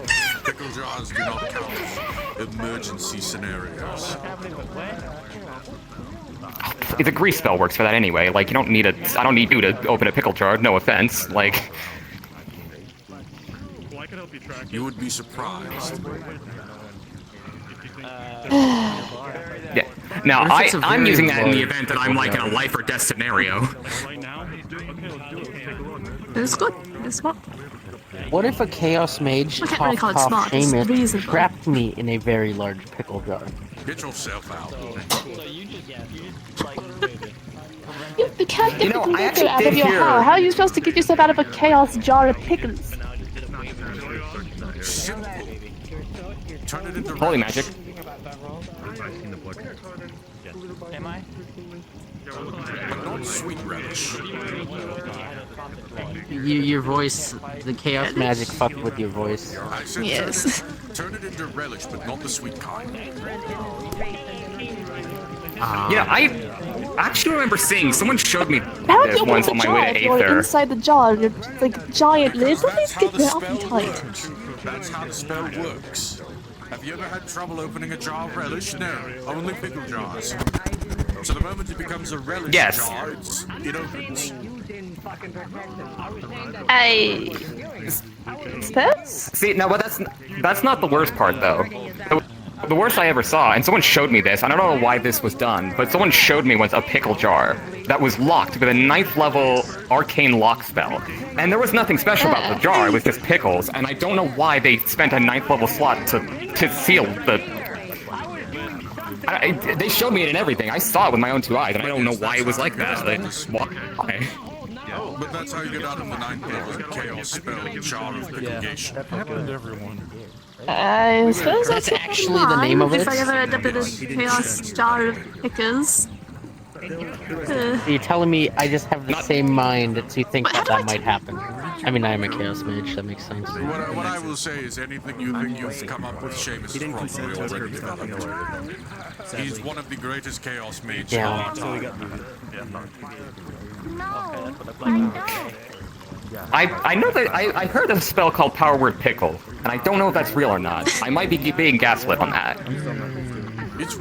Pickle jars do not count as emergency scenarios. The grease spell works for that anyway. Like, you don't need I don't need you to open a pickle jar, no offense. Like... You would be surprised. Yeah. Now, I'm using that in the event that I'm like in a life or death scenario. It's good. It's smart. What if a Chaos Mage I can't really call it smart, it's Seamus reasonable. trapped me in a very large pickle jar? Get yourself out. You can't get the I liquor out of your heart. How are you supposed to get yourself out of a chaos jar of pickles? Simple. Turn it into Holy magic. Am I? But not sweet relish. Your voice, the Chaos Magic fucked with your voice. I said Yes. Turn it into relish, but not the sweet kind. Yeah, I actually remember seeing, someone showed me How do this you once open on the my way jar to if you're Aether. inside the jar? You're like giant lid. Please get that off me tight. That's how the spell works. Have you ever had trouble opening a jar of relish? No, only pickle jars. So the moment it becomes a relish jar, it opens. See, no, but that's not the worst part, though. The worst I ever saw, and someone showed me this, I don't know why this was done, but someone showed me once a pickle jar that was locked with a 9th level arcane lock spell. And there was nothing special about the jar, it was just pickles, and I don't know why they spent a 9th level slot to seal the... they showed me it and everything, I saw it with my own 2 eyes, and I don't know why it was like that. Like, why? But that's how you get out of the 9th level chaos spell, jar of picklegation. That happened to everyone. I suppose That's actually the name of it? If I ever end up in a chaos jar of pickles. You're telling me I just have the same mind to think that might happen. I mean, I am a Chaos Mage, that makes sense. What I will say is anything you think you've come up with, Seamus is probably already developed. He's one of the greatest chaos mages of our time. I know that I heard of a spell called Power Word Pickle, and I don't know if that's real or not. I might be being gaslit on that. It's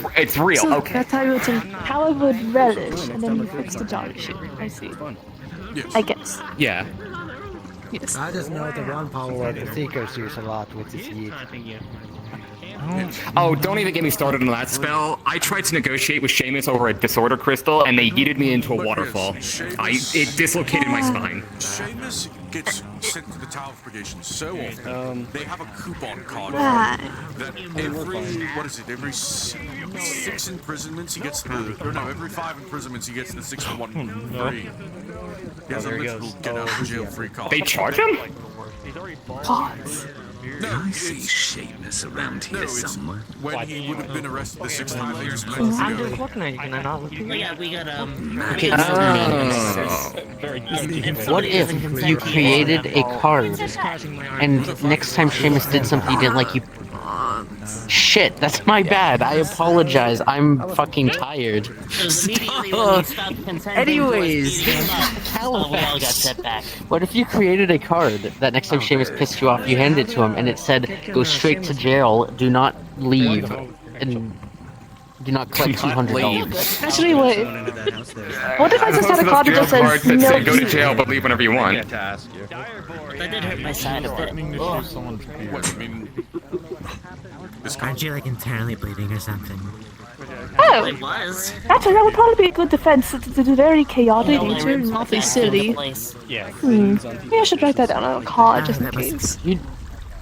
real. It's real. So Okay. that's how you would say power would relish, and then you fix the jar issue. I see. Yes. I guess. Yeah. Yes. I just know the one power word the Seekers use a lot, which is yeet. Oh, don't even get me started on that spell. I tried to negotiate with Seamus over a disorder crystal, and they yeeted me into a waterfall. It dislocated my spine. Seamus gets sent to the Tower of Purgation so often. They have a coupon card Ah. that every 6 imprisonments he gets every 5 imprisonments he gets the 6th one free. He has a literal get out of jail free card. They charge him? Cards. No, I see Seamus around here somewhere. when he would have been arrested the 6 times he was I'm meant just to go. looking at you, can I not look at you? Yeah, we got Okay, what if you created a card, and next time Seamus did something he didn't like, you... Shit, that's my bad. I apologize. I'm fucking tired. Anyways, what if you created a card that next time Seamus pissed you off, you hand it to him, and it said, "Go straight to jail. Do not leave, and do not collect $200." Actually, wait. What if I just had a card that just says that no? say, go to jail, but leave whenever you want. That did hurt my side a bit. Aren't you like internally bleeding or something? Oh, It was. actually, that would probably be a good defense. It's a very chaotic nature and awfully silly. Maybe I should write that down on a card just in case.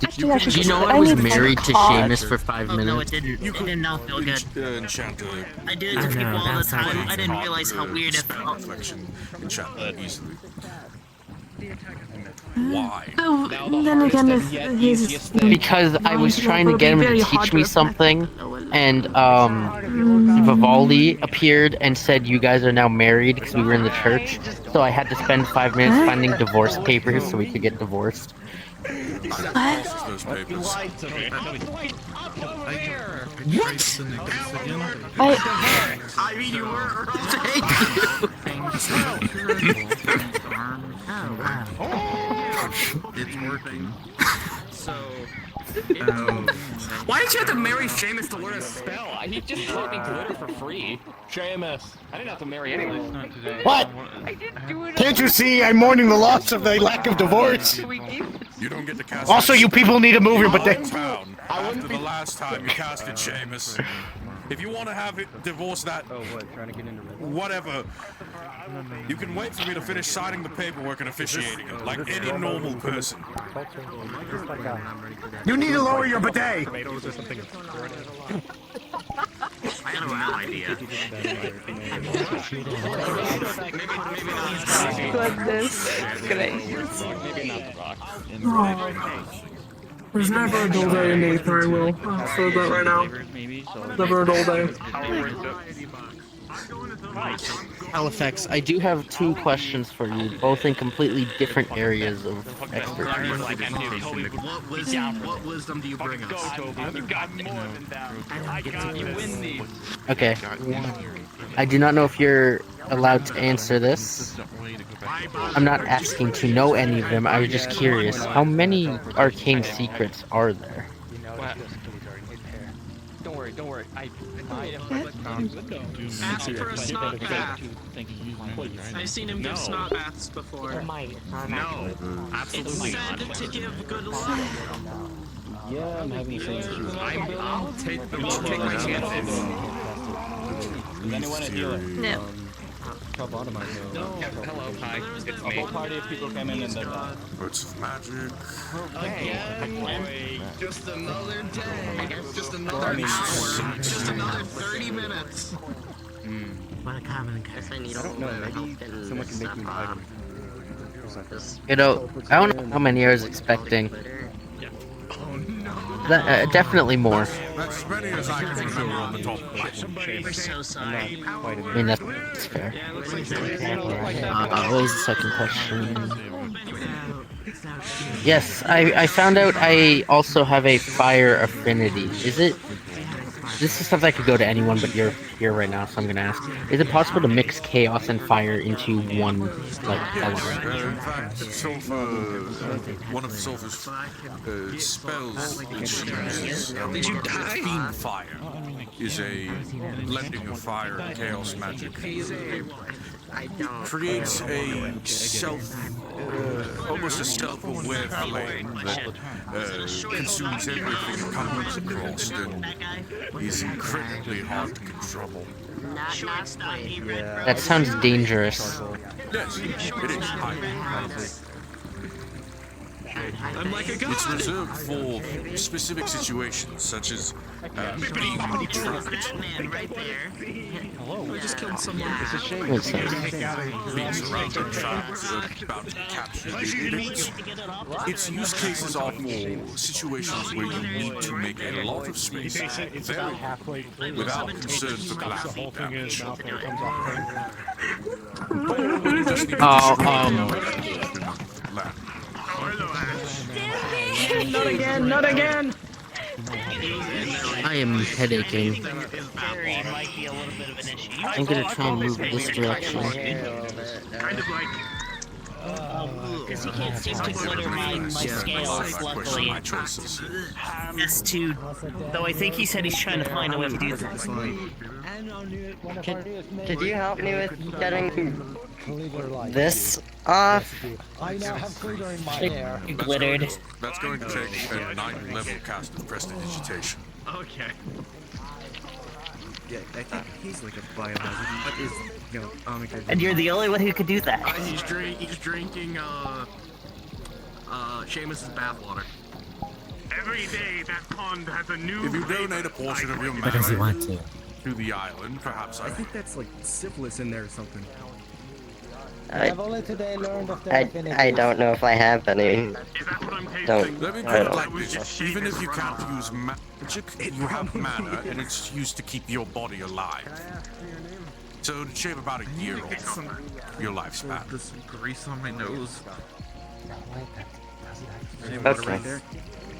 Actually, I should. Do you know I was married to Seamus for 5 minutes? No, it didn't. It did not feel good. I do it to people all the time. I didn't realize how weird it felt. Easily. Why? Oh, then again, if he's Because I was trying to get him to teach me something, and Vivaldi appeared and said, "You guys are now married," because we were in the church. So I had to spend 5 minutes finding divorce papers so we could get divorced. Those papers. What? I mean, you were. It's working. So. Why did you have to marry Seamus to learn a spell? He just taught me glitter for free. Seamus. I didn't have to marry anyone. What? Can't you see I'm mourning the loss of the lack of divorce? You don't get to cast. Also, you people need to move your town after the last time you casted Seamus. If you want to have it divorce that, whatever, you can wait for me to finish signing the paperwork and officiating it, like any normal person. You need to lower your bidet. I have no idea. Goodness gracious. There's never a dull day in Aether, I will. I'll say that right now. Never a dull day. Halifax, I do have 2 questions for you, both in completely different areas of expertise. What wisdom do you bring us? You got more than that. You win these. Okay. I do not know if you're allowed to answer this. I'm not asking to know any of them, I was just curious. How many arcane secrets are there? Don't worry. Ask for a snot bath. I've seen him give snot baths before. No, absolutely not. It's said to give good luck. Yeah, I'm having the same issue. I'll take my chances. Is anyone a healer? No. Hello, hi. It's A whole me. party of people came in and then Words of magic. Again, just another day, just another hour, just another 30 minutes. What a common I need I don't know, maybe someone can make me mad. You know, I don't know how many I was expecting. Definitely more. As many as I can remember on the top of my head. We're so sorry. I mean, that's fair. What was the second question? Yes, I found out I also have a fire affinity. Is it... This is something that could go to anyone, but you're here right now, so I'm gonna ask. Is it possible to mix chaos and fire into one, like, element? In fact, Sulfur, one of Sulfur's spells that she uses, Fiend Fire, is a blending of fire and chaos magic. Creates a almost a self-aware flame that consumes everything it comes across and is incredibly hard to control. That sounds dangerous. Yes, it is. I'm like a god. It's reserved for specific situations, such as being trapped. Right there. Hello. I just killed someone. It's a shame. Being surrounded, trapped, about to be captured. Its use cases are for situations where you need to make a lot of space without concern for collateral damage. Not again, not again! I am headaching. I'm gonna try and move this direction. Because he can't seem to glitter my scales, luckily. Yes, too. Though I think he said he's trying to find a way to do that. Could you help me with getting this off? I now have glitter in my hair. Glittered. That's going to take a 9th level cast of prestidigitation. Okay. Yeah, I think he's like a biohazard. What is, Omega? And you're the only one who could do that. He's drinking, Seamus's bathwater. Every day that pond has a new. If you donate a portion of your But does he want to? to the island, perhaps I think that's like syphilis in there or something. I've only today learned of the affinity. I don't know if I have any. Don't. Let me put it like this. Even if you can't use magic, you have mana, and it's used to keep your body alive. So to shave about a year off your lifespan. This grease on my nose. Okay.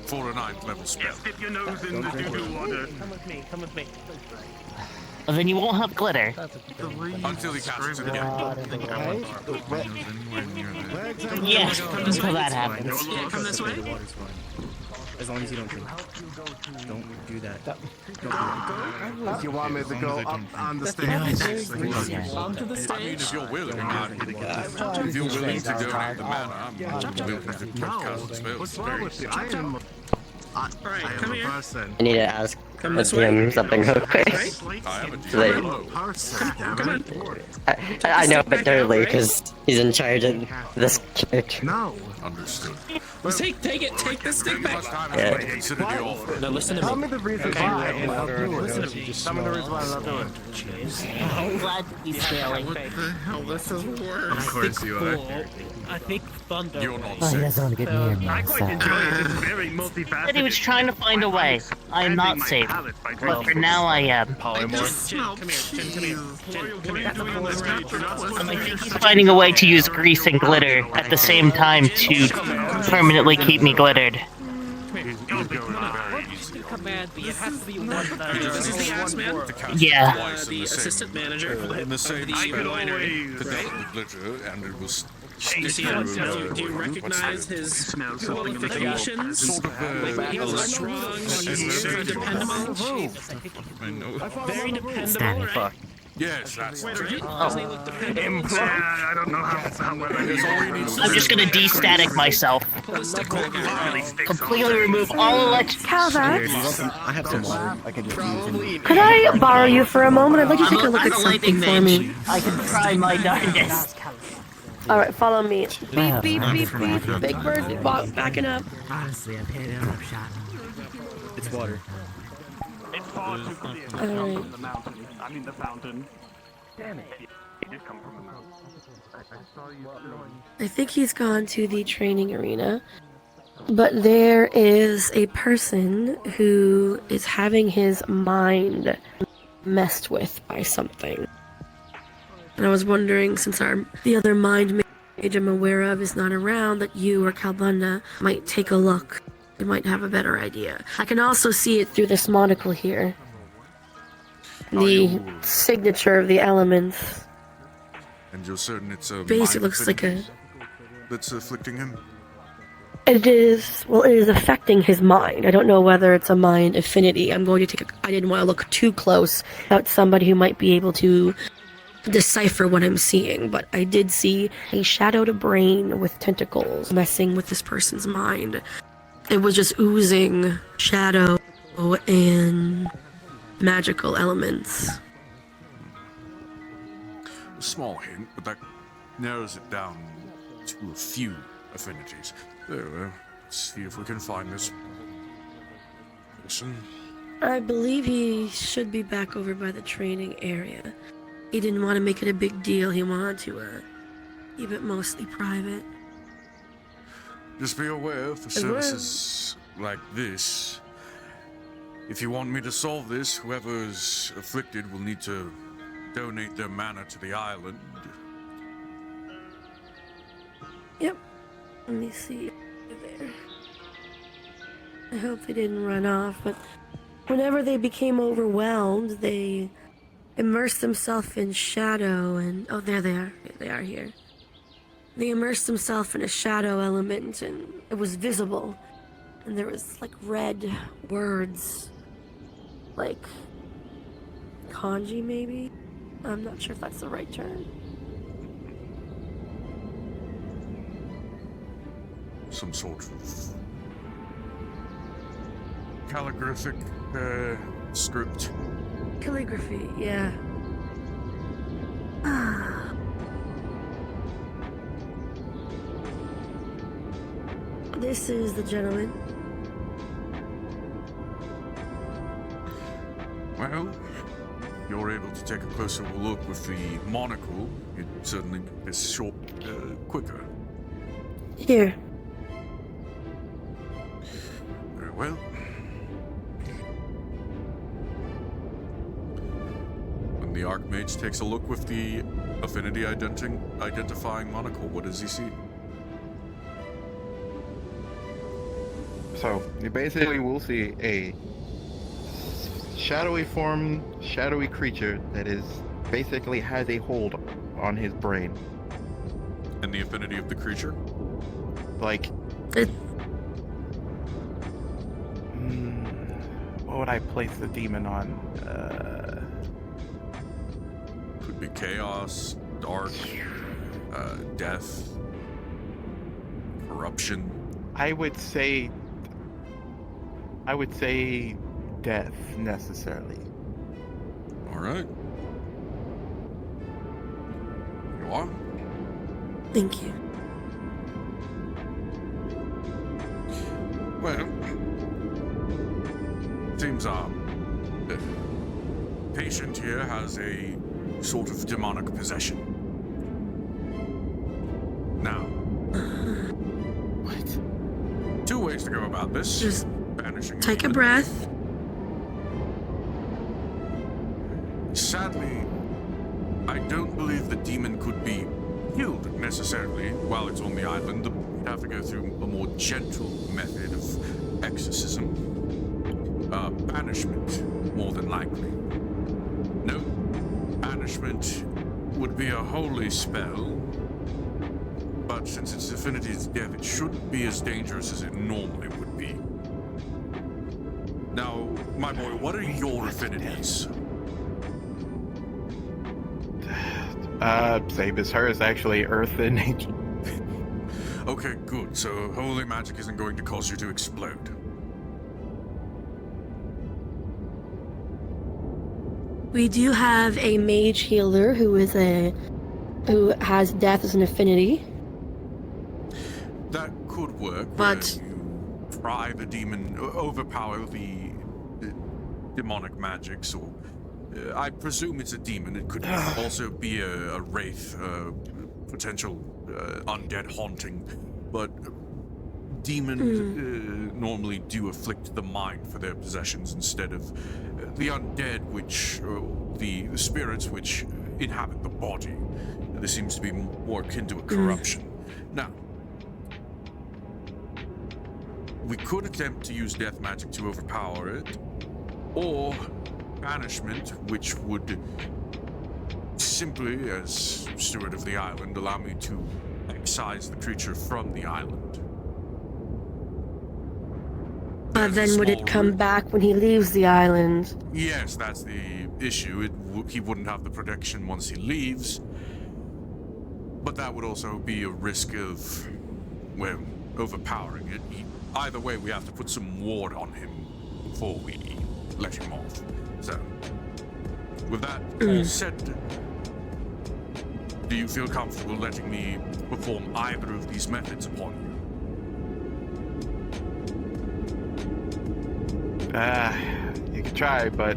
For a 9th level spell. Dip your nose in the doo-doo water. Come with me, come with me. Well, then you won't have glitter. Until he casts it again. Yeah, until that happens. Yeah, come this way. As long as you don't drink. Don't do that. Don't do that. You want me to go up on the stage? Onto the I mean, stage. if you're willing, if you're willing to donate the mana, I'm willing to cast spells. What's wrong with you? I am Alright, come here. person. I need to ask Come this way. him something real quick. I have a I know, but totally, because he's in charge of this kick. No. Understood. Take it, take the stick back. Yeah. Consider the offer. Now listen to Tell me. me the reason why, and I'll do it. Tell me the reason why I'll do it. I'm glad he's failing. What the hell? This is worse. Of course you are. I think Thunder. You're not Oh, he doesn't want to get near me. I quite enjoy it. It's very multifaceted. Said he was trying to find a way. I am not safe, but for now I am. Polymorph. Come here, Chin, come here. What are you doing on this page? You're not supposed to I think he's finding a way to use grease and glitter at the same time to permanently keep me glittered. Command me. It has to be one This is the ass man. Yeah. The assistant manager. In the same The spell, winery. to develop the glitter, and it was Do you see him? Do you recognize his qualifications? He was strong, he's dependable. Very dependable. Yes, that's true. Doesn't he look dependable? I don't know how well I I'm just gonna de-static myself. Completely remove all electric. Calvax, I have some water. I can just use him. could I borrow you for a moment? I'd like you to take a look I'm at a something lightning for me. mage. I can try my darndest. Alright, follow me. Well, Beep, beep, I'm beep, from beep. Aether. Big bird, backing up. Honestly, I've hit it up shot. It's water. It's far too clear. It Alright. comes from the mountain. I mean the fountain. Damn it. It did come from the mountain. I saw you throwing. I think he's gone to the training arena. But there is a person who is having his mind messed with by something. And I was wondering, since the other mind mage I'm aware of is not around, that you or Calbunda might take a look. You might have a better idea. I can also see it through this monocle here. The signature of the elements. And you're certain it's a Basically mind looks like a... that's afflicting him? It is affecting his mind. I don't know whether it's a mind affinity. I didn't want to look too close about somebody who might be able to decipher what I'm seeing, but I did see a shadowed brain with tentacles messing with this person's mind. It was just oozing shadow and magical elements. A small hint, but that narrows it down to a few affinities. see if we can find this person. I believe he should be back over by the training area. He didn't want to make it a big deal. He wanted to keep it mostly private. Just be aware for services like this. If you want me to solve this, whoever's afflicted will need to donate their mana to the island. Yep. Let me see there. I hope they didn't run off, but whenever they became overwhelmed, they immersed themselves in shadow and... Oh, there they are. They are here. They immersed themselves in a shadow element and it was visible. And there was like red words. Like kanji maybe? I'm not sure if that's the right term. Some sort of calligraphic script. Calligraphy, yeah. This is the gentleman. Well, you're able to take a closer look with the monocle. It certainly is short, quicker. Here. Very well. When the Archmage takes a look with the affinity identifying monocle, what does he see? So, you basically will see a shadowy form, shadowy creature that is basically has a hold on his brain. And the affinity of the creature? Like... what would I place the demon on? Could be chaos, dark, death, corruption. I would say death, necessarily. Alright. You are? Thank you. Well, seems the patient here has a sort of demonic possession. Now, what? Two ways to go about this. Just banishing take a demon. breath. Sadly, I don't believe the demon could be killed necessarily while it's on the island. You'd have to go through a more gentle method of exorcism. Banishment, more than likely. No, banishment would be a holy spell, but since its affinity is death, it shouldn't be as dangerous as it normally would be. Now, my boy, what are your affinities? Same as hers, actually, earth and nature. Okay, good. So holy magic isn't going to cause you to explode. We do have a mage healer who has death as an affinity. That could work. But you pry the demon, overpower the demonic magics, or I presume it's a demon. It could also be a wraith, potential undead haunting, but demons normally do afflict the mind for their possessions instead of the undead, which the spirits which inhabit the body. This seems to be more akin to a corruption. Now, we could attempt to use death magic to overpower it, or banishment, which would simply, as steward of the island, allow me to excise the creature from the island. But then would it come back when he leaves the island? Yes, that's the issue. He wouldn't have the protection once he leaves, but that would also be a risk of, well, overpowering it. Either way, we have to put some ward on him before we let him off. So, with that all said, do you feel comfortable letting me perform either of these methods upon you? You can try, but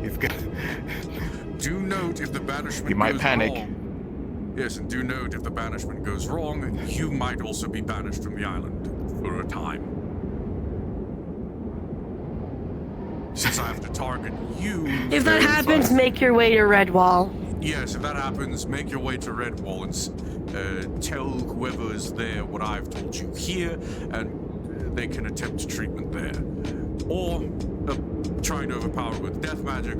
he's gonna. Do note if the banishment You might goes panic. wrong. Yes, and do note if the banishment goes wrong, you might also be banished from the island for a time. Since I have to target you. If that happens, make your way to Redwall. Yes, if that happens, make your way to Redwall and tell whoever is there what I've told you here, and they can attempt treatment there. Or trying to overpower with death magic,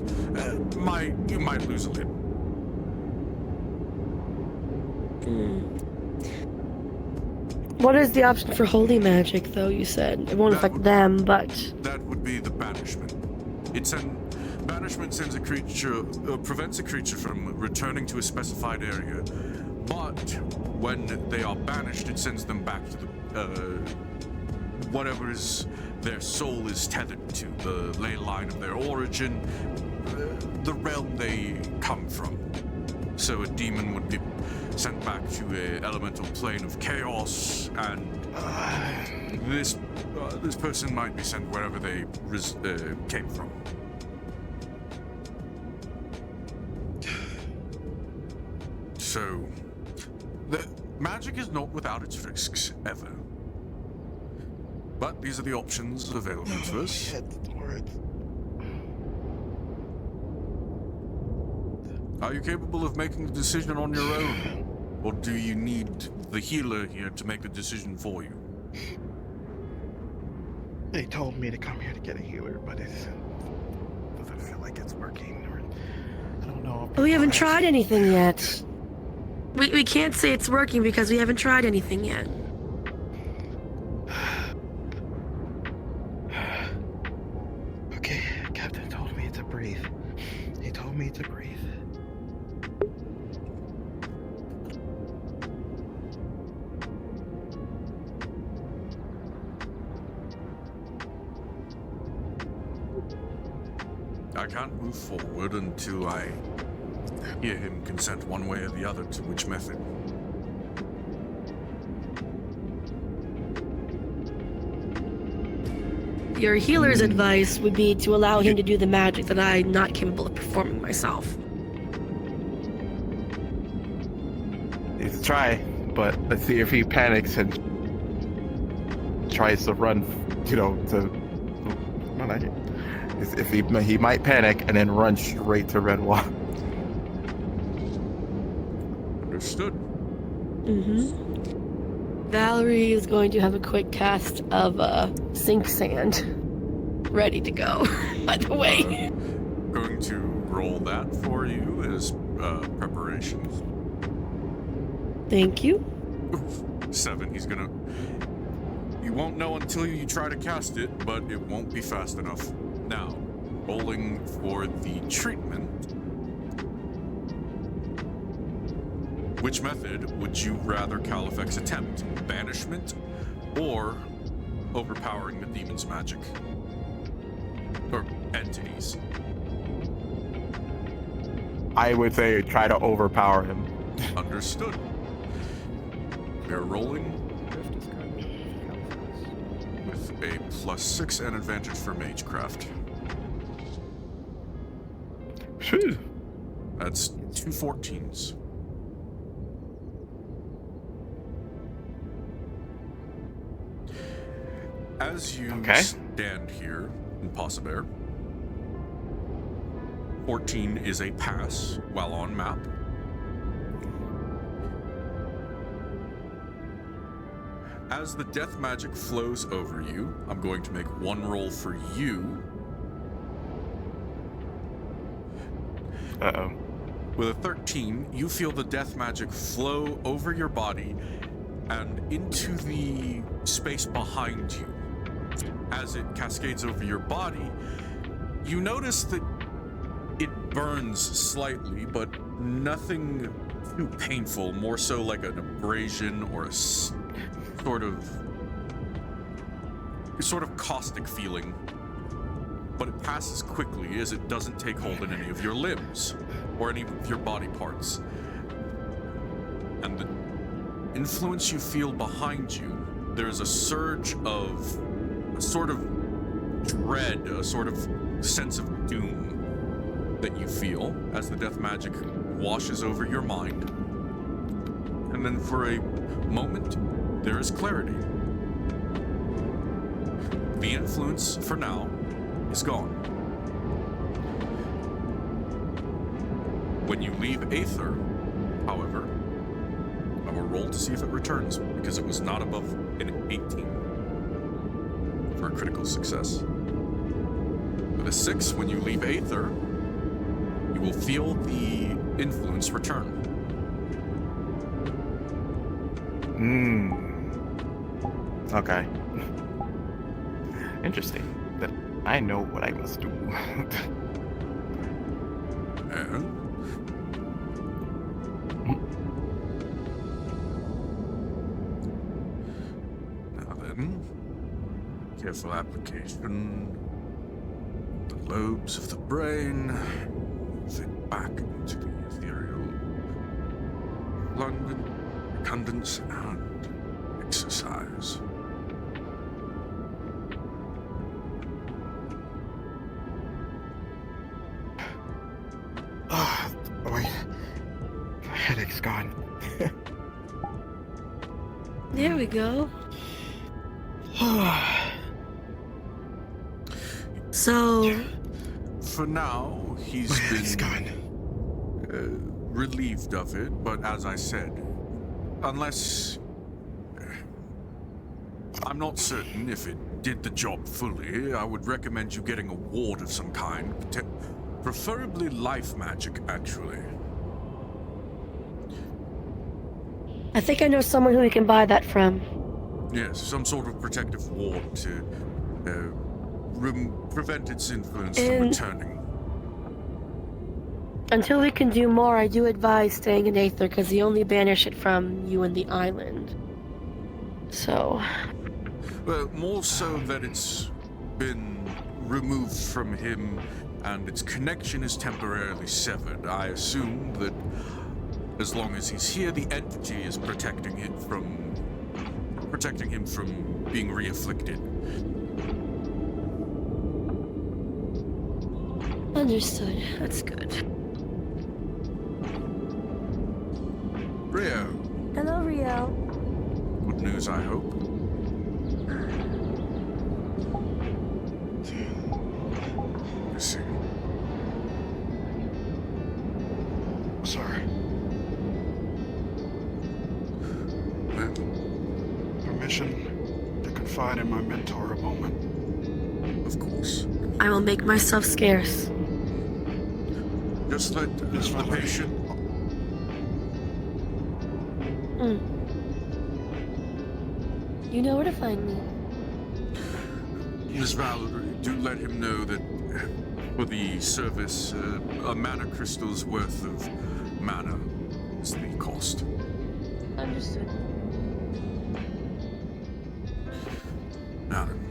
you might lose a limb. What is the option for holy magic, though? You said it won't affect them, but that would be the banishment. Banishment sends a creature, prevents a creature from returning to a specified area, but when they are banished, it sends them back to the whatever is their soul is tethered to, the ley line of their origin, the realm they come from. So a demon would be sent back to a elemental plane of chaos, and this person might be sent wherever they came from. So, the magic is not without its risks, ever. But these are the options available to us. Are you capable of making the decision on your own? Or do you need the healer here to make the decision for you? They told me to come here to get a healer, but it doesn't feel like it's working. Or I don't know. we haven't tried anything yet. We can't say it's working because we haven't tried anything yet. Okay, Captain told me to breathe. He told me to breathe. I can't move forward until I hear him consent one way or the other to which method. Your healer's advice would be to allow him to do the magic that I'm not capable of performing myself. You can try, but let's see if he panics and tries to run, if he might panic and then run straight to Redwall. Understood. Valerie is going to have a quick cast of sink sand ready to go, by the way. Going to roll that for you as preparations. Thank you. 7, he's gonna... You won't know until you try to cast it, but it won't be fast enough. Now, rolling for the treatment. Which method would you rather Califex attempt? Banishment or overpowering the demon's magic? Or entities? I would say try to overpower him. Understood. We're rolling with a +6 and advantage for Magecraft. That's 2 14s. As you stand here in Possibear, 14 is a pass while on map. As the death magic flows over you, I'm going to make one roll for you. Uh-oh. With a 13, you feel the death magic flow over your body and into the space behind you. As it cascades over your body, you notice that it burns slightly, but nothing too painful, more so like an abrasion or a sort of caustic feeling. But it passes quickly as it doesn't take hold in any of your limbs or any of your body parts. And the influence you feel behind you, there's a surge of a sort of dread, a sort of sense of doom that you feel as the death magic washes over your mind. And then for a moment, there is clarity. The influence, for now, is gone. When you leave Aether, however, I will roll to see if it returns, because it was not above an 18 for a critical success. With a 6, when you leave Aether, you will feel the influence return. Okay. Interesting. But I know what I must do. Now then, careful application. The lobes of the brain fit back into the ethereal. London, recondance, and exercise. Ah, boy. My headache's gone. There we go. So... For now, he's been relieved of it, but as I said, unless... I'm not certain if it did the job fully, I would recommend you getting a ward of some kind. Preferably life magic, actually. I think I know someone who we can buy that from. Yes, some sort of protective ward to prevent its influence from returning. Until we can do more, I do advise staying in Aether, because he only banish it from you and the island. So... Well, more so that it's been removed from him and its connection is temporarily severed. I assume that as long as he's here, the entity is protecting him from being reafflicted. Understood. That's good. Rio. Hello, Rio. Good news, I hope. Let's see. Sorry. Permission to confide in my mentor a moment. Of course. I will make myself scarce. Just let the patient... You know where to find me. Miss Valerie, do let him know that for the service, a mana crystal's worth of mana is the cost. Understood. Now then.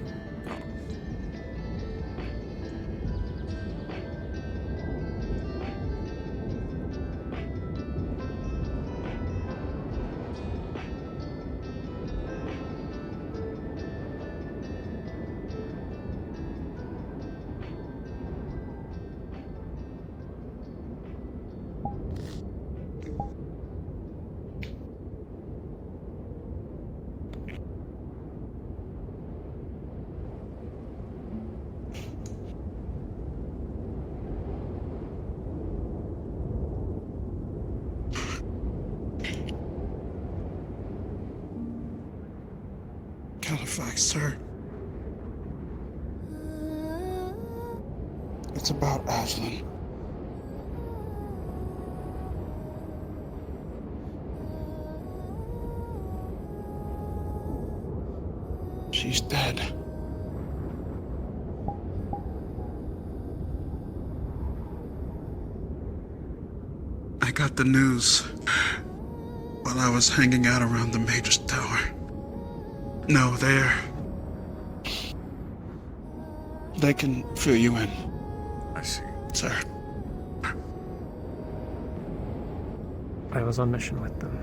Califax, sir. It's about Aslan. She's dead. I got the news while I was hanging out around the Mage's Tower. No, they can fill you in. I see. Sir. I was on mission with them.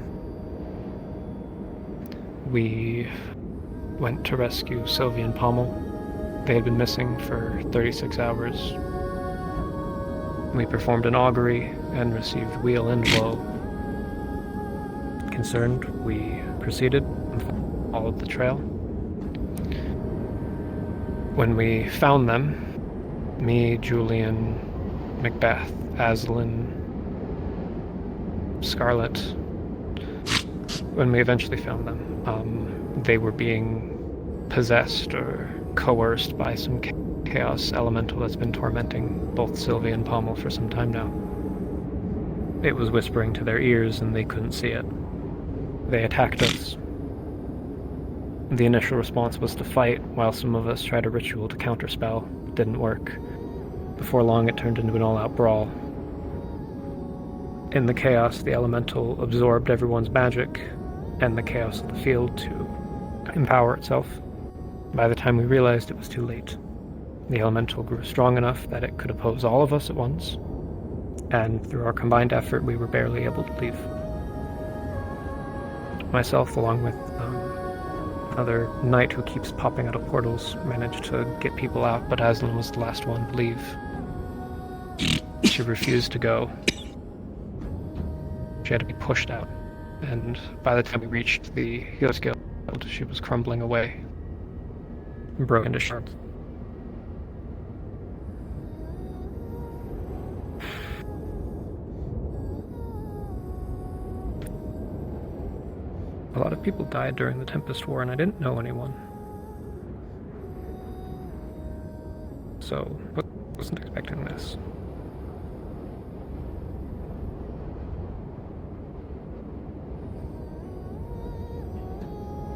We went to rescue Sylvie and Pommel. They had been missing for 36 hours. We performed an augury and received wheel and blow. Concerned, we proceeded and followed the trail. When we found them, me, Julian, Macbeth, Aslan, Scarlet, when we eventually found them, they were being possessed or coerced by some chaos elemental that's been tormenting both Sylvie and Pommel for some time now. It was whispering to their ears and they couldn't see it. They attacked us. The initial response was to fight, while some of us tried a ritual to counterspell. It didn't work. Before long it turned into an all-out brawl. In the chaos, the elemental absorbed everyone's magic and the chaos of the field to empower itself. By the time we realized, it was too late. The elemental grew strong enough that it could oppose all of us at once, and through our combined effort, we were barely able to leave. Myself, along with another knight who keeps popping out of portals, managed to get people out, but Aslan was the last one to leave. She refused to go. She had to be pushed out, and by the time we reached the Healers Guild, she was crumbling away and broke into shards. A lot of people died during the Tempest War, and I didn't know anyone. So, I wasn't expecting this.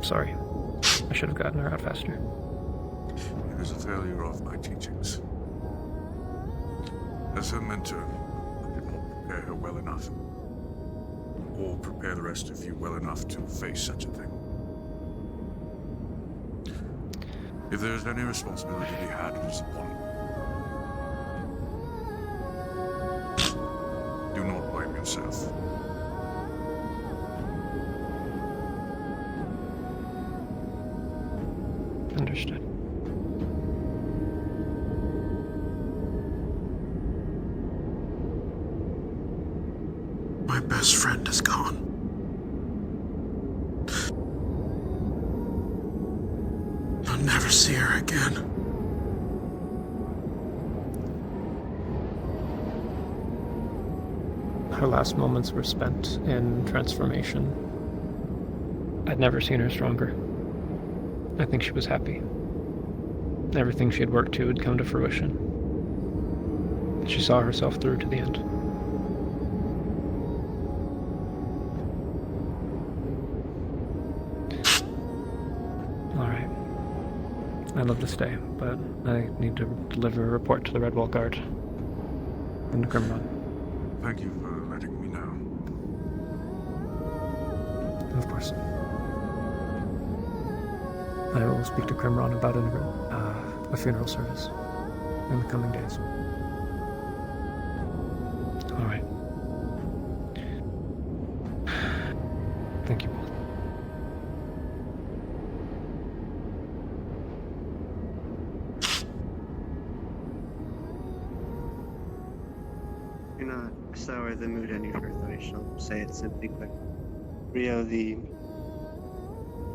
Sorry. I should have gotten her out faster. It was a failure of my teachings. As her mentor, I did not prepare her well enough. Or prepare the rest of you well enough to face such a thing. If there is any responsibility to be had, it is upon you. Do not blame yourself. Understood. My best friend is gone. I'll never see her again. Her last moments were spent in transformation. I'd never seen her stronger. I think she was happy. Everything she had worked to had come to fruition. She saw herself through to the end. Alright. I'd love to stay, but I need to deliver a report to the Redwall Guard and the Grimron. Thank you for letting me know. Of course. I will speak to Grimron about a funeral service in the coming days. Alright. Thank you both. Do not sour the mood any further. I shall say it simply quick. Rio, the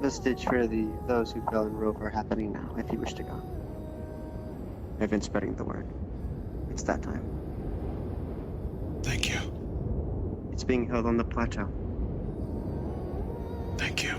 stitch for those who fell in Rope are happening now, if you wish to go. I've been spreading the word. It's that time. Thank you. It's being held on the plateau. Thank you.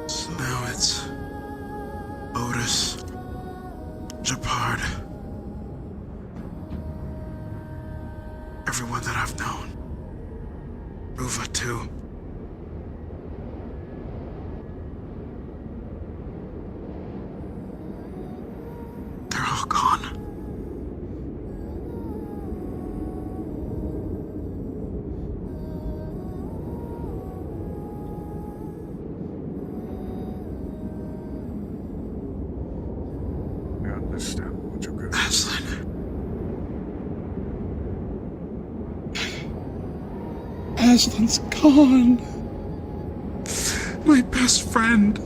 So now it's Otis, Japard, everyone that I've known. Ruva too. They're all gone. understand what you're going Aslan. Aslan's gone. My best friend.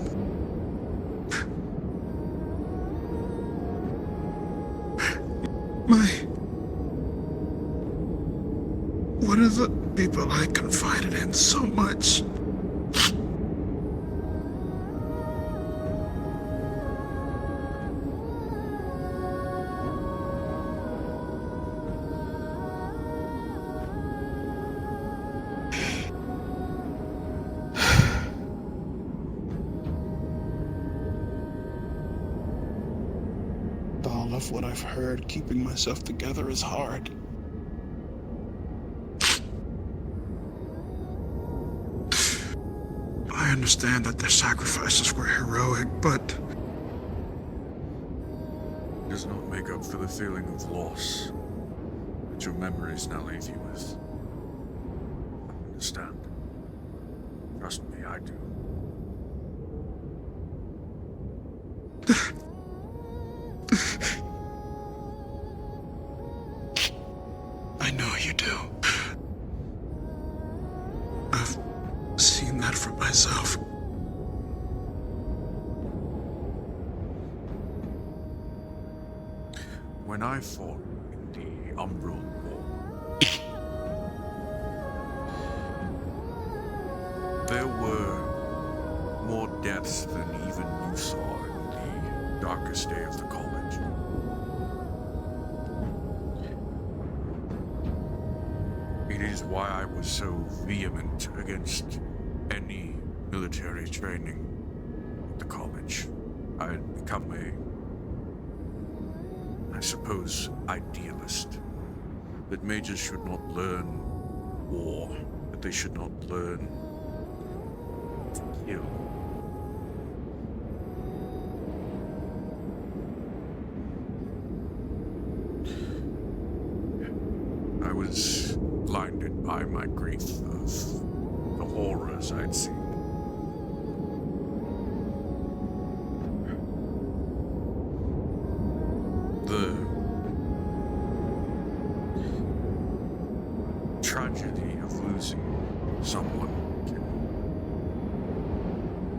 One of the people I confided in so much. All of what I've heard, keeping myself together is hard. I understand that their sacrifices were heroic, but it does not make up for the feeling of loss that your memories now leave you with. I understand. Trust me, I do. I know you do. I've seen that for myself. When I fought in the Umbral War, there were more deaths than even you saw in the darkest day of the college. It is why I was so vehement against any military training at the college. I had become I suppose, idealist. That mages should not learn war, that they should not learn to kill. I was blinded by my grief of the horrors I'd seen. The tragedy of losing someone can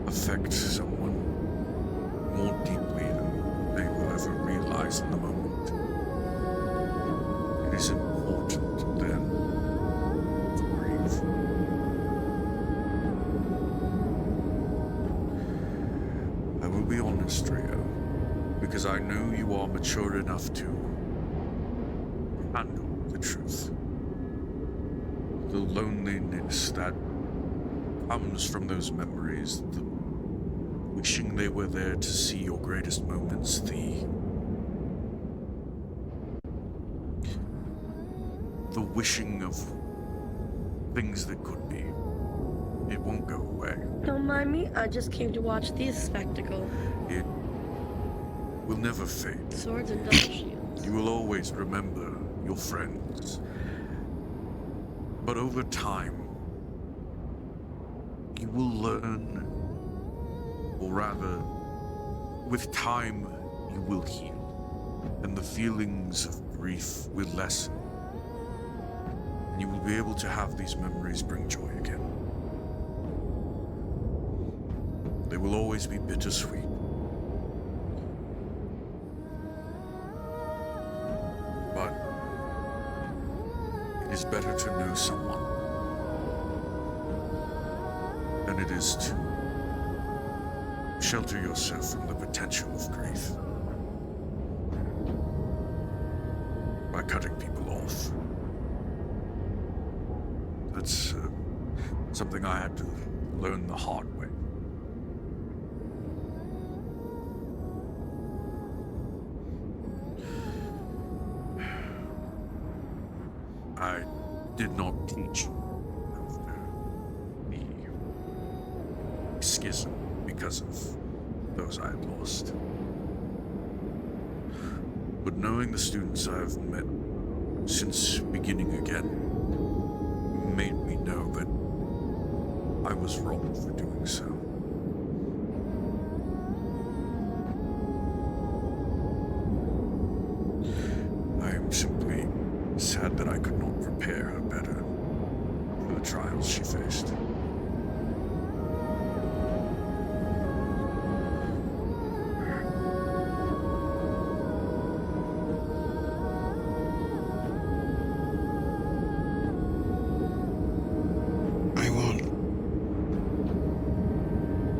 affect someone more deeply than they will ever realize in the moment. It is important then to grieve. I will be honest, Rio, because I know you are mature enough to handle the truth. The loneliness that comes from those memories, the wishing they were there to see your greatest moments, the wishing of things that could be. It won't go away. Don't mind me, I just came to watch this spectacle. It will never fade. Swords and double shields. You will always remember your friends. But over time, you will learn, or rather, with time, you will heal, and the feelings of grief will lessen. And you will be able to have these memories bring joy again. They will always be bittersweet. But it is better to know someone than it is to shelter yourself from the potential of grief by cutting people off. That's something I had to learn the hard way. I did not teach after the schism because of those I had lost. But knowing the students I have met since beginning again made me know that I was wrong for doing so. that I could not prepare her better for the trials she faced.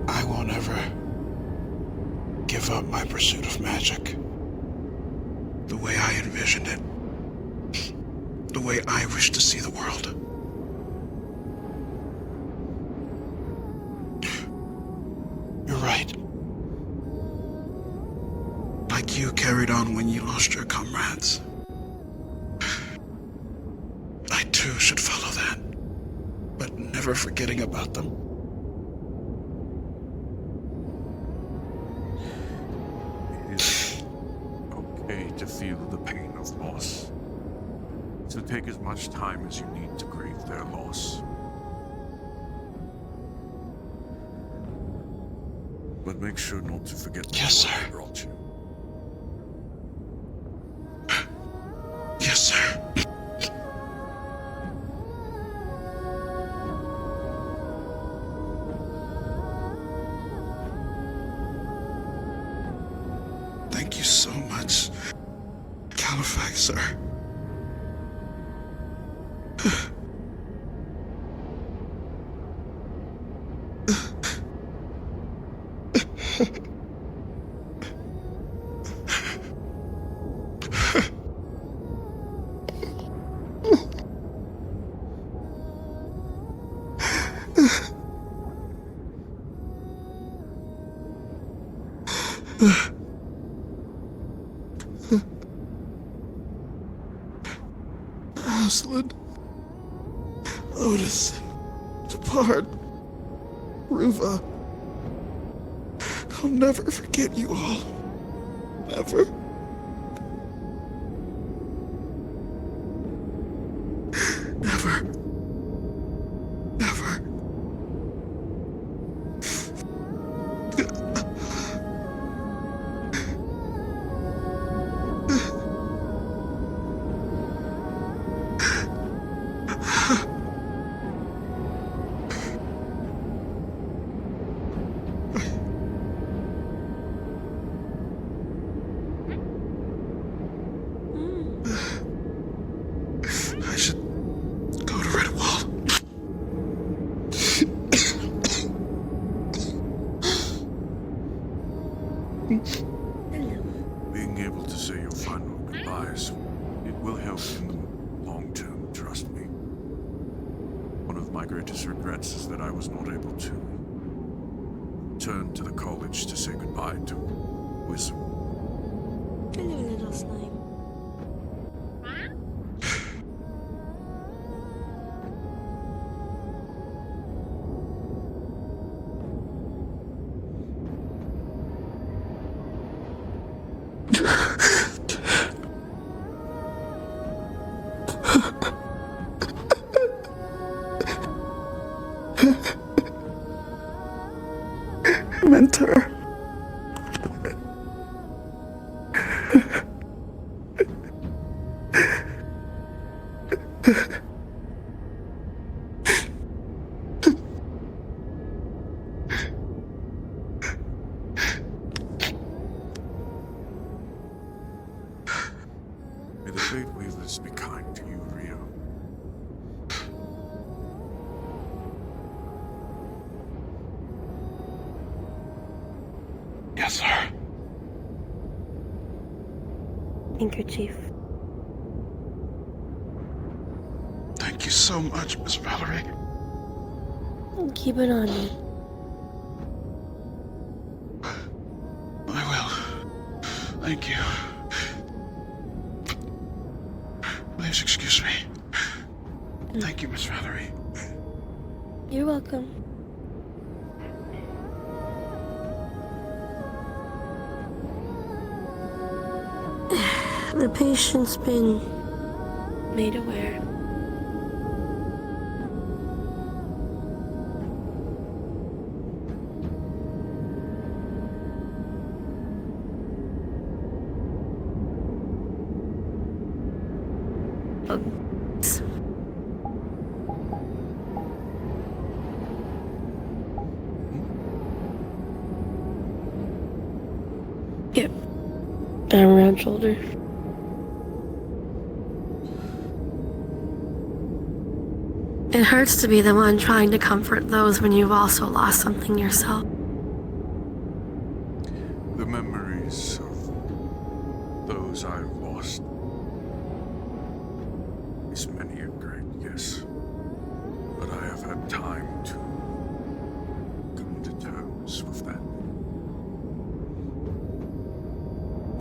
I won't ever give up my pursuit of magic. The way I envisioned it. The way I wish to see the world. You're right. Like you carried on when you lost your comrades. I too should follow that, but never forgetting about them. It is okay to feel the pain of loss. So take as much time as you need to grieve their loss. But make sure not to forget the joy they brought you. Yes, sir. Thank you so much, Califax, sir. Aslan, Otis, Depart, Ruva. I'll never forget you all. Never. Never. Never. I should go to Redwall. Being able to say your final goodbyes, it will help in the long term, trust me. One of my greatest regrets is that I was not able to return to the college to say goodbye to Wisdom. Hello, little slime. Mentor. May the Fate Weavers be kind to you, Rio. Yes, sir. Handkerchief. Thank you so much, Miss Valerie. Keep it on me. I will. Thank you. Please excuse me. Thank you, Miss Valerie. You're welcome. The patient's been made aware. Yep. Arm around shoulder. It hurts to be the one trying to comfort those when you've also lost something yourself. The memories of those I've lost is many a great, yes. But I have had time to come to terms with that.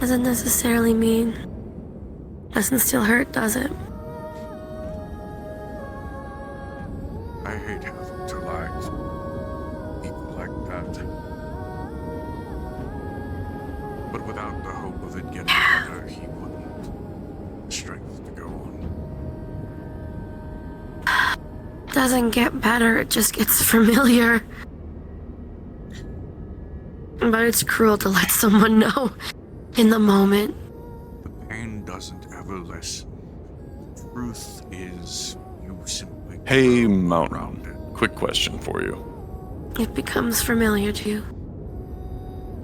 Doesn't necessarily mean doesn't still hurt, does it? I hate having to lie to people like that. But without the hope of it getting better, he wouldn't have the strength to go on. Doesn't get better, it just gets familiar. But it's cruel to let someone know in the moment. The pain doesn't ever lessen. The truth is, you simply... Hey, Mountain. Quick question for you. It becomes familiar to you.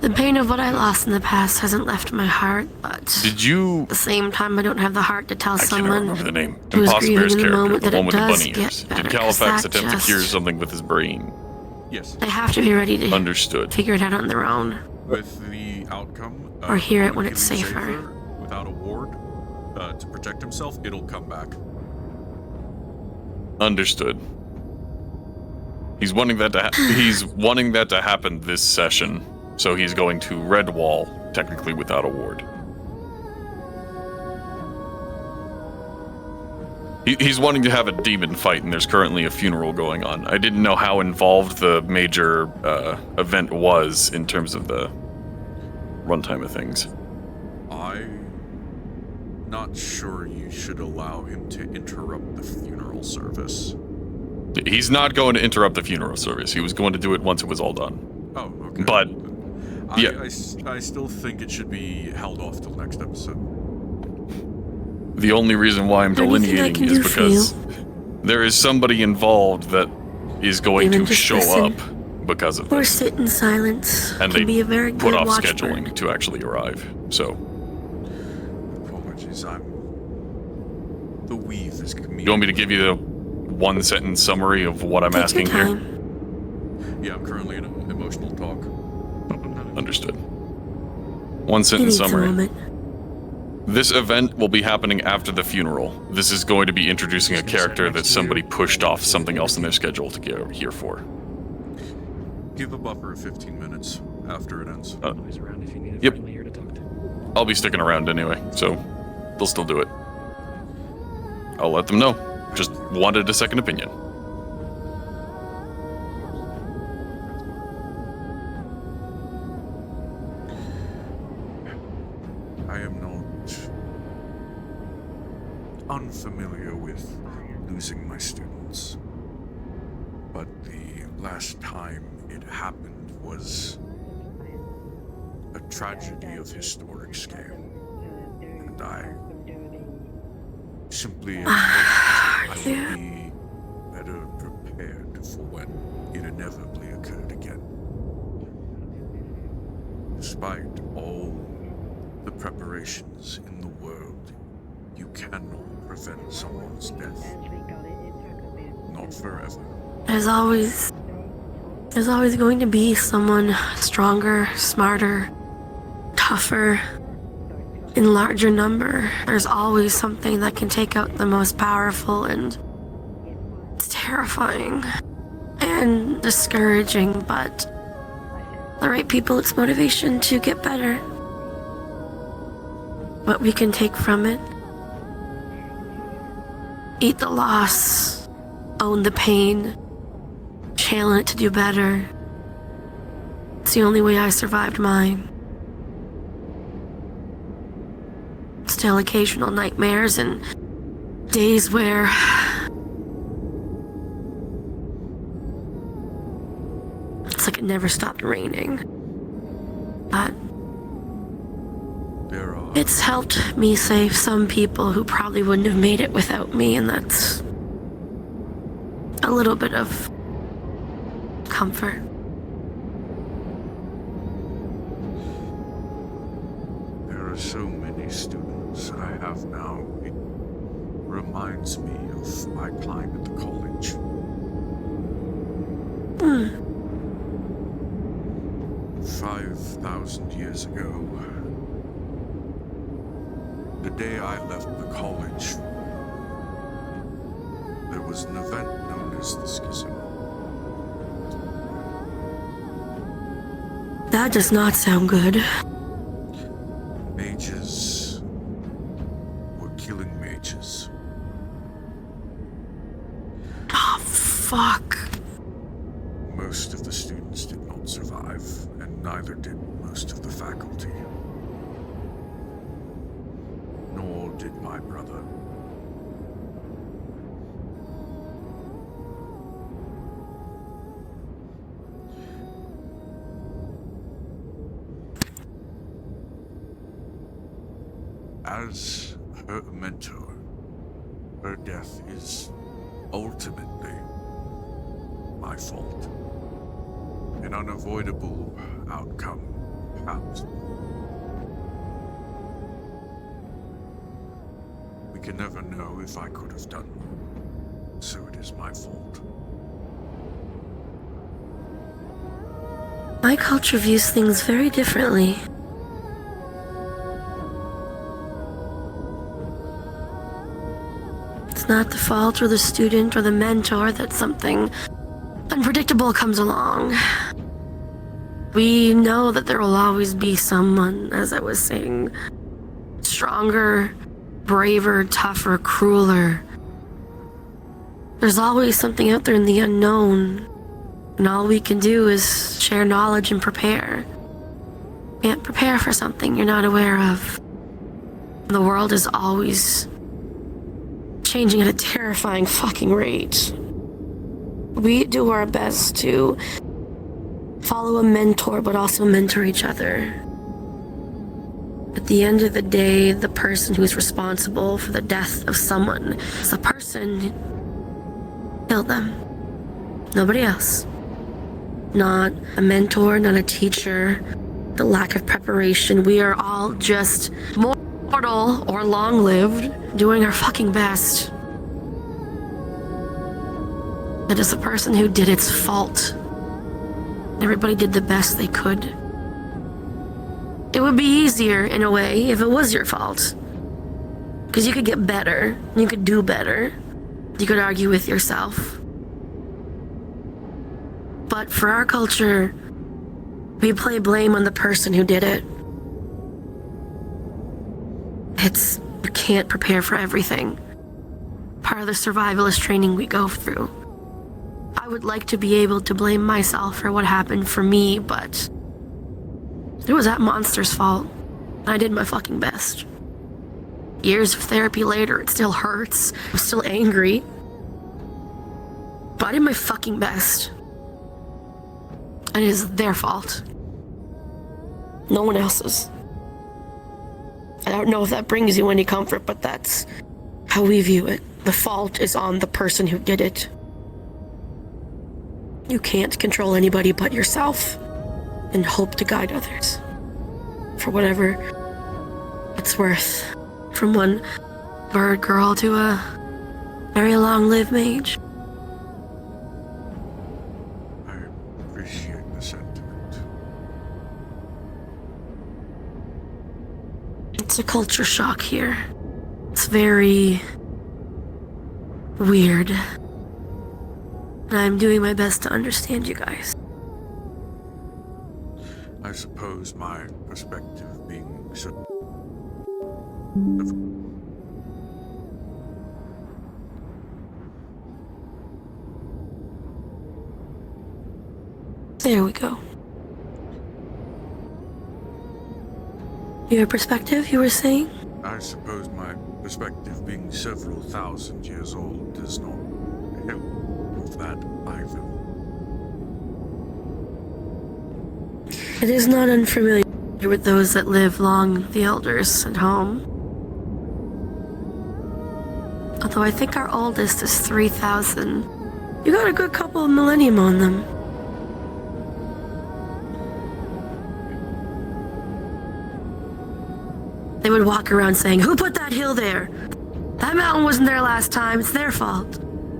The pain of what I lost in the past hasn't left my heart, but Did you... at the same time I don't have the heart to tell I can't someone remember the name. who's Impossible grieving Bear's in the character, moment the that one it with the does bunny get ears. better. Did 'cause Califax that attempt to just- cure something with his brain? Yes. They have to be ready to Understood. figure it out on their own. With the outcome... Or hear it when killing it's safer. Aether without a ward to protect himself, it'll come back. Understood. He's wanting that to he's wanting that to happen this session, so he's going to Redwall, technically without a ward. He's wanting to have a demon fight, and there's currently a funeral going on. I didn't know how involved the major event was in terms of the runtime of things. I'm not sure you should allow him to interrupt the funeral service. He's not going to interrupt the funeral service. He was going to do it once it was all done. Oh, okay. But, yeah. I still think it should be held off till next episode. The only reason why I'm delineating is because there is somebody involved that is going Even to just show listen. up because of Or this. sit in silence. And Can they be a very put good off watchbird. scheduling to actually arrive. So, Apologies, the weave is comedic. you want me to give you the one-sentence summary of what I'm asking here? Yeah, I'm currently in an emotional talk. Understood. One-sentence summary. This event will be happening after the funeral. This is going to be introducing a character that somebody pushed off something else in their schedule to get here for. Give a buffer of 15 minutes after it ends. Yep. I'll be sticking around anyway, so they'll still do it. I'll let them know. Just wanted a second opinion. I am not unfamiliar with losing my students, but the last time it happened was a tragedy of historic scale, and I simply I will be better prepared for when it inevitably occurred again. Despite all the preparations in the world, you cannot prevent someone's death. Not forever. There's always going to be someone stronger, smarter, tougher, in larger number. There's always something that can take out the most powerful, and it's terrifying and discouraging, but the right people, it's motivation to get better. What we can take from it: eat the loss, own the pain, channel it to do better. It's the only way I survived mine. Still occasional nightmares and days where it's like it never stopped raining. But it's helped me save some people who probably wouldn't have made it without me, and that's a little bit of comfort. are so many students I have now, it reminds me of my time at the college. 5,000 years ago, the day I left the college, there was an event known as the Schism. That does not sound good. Mages were killing mages. Oh, fuck. Most of the students did not survive, and neither did most of the faculty. Nor did my brother. As her mentor, her death is ultimately my fault. An unavoidable outcome, perhaps. We can never know if I could have done more, so it is my fault. My culture views things very differently. It's not the fault of the student or the mentor that something unpredictable comes along. We know that there will always be someone, as I was saying, stronger, braver, tougher, crueler. There's always something out there in the unknown, and all we can do is share knowledge and prepare. Can't prepare for something you're not aware of. The world is always changing at a terrifying fucking rate. We do our best to follow a mentor, but also mentor each other. At the end of the day, the person who's responsible for the death of someone is the person who killed them. Nobody else. Not a mentor, not a teacher, the lack of preparation. We are all just mortal or long-lived, doing our fucking best. It is the person who did its fault. Everybody did the best they could. It would be easier, in a way, if it was your fault. Because you could get better. You could do better. You could argue with yourself. But for our culture, we play blame on the person who did it. You can't prepare for everything. Part of the survivalist training we go through. I would like to be able to blame myself for what happened for me, but it was that monster's fault. I did my fucking best. Years of therapy later, it still hurts. I'm still angry. But I did my fucking best. And it is their fault. No one else's. I don't know if that brings you any comfort, but that's how we view it. The fault is on the person who did it. You can't control anybody but yourself and hope to guide others. For whatever it's worth. From one bird girl to a very long-lived mage. I appreciate the sentiment. It's a culture shock here. It's very weird. And I'm doing my best to understand you guys. I suppose my perspective being so... There we go. Your perspective, you were saying? I suppose my perspective being several thousand years old does not help with that either. It is not unfamiliar with those that live long, the elders at home. Although I think our oldest is 3,000. You got a good couple of millennium on them. They would walk around saying, "Who put that hill there? That mountain wasn't there last time, it's their fault."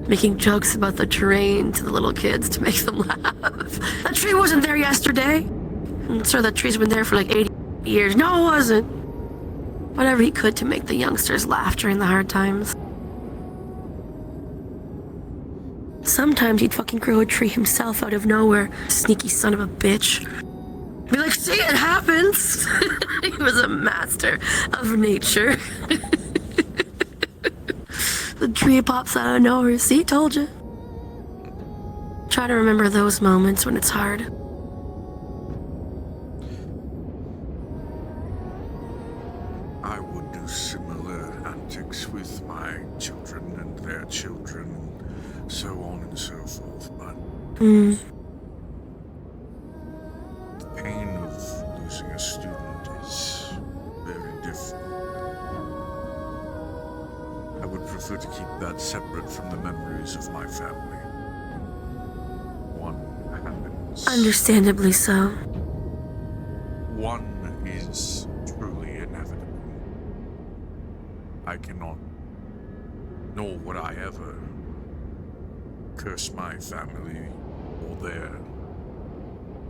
Making jokes about the terrain to the little kids to make them laugh. "That tree wasn't there yesterday." "Sir, that tree's been there for like 80 years." "No, it wasn't." Whatever he could to make the youngsters laugh during the hard times. Sometimes he'd fucking grow a tree himself out of nowhere. Sneaky son of a bitch. Be like, "See, it happens." He was a master of nature. The tree pops out of nowhere. "See, told you." Try to remember those moments when it's hard. I would do similar antics with my children and their children, and so on and so forth, but the pain of losing a student is very different. I would prefer to keep that separate from the memories of my family. One happens. Understandably so. One is truly inevitable. I cannot, nor would I ever, curse my family or their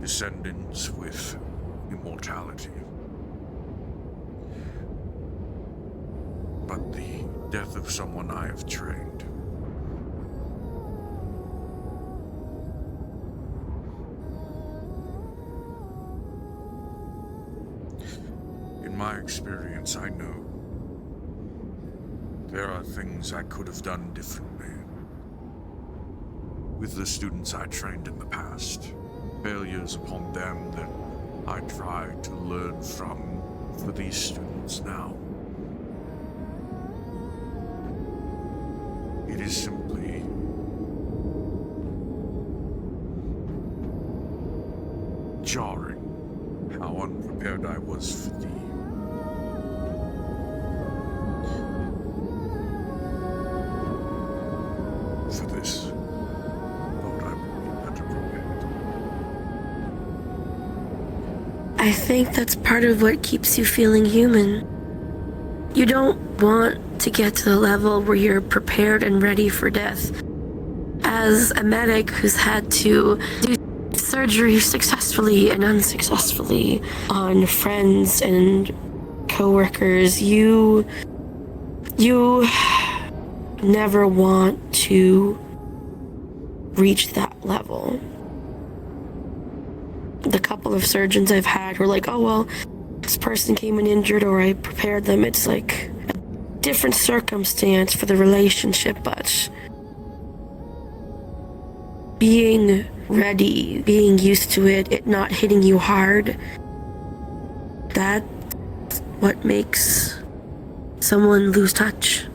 descendants with immortality. But the death of someone I have trained, in my experience, I know there are things I could have done differently with the students I trained in the past. Failures upon them that I try to learn from for these students now. It is simply jarring how unprepared I was for this. Thought I would be better prepared. I think that's part of what keeps you feeling human. You don't want to get to the level where you're prepared and ready for death. As a medic who's had to do surgery successfully and unsuccessfully on friends and coworkers, you never want to reach that level. The couple of surgeons I've had who are like, "Oh well, this person came in injured or I prepared them." It's like a different circumstance for the relationship, but being ready, being used to it not hitting you hard, that's what makes someone lose touch.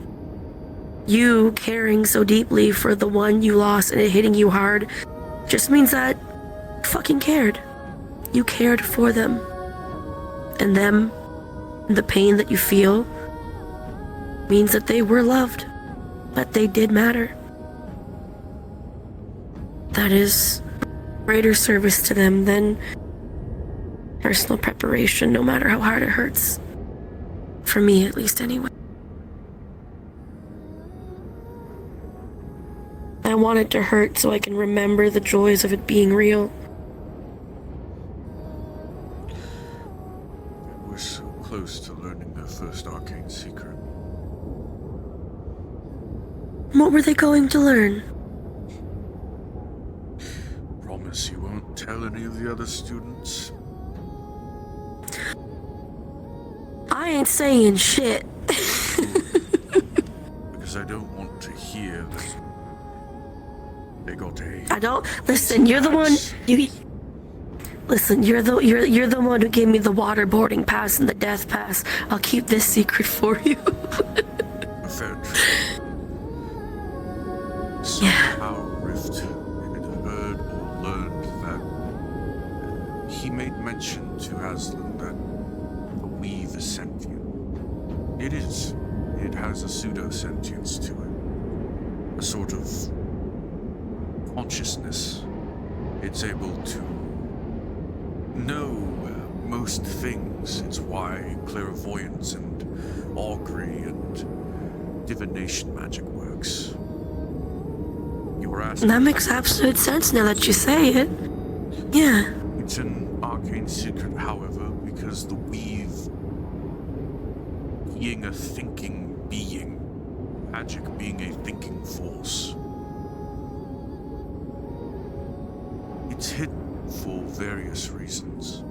You caring so deeply for the one you lost and it hitting you hard just means that you fucking cared. You cared for them. And them, and the pain that you feel, means that they were loved. That they did matter. That is greater service to them than personal preparation, no matter how hard it hurts. For me, at least, anyway. I want it to hurt so I can remember the joys of it being real. They were so close to learning their first arcane secret. What were they going to learn? Promise you won't tell any of the other students? I ain't saying shit. Because I don't want to hear that they got a... I don't listen. You're the one. Listen. You're the one who gave me the waterboarding pass and the death pass. I'll keep this secret for you. A fair trade. Somehow Rift had heard or learned that he made mention to Aslan that the weave is sentient. It is. It has a pseudo-sentience to it. A sort of consciousness. It's able to know most things. It's why clairvoyance and augury and divination magic works. You were asking. That makes absolute sense now that you say it. Yeah. It's an arcane secret, however, because the weave, being a thinking being, magic being a thinking force, it's hidden for various reasons.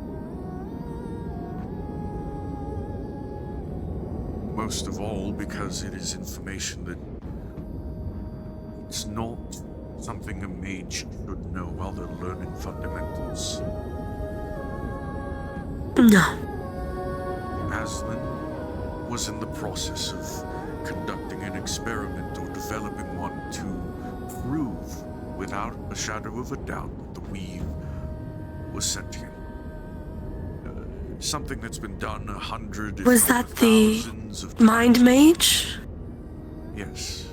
Most of all because it is information that it's not something a mage should know while they're learning fundamentals. No. Aslan was in the process of conducting an experiment or developing one to prove without a shadow of a doubt that the weave was sentient. Something that's been done 100 Was that the mind mage? Yes.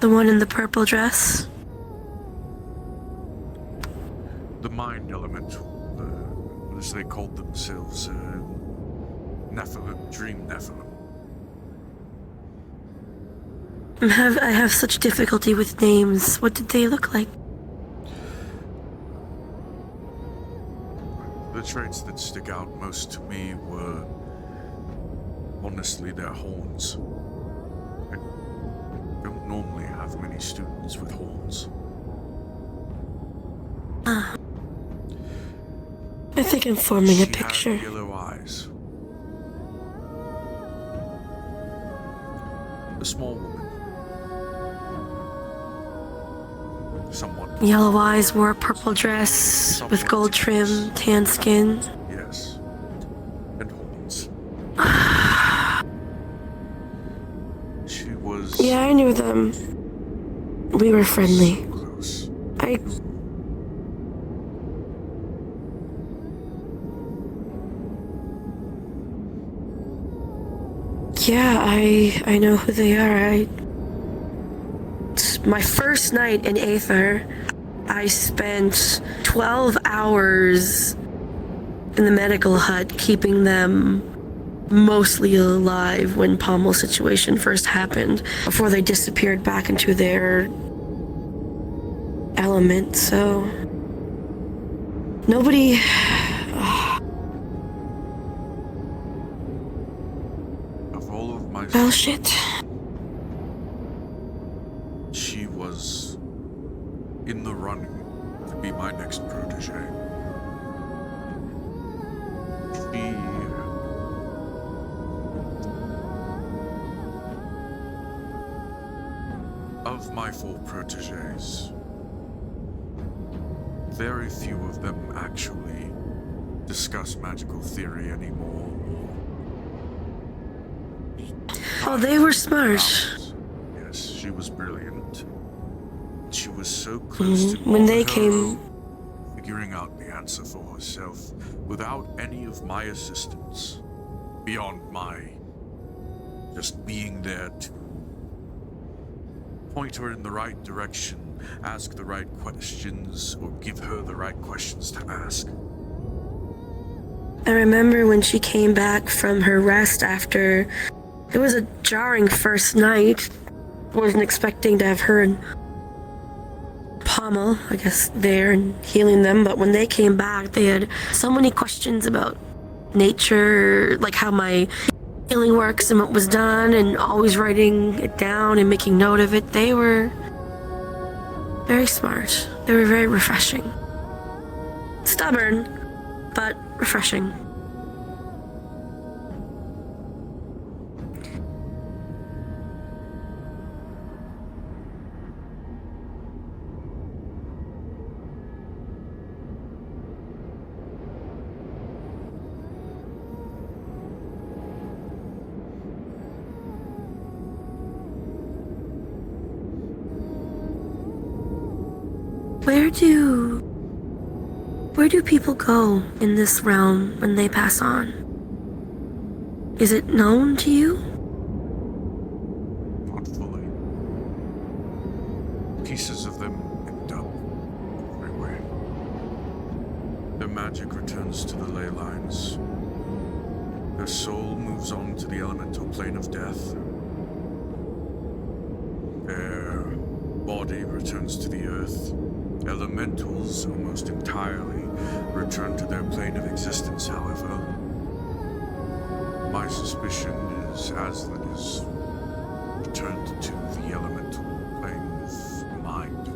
The one in the purple dress? The mind elemental, as they called themselves, Nephilim, Dream Nephilim. I have such difficulty with names. What did they look like? The traits that stick out most to me were, honestly, their horns. I don't normally have many students with horns. I think I'm forming a picture. She had yellow eyes. A small woman. Somewhat. Yellow eyes, wore a purple dress with gold trim, tan skin. Yes. And horns. She was... Yeah, I knew them. We were friendly. So close. Yeah, I know who they are. My first night in Aether, I spent 12 hours in the medical hut keeping them mostly alive when Pommel's situation first happened, before they disappeared back into their element, so... Nobody... Of all of my... Well, shit. She was in the running to be my next protege. Of my 4 proteges, very few of them actually discuss magical theory anymore. Oh, they were smart. Yes, she was brilliant. She was so close to when they came, figuring out the answer for herself without any of my assistance, beyond my just being there to point her in the right direction, ask the right questions, or give her the right questions to ask. I remember when she came back from her rest after... It was a jarring first night. Wasn't expecting to have her and Pommel, I guess, there and healing them, but when they came back, they had so many questions about nature, like how my healing works and what was done, and always writing it down and making note of it. They were very smart. They were very refreshing. Stubborn, but refreshing. Where do people go in this realm when they pass on? Is it known to you? Not fully. Pieces of them end up everywhere. Their magic magic returns to the ley lines. Their soul moves on to the elemental plane of death. Their body returns to the earth. Elementals almost entirely return to their plane of existence, however. My suspicion is Aslan is returned to the elemental plane of mind.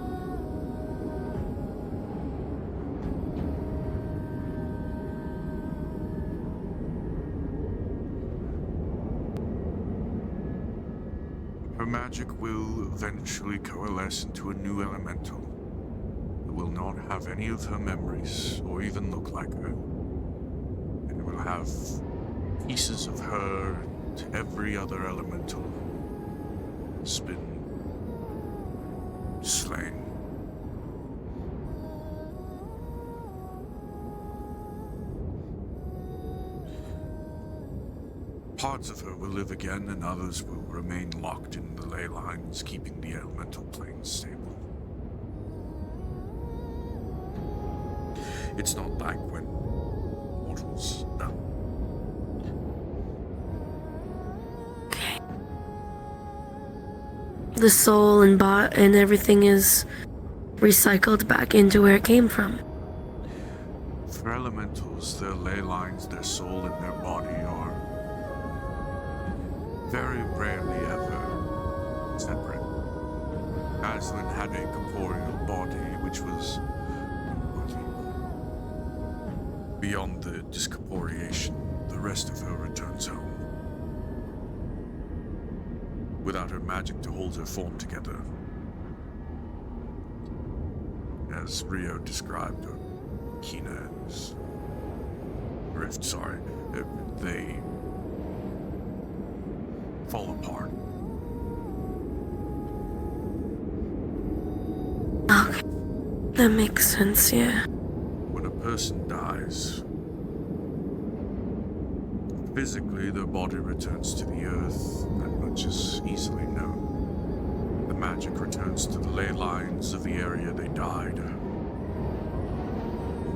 Her magic will eventually coalesce into a new elemental. It will not have any of her memories, or even look like her. And it will have pieces of her to every other elemental has been slain. Parts of her will live again, and others will remain locked in the ley lines, keeping the elemental plane stable. It's not like when mortals die. The soul and and everything is recycled back into where it came from. For elementals, their ley lines, their soul, and their body are very rarely ever separate. Aslan had a corporeal body which was beyond the discorporeation. The rest of her returns home. Without her magic to hold her form together. As Rio described, or Kina's rift, they fall apart. Okay. That makes sense, yeah. When a person dies, physically their body returns to the earth. That much is easily known. The magic returns to the ley lines of the area they died.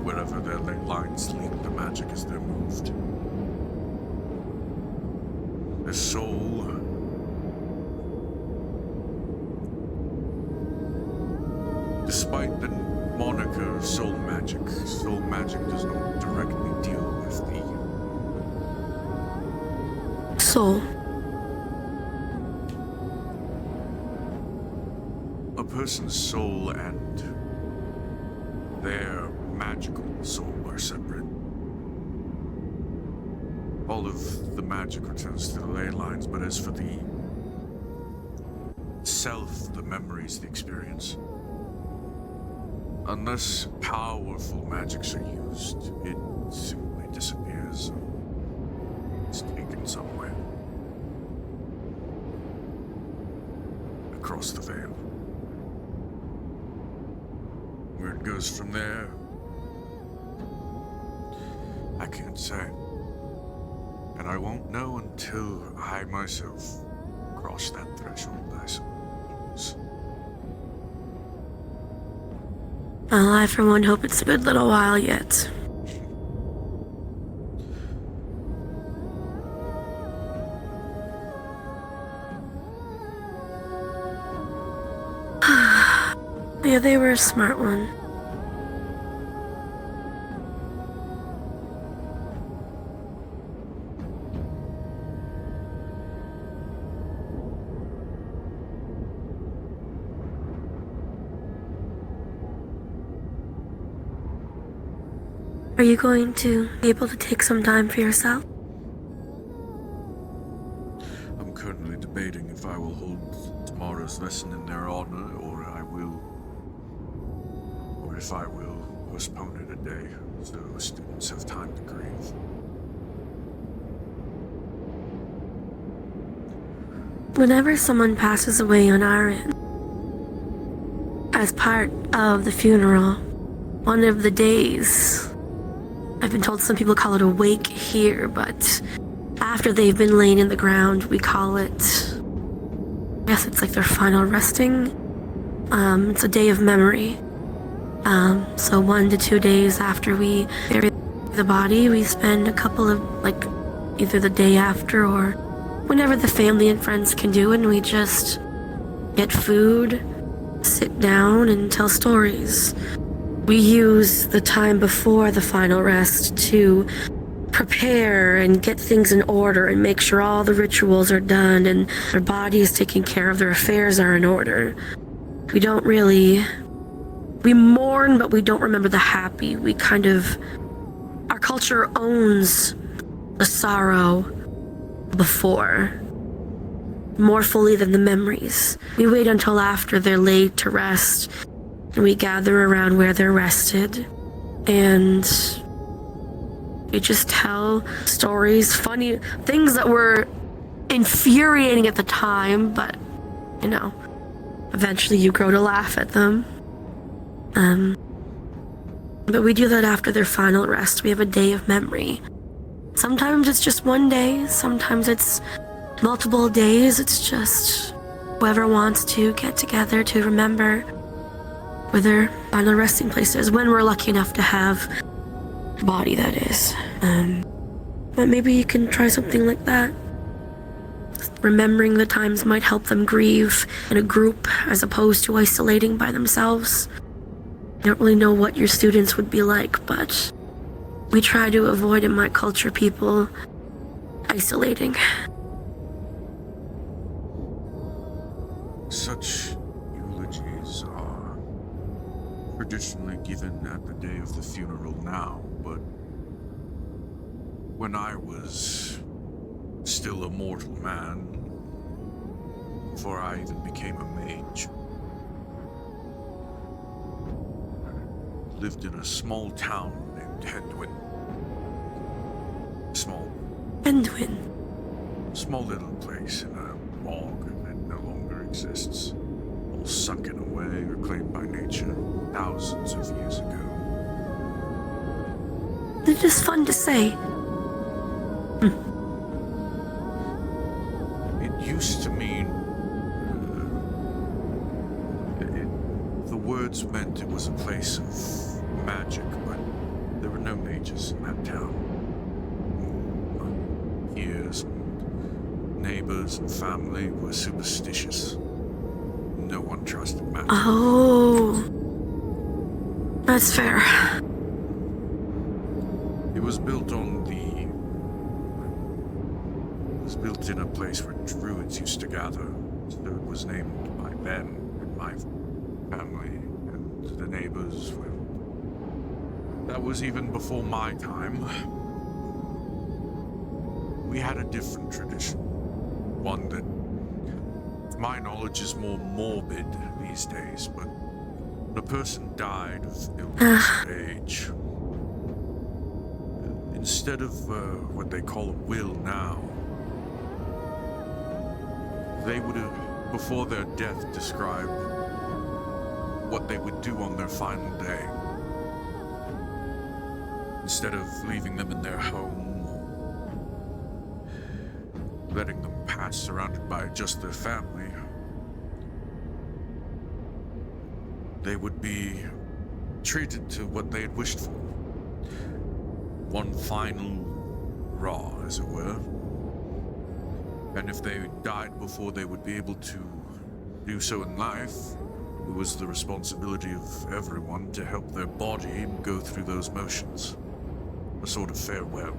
Wherever their ley lines lead the magic as they're moved. Their soul despite the moniker soul magic does not directly deal with the soul. A person's soul and their magical soul are separate. All of the magic returns to the ley lines, but as for the self, the memories, the experience, unless powerful magics are used, it simply disappears. It's taken somewhere. Across the veil. Where it goes from there, I can't say. And I won't know until I myself cross that threshold, I suppose. Well, I for one hope it's a good little while yet. Yeah, they were a smart one. Are you going to be able to take some time for yourself? I'm currently debating if I will hold tomorrow's lesson in their honor, or if I will postpone it a day, so students have time to grieve. Whenever someone passes away on our end, as part of the funeral, one of the days, I've been told some people call it a wake here, but after they've been laying in the ground, we call it, I guess it's like their final resting. It's a day of memory. So 1 to 2 days after we bury the body, we spend a couple of, like, either the day after or whenever the family and friends can do, and we just get food, sit down, and tell stories. We use the time before the final rest to prepare and get things in order and make sure all the rituals are done and their body is taken care of, their affairs are in order. We don't really... We mourn, but we don't remember the happy. We kind of... Our culture owns the sorrow before, more fully than the memories. We wait until after they're laid to rest, and we gather around where they're rested, and we just tell stories, funny things that were infuriating at the time, but, you know, eventually you grow to laugh at them. But we do that after their final rest. We have a day of memory. Sometimes it's just one day, sometimes it's multiple days. It's just whoever wants to get together to remember where their final resting place is, when we're lucky enough to have a body, that is. But maybe you can try something like that. Remembering the times might help them grieve in a group as opposed to isolating by themselves. I don't really know what your students would be like, but we try to avoid in my culture people isolating. Such eulogies are traditionally given at the day of the funeral now, but when I was still a mortal man, before I even became a mage, lived in a small town named Hedwyn. Small little place in a bog that no longer exists. All sunken away or claimed by nature thousands of years ago. They're just fun to say. It used to mean... the words meant it was a place of magic, but there were no mages in that town. My peers and neighbors and family were superstitious. No one trusted magic. Oh, that's fair. It was built on the... It was built in a place where druids used to gather, so it was named by them and my family and the neighbors. Well, that was even before my time. We had a different tradition. One that, to my knowledge, is more morbid these days, but when a person died of illness or age, instead of what they call a will now, they would have, before their death, describe what they would do on their final day. Instead of leaving them in their home or letting them pass surrounded by just their family, they would be treated to what they had wished for. One final raw, as it were. And if they died before they would be able to do so in life, it was the responsibility of everyone to help their body go through those motions. A sort of farewell.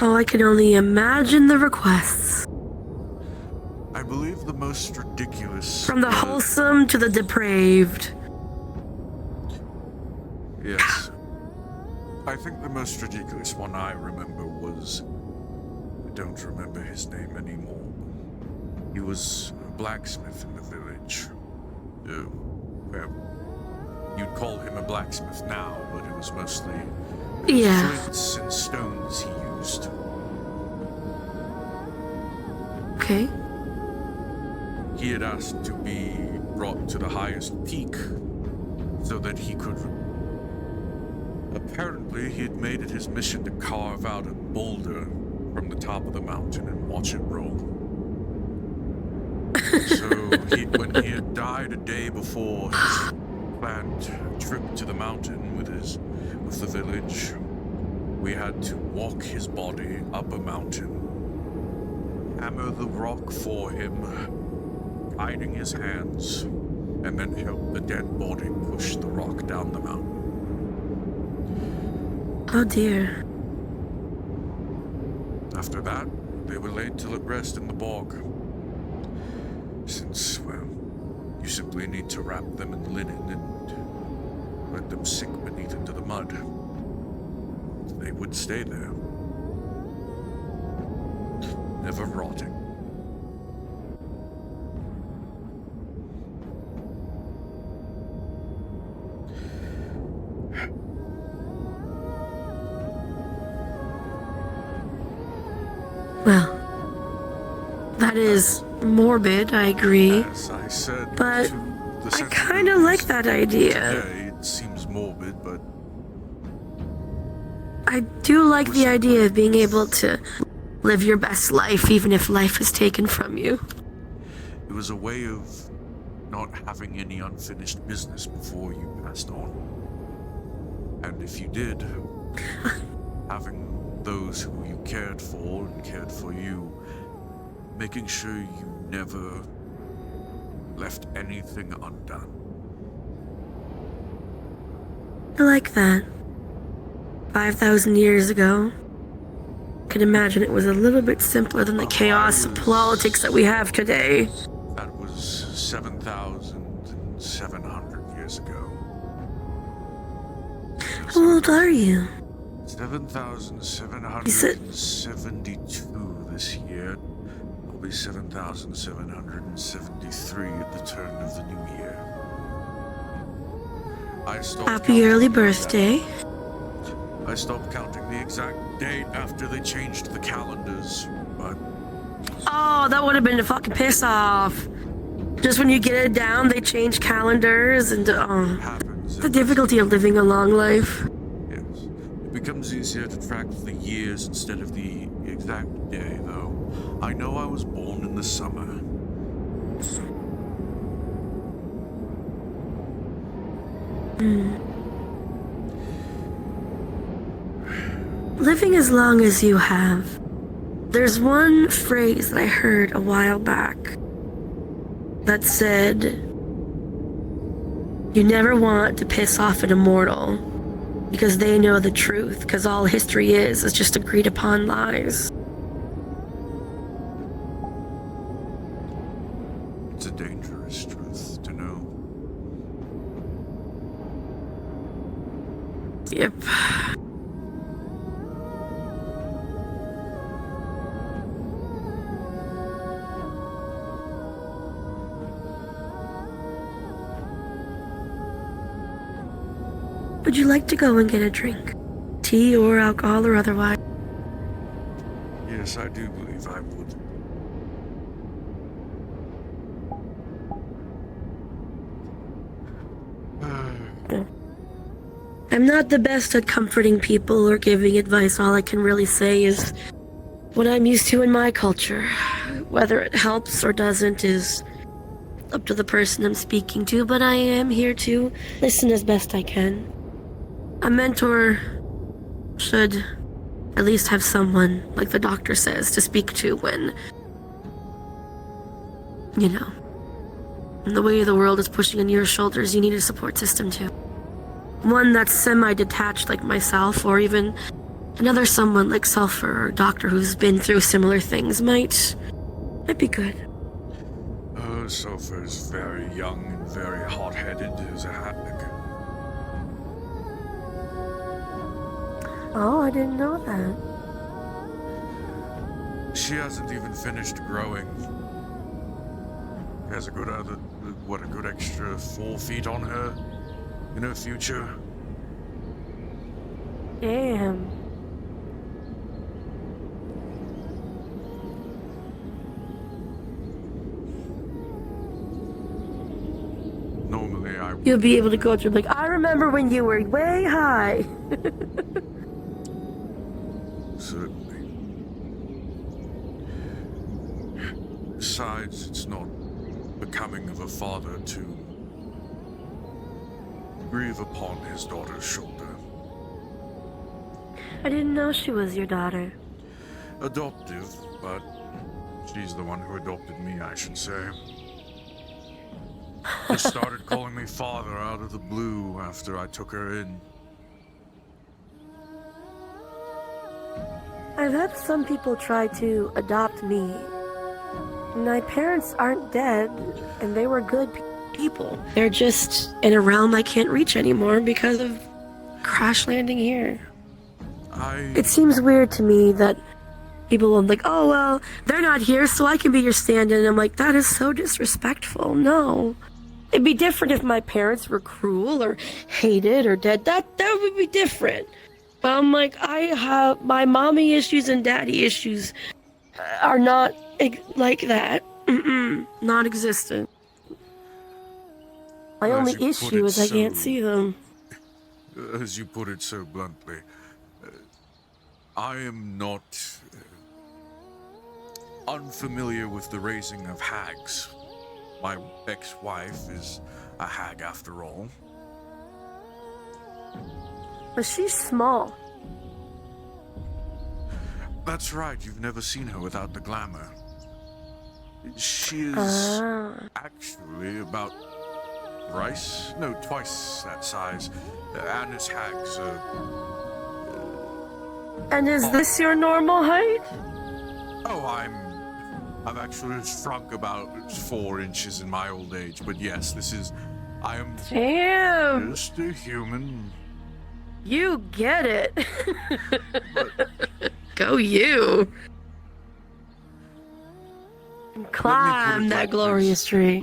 Oh, I can only imagine the requests. I believe the most ridiculous... From the wholesome to the depraved. Yes. I think the most ridiculous one I remember was... I don't remember his name anymore. He was a blacksmith in the village. Well, you'd call him a blacksmith now, but it was mostly flints and stones he used. Okay. He had asked to be brought to the highest peak so that he could... Apparently, he had made it his mission to carve out a boulder from the top of the mountain and watch it roll. So when he had died a day before his planned a trip to the mountain with the village. We had to walk his body up a mountain, hammer the rock for him, guiding his hands, and then help the dead body push the rock down the mountain. Oh dear. After that, they were laid to rest in the bog. Since, well, you simply need to wrap them in linen and let them sink beneath into the mud. They would stay there, never rotting. Well, that is morbid, I agree. As I said, but I kind of like that idea. Today, it seems morbid, but I do like the idea of being able to live your best life, even if life is taken from you. it was a way of not having any unfinished business before you passed on. And if you did, having those who you cared for and cared for you, making sure you never left anything undone. I like that. 5,000 years ago, I can imagine it was a little bit simpler than the chaos of politics that we have today. That was 7,700 years ago. How old are you? 7,772 this year. Will be 7,773 at the turn of the new year. Happy early birthday. I stopped counting the exact date after they changed the calendars, but Oh, that would have been a fucking piss off. Just when you get it down, they change calendars and the difficulty of living a long life. it becomes easier to track the years instead of the exact day, though. I know I was born in the summer. Living as long as you have. There's one phrase that I heard a while back that said, you never want to piss off an immortal because they know the truth, because all history is just agreed upon lies. It's a dangerous truth to know. Yep. Would you like to go and get a drink? Tea or alcohol or otherwise? Yes, I do believe I would. I'm not the best at comforting people or giving advice. All I can really say is what I'm used to in my culture. Whether it helps or doesn't is up to the person I'm speaking to, but I am here to listen as best I can. A mentor should at least have someone, like the doctor says, to speak to when, you know, in the way the world is pushing on your shoulders, you need a support system too. One that's semi-detached like myself, or even another someone like Sulfur or Doctor who's been through similar things might be good. Sulfur is very young and very hot-headed as a hatnik. Oh, I didn't know that. She hasn't even finished growing. Has a good a good extra 4 feet on her in her future. Damn. Normally You'll be able to go through like, I remember when you were way high. Certainly. Besides, it's not becoming of a father to grieve upon his daughter's shoulder. I didn't know she was your daughter. Adoptive, but she's the one who adopted me, I should say. She started calling me father out of the blue after I took her in. I've had some people try to adopt me. My parents aren't dead, and they were good people. They're just in a realm I can't reach anymore because of crash landing here. It seems weird to me that people will be like, oh, well, they're not here, so I can be your stand-in. And I'm like, that is so disrespectful. No. It'd be different if my parents were cruel or hated or dead. That would be different. But I'm like, I have my mommy issues and daddy issues are not like that. Non-existent. My only issue is I can't see them. As you put it so bluntly, I am not unfamiliar with the raising of hags. My ex-wife is a hag after all. But she's small. That's right, you've never seen her without the glamour. She is actually about twice that size. Anna's hags And is this your normal height? Oh, I've actually shrunk about 4 inches in my old age, but yes, I am just a human. You get it. Go you. Climb that glorious tree.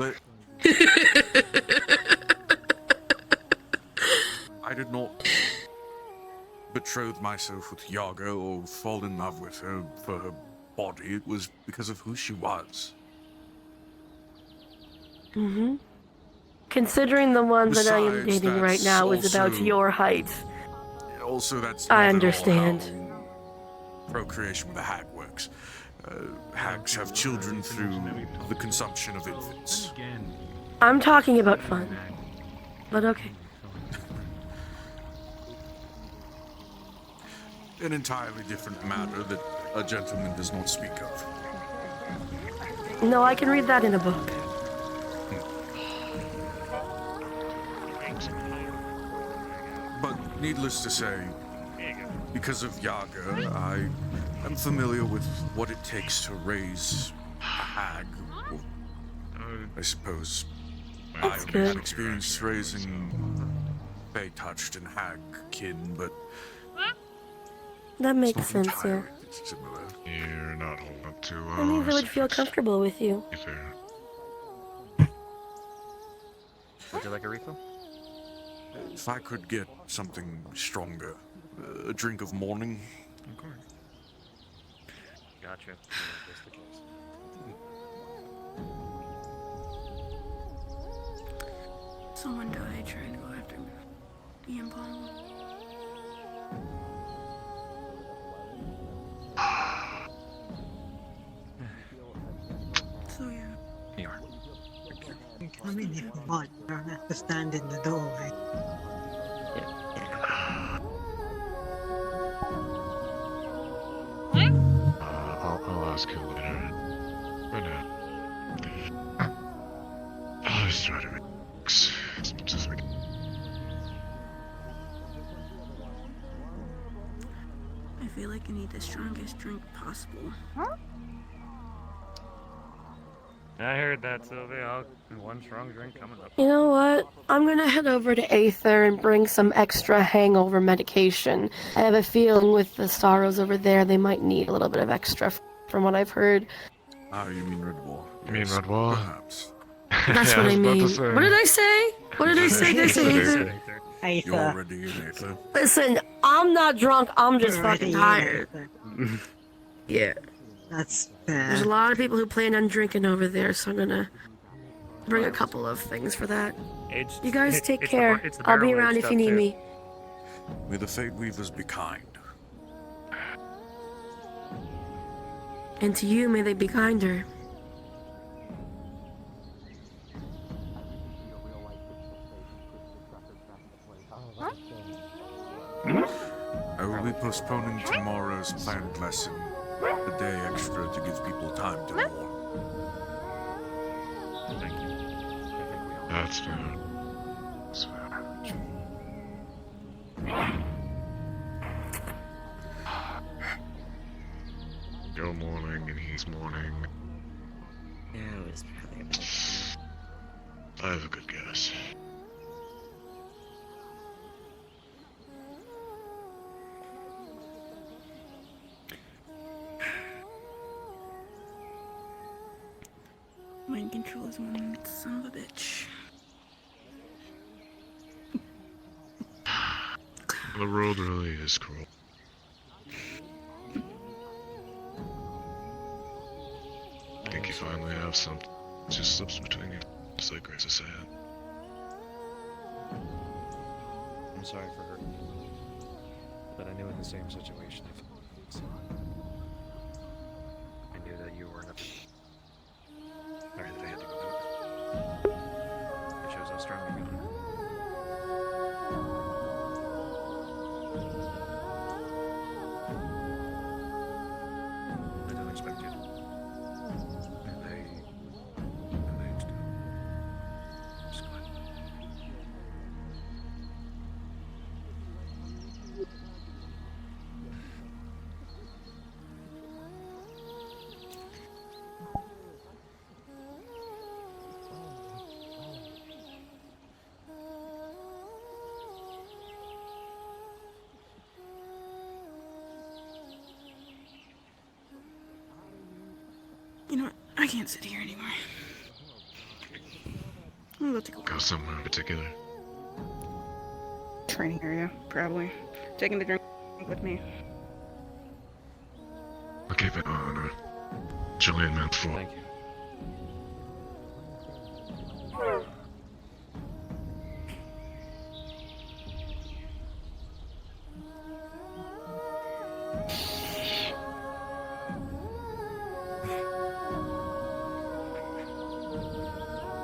I did not betroth myself with Yaga or fall in love with her for her body. It was because of who she was. Considering the one that I am dating right now is about your height. Also, that's I not understand. at all how procreation with a hag works. Hags have children through the consumption of infants. I'm talking about fun. But okay. An entirely different matter that a gentleman does not speak of. No, I can read that in a book. But needless to say, because of Yaga, I am familiar with what it takes to raise a hag. I suppose I only had experience raising Fey-touched and hag kin, but That makes sense, yeah. similar. You're not holding up too well. That means I would feel comfortable with you. Would you like a refill? If I could get something stronger, a drink of morning. Of course. Gotcha. Just the case. Someone died trying to go after me. Ian Palmer. So yeah. Here you are. I mean, if you want, you don't have to stand in the doorway. I'll ask you later. Right now. I'll just try to mix as much as we can. I feel like I need the strongest drink possible. I heard that, Sylvia. One strong drink coming up. You know what? I'm gonna head over to Aether and bring some extra hangover medication. I have a feeling with the sorrows over there, they might need a little bit of extra from what I've heard. You mean Red Bull? You mean Red Bull? Perhaps. That's what I mean. What did I say? What did I say? Did I say Aether? Aether. You're already in Aether. Listen, I'm not drunk, I'm just You're fucking already in tired. Yeah. That's There's a lot of people who plan on drinking over there, so I'm gonna bring a couple of things for that. You guys take care. I'll be around if you need me. May the Fate Weavers be kind. And to you, may they be kinder. postponing tomorrow's planned lesson a day extra to give people time to mourn. Thank you. That's fair. That's fair. You're mourning and he's mourning. Yeah, it was probably a bit. I have a good guess. Mind control is one son of a bitch. The world really is cruel. I think you finally have something. It just slips between you, just like Grace said. I'm sorry for hurting you, but I knew in the same situation so I knew that you were in a... Or that I had to go out. It shows how strong you are. I didn't expect you to. And I understand. Just go ahead. You know what? I can't sit here anymore. I'm about to go. Go somewhere in particular. Training area, probably. Taking the drink with me. I'll keep it on. Julian meant for. Thank you.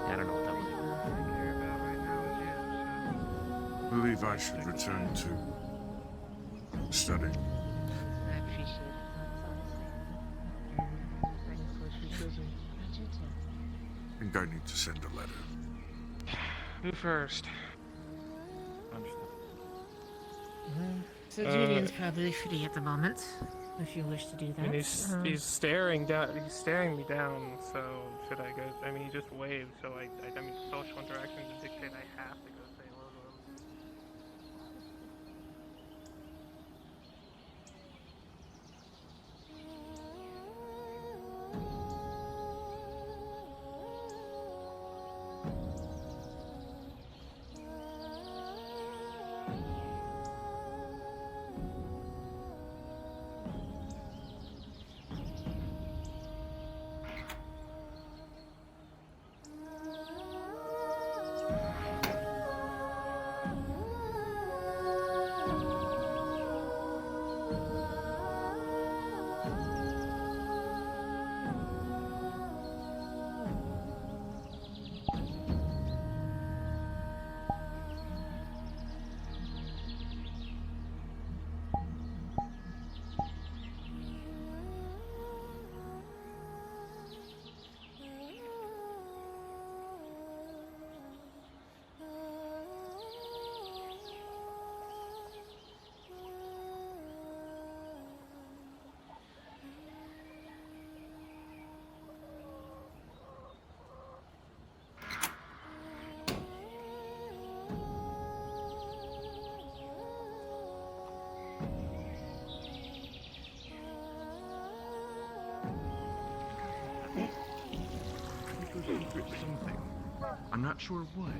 I don't know what that was. I believe I should return to study. I think I need to send a letter. Who first? So Julian's probably free at the moment, if you wish to do that. I mean, he's staring down. He's staring me down. So should I go? I mean, he just waved. So I mean, social interactions dictate I have to go say hello to him. Something. I'm not sure what.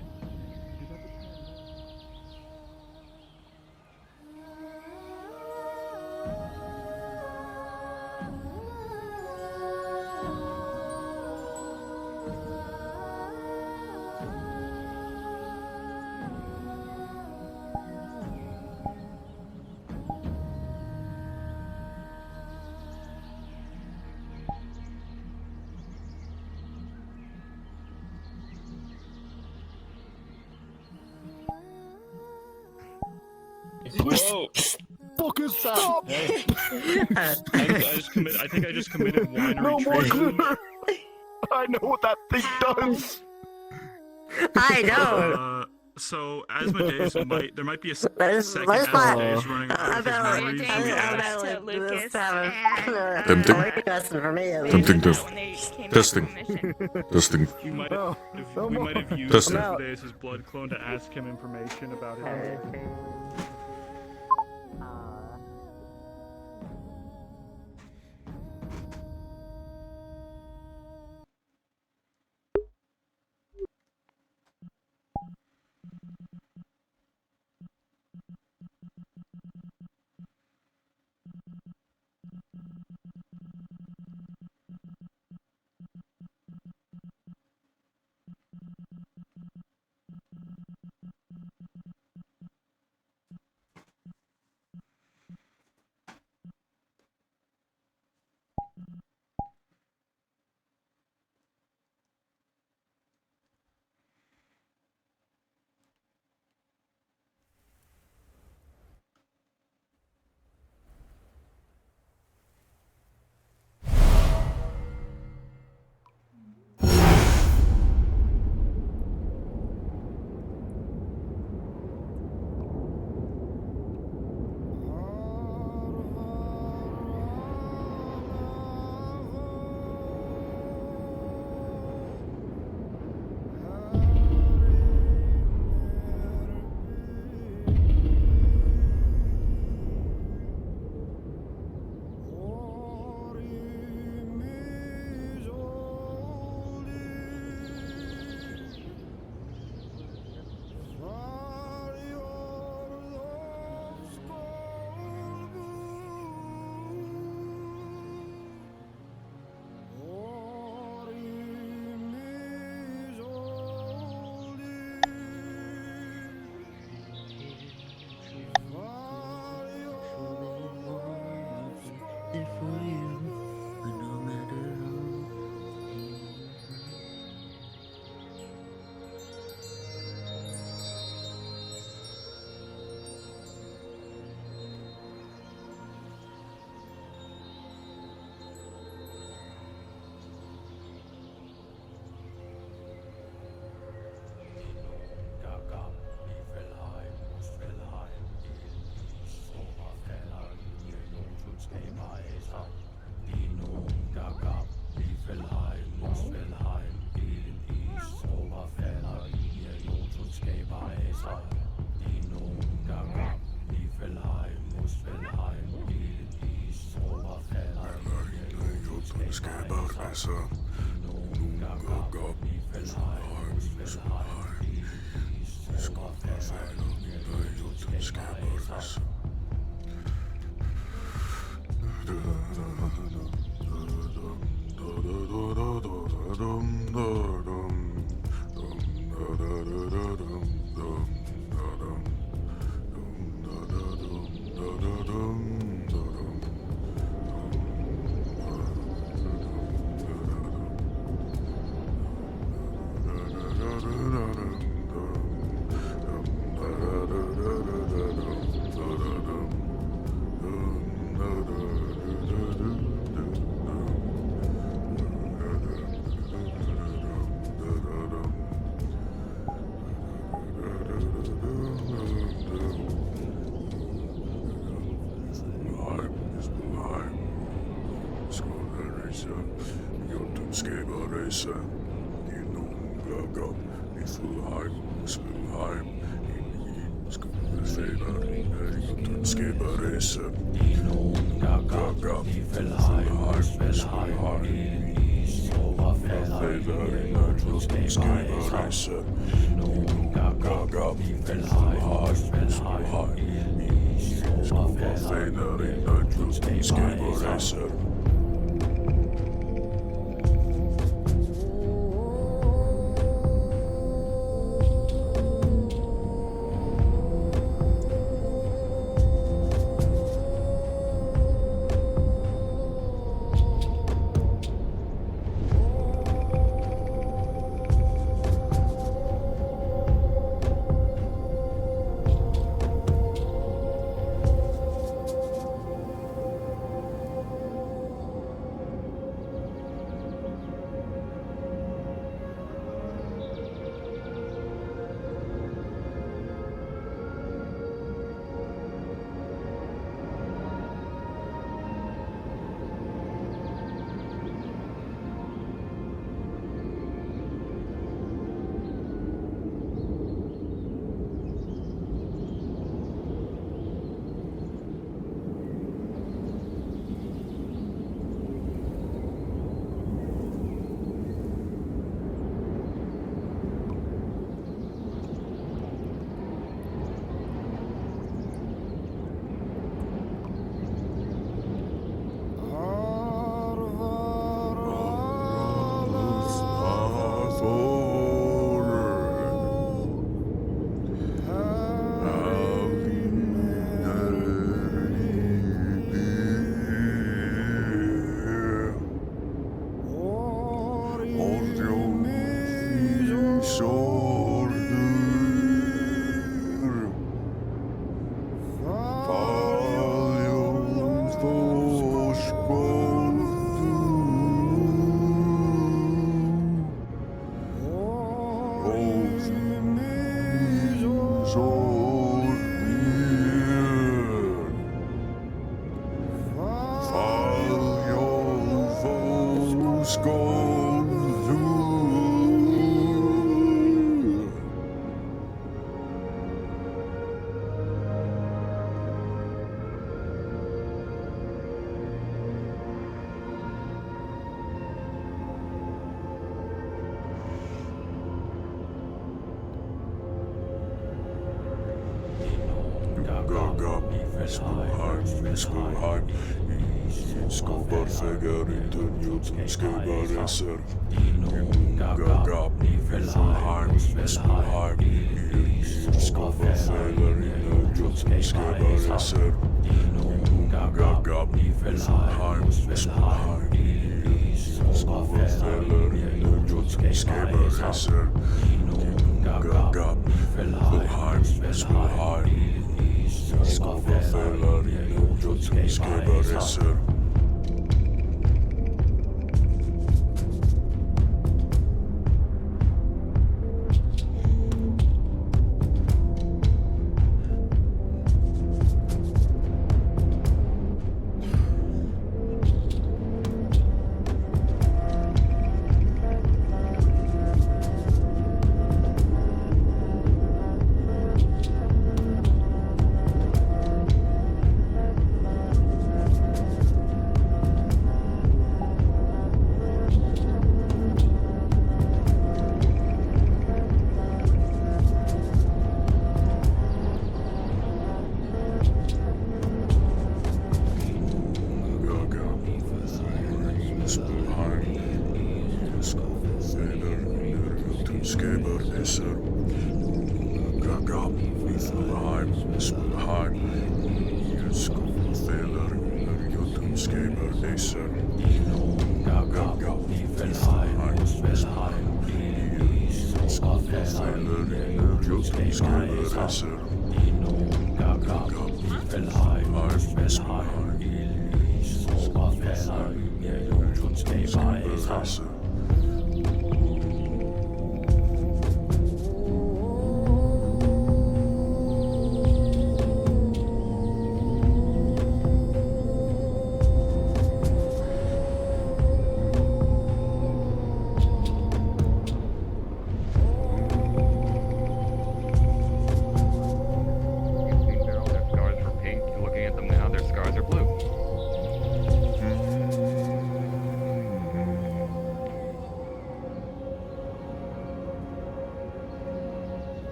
Whoa! fucking stop! I think I just committed winery No more treason. glitter! I know what that thing does! I know. So Asmodeus there might be a second There's Asmodeus not- running around with his memories. and we asked- Tempting testing. Testing. We might have used Testing. Asmodeus' blood clone to ask him information about his.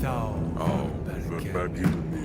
Oh, but back into me.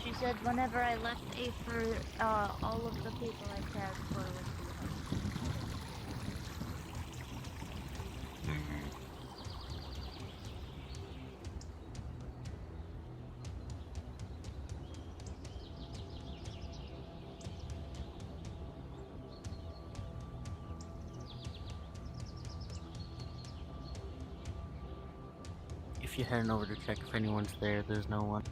She said whenever I left Aether, all of the people I cared for was behind. If you're heading over to check if anyone's there, there's no one.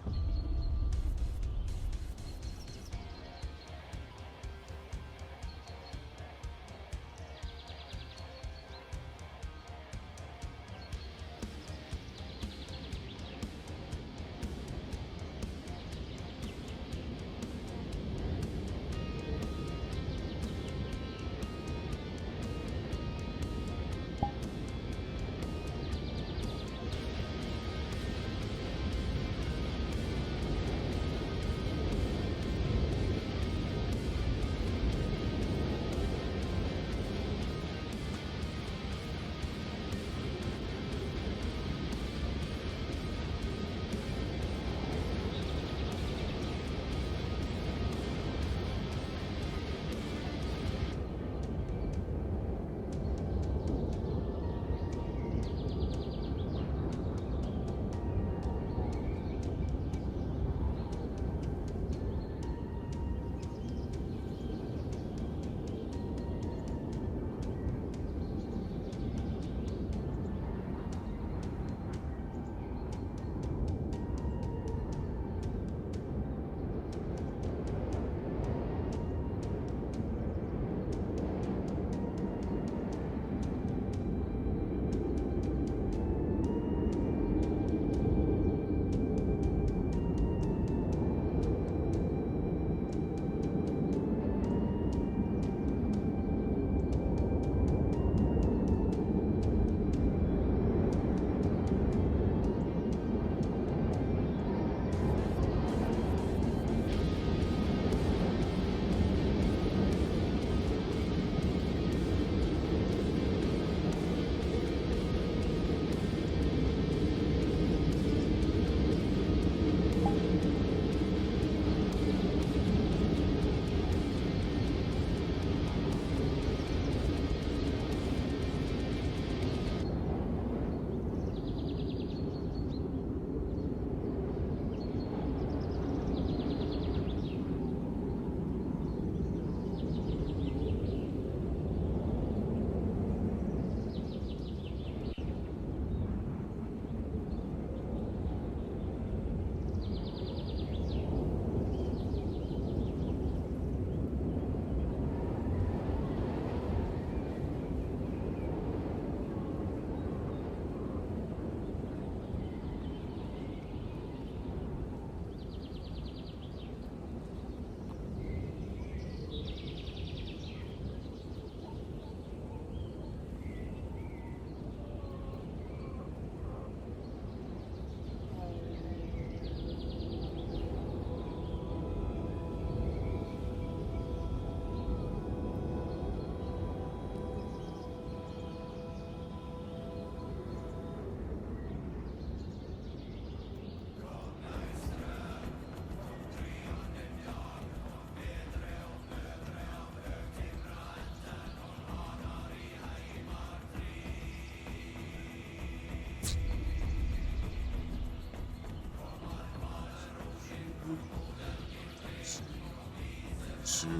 Pardon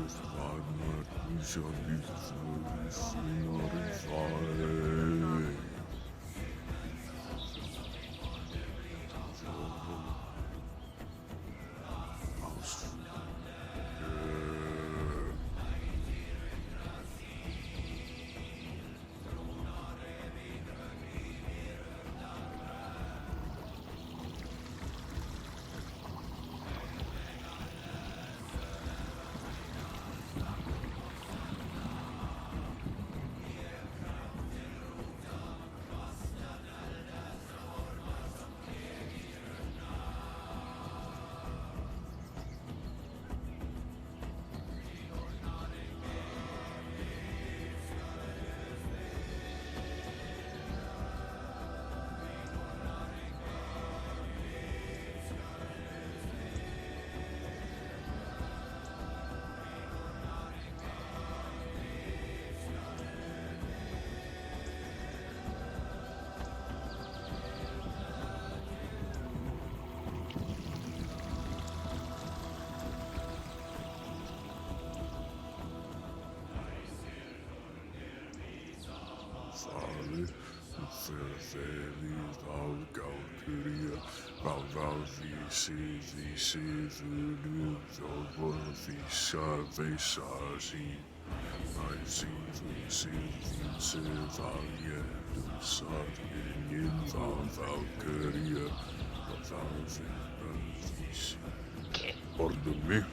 me.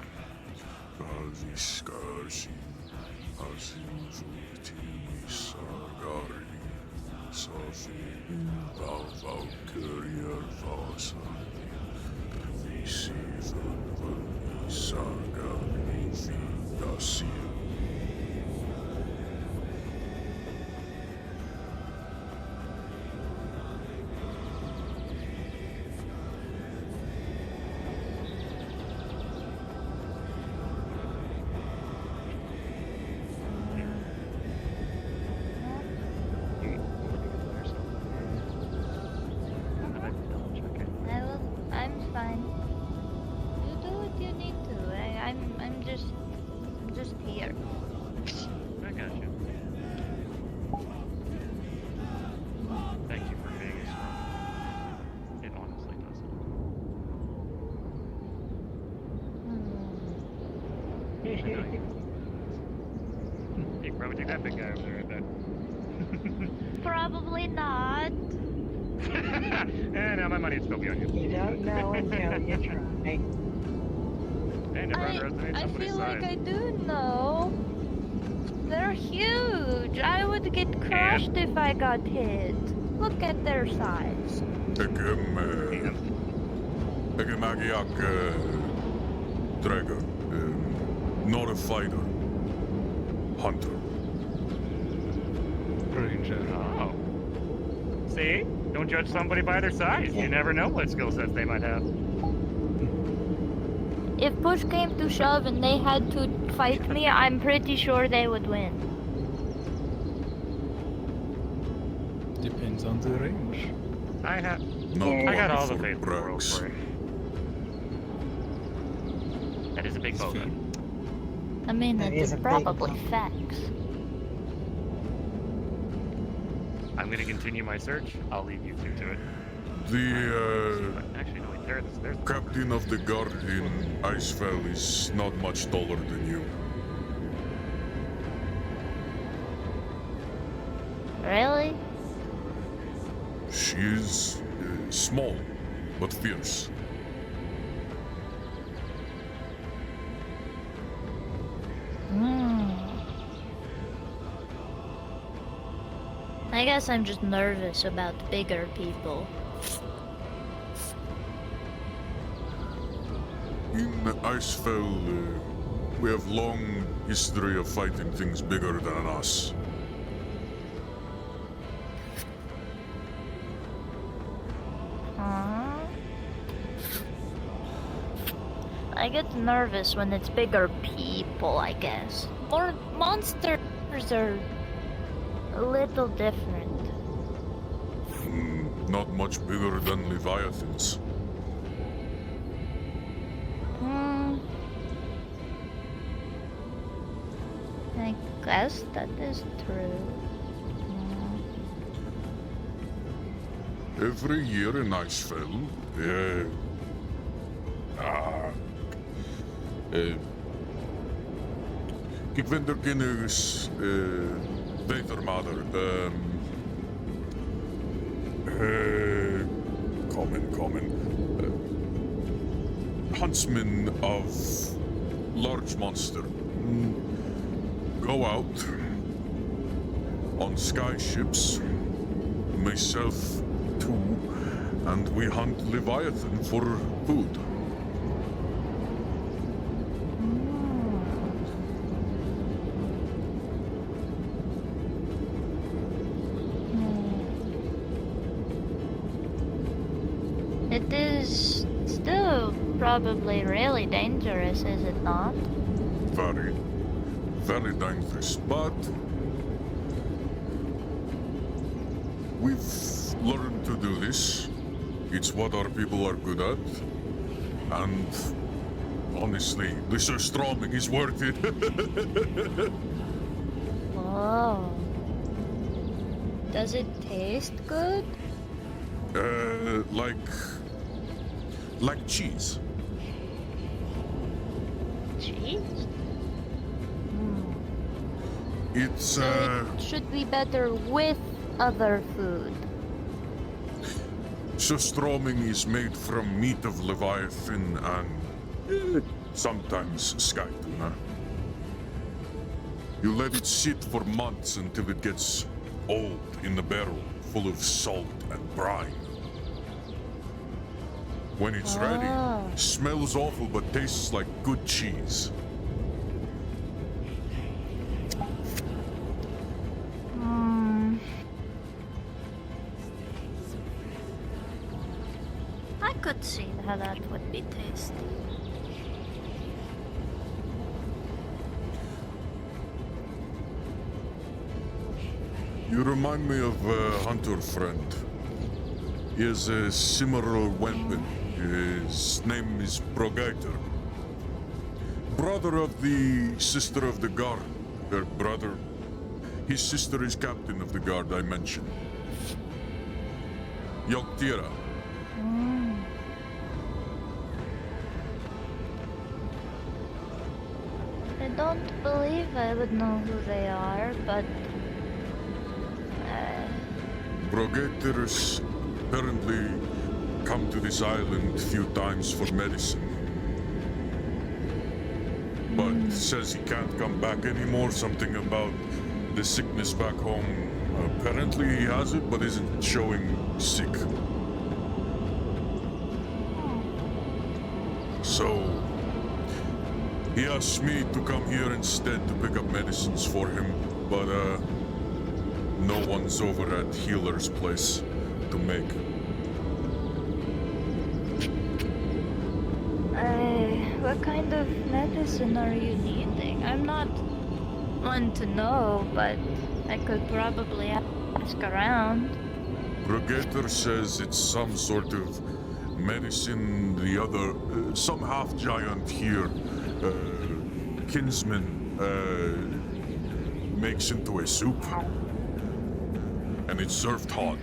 I'm fine. You do what you need to. I'm just here. I got you. Thank you for being strong. It honestly doesn't. You can probably take that big guy over there, I bet. Probably not. Now my money'd still be on you. You don't know until you try. Hey, never underestimate I somebody's feel size. like I do know. They're huge. I would get crushed if I got hit. Look at their size. Magiak Dragon. Not a fighter. Hunter. Ranger. Oh. See? Don't judge somebody by their size. You never know what skill sets they might have. If push came to shove and they had to fight me, I'm pretty sure they would win. Depends on the range. I got all the faith in the world for it. That is a big boulder. I mean, is that's a big probably one. facts. I'm gonna continue my search. I'll leave you two to it. Actually, no, wait, there's Captain of the guard in Icefell is not much taller than you. Really? She is small, but fierce. I guess I'm just nervous about bigger people. In Icefell, we have long history of fighting things bigger than us. I get nervous when it's bigger people, I guess. More monsters are a little different. Not much bigger than Leviathans. I guess that is true. Every year in Icefell, ik vind er kennis beter mother. Common. Huntsmen of large monster. Go out on sky ships, myself too, and we hunt Leviathan for food. It is still probably really dangerous, is it not? Very, very dangerous, but we've learned to do this. It's what our people are good at, and honestly, the surströmming is worth it. Oh. Does it taste good? Like cheese. Cheese? It's So it should be better with other food. surströmming is made from meat of Leviathan and sometimes sky tuna. You let it sit for months until it gets old in the barrel, full of salt and brine. When it's ready, smells awful but tastes like good cheese. I could see how that would be tasty. You remind me of a hunter friend. He has a similar weapon. His name is Progator. Brother of the sister of the guard. Her brother. His sister is captain of the guard I mentioned. Yogtira. I don't believe I would know who they are, but Progators apparently come to this island a few times for medicine. But says he can't come back anymore, something about the sickness back home. Apparently he has it, but isn't showing sick. So, he asked me to come here instead to pick up medicines for him, but no one's over at Healer's place to make. What kind of medicine are you needing? I'm not one to know, but I could probably ask around. Progator says it's some sort of medicine the other, some half-giant here, kinsman, makes into a soup. And it's served hot.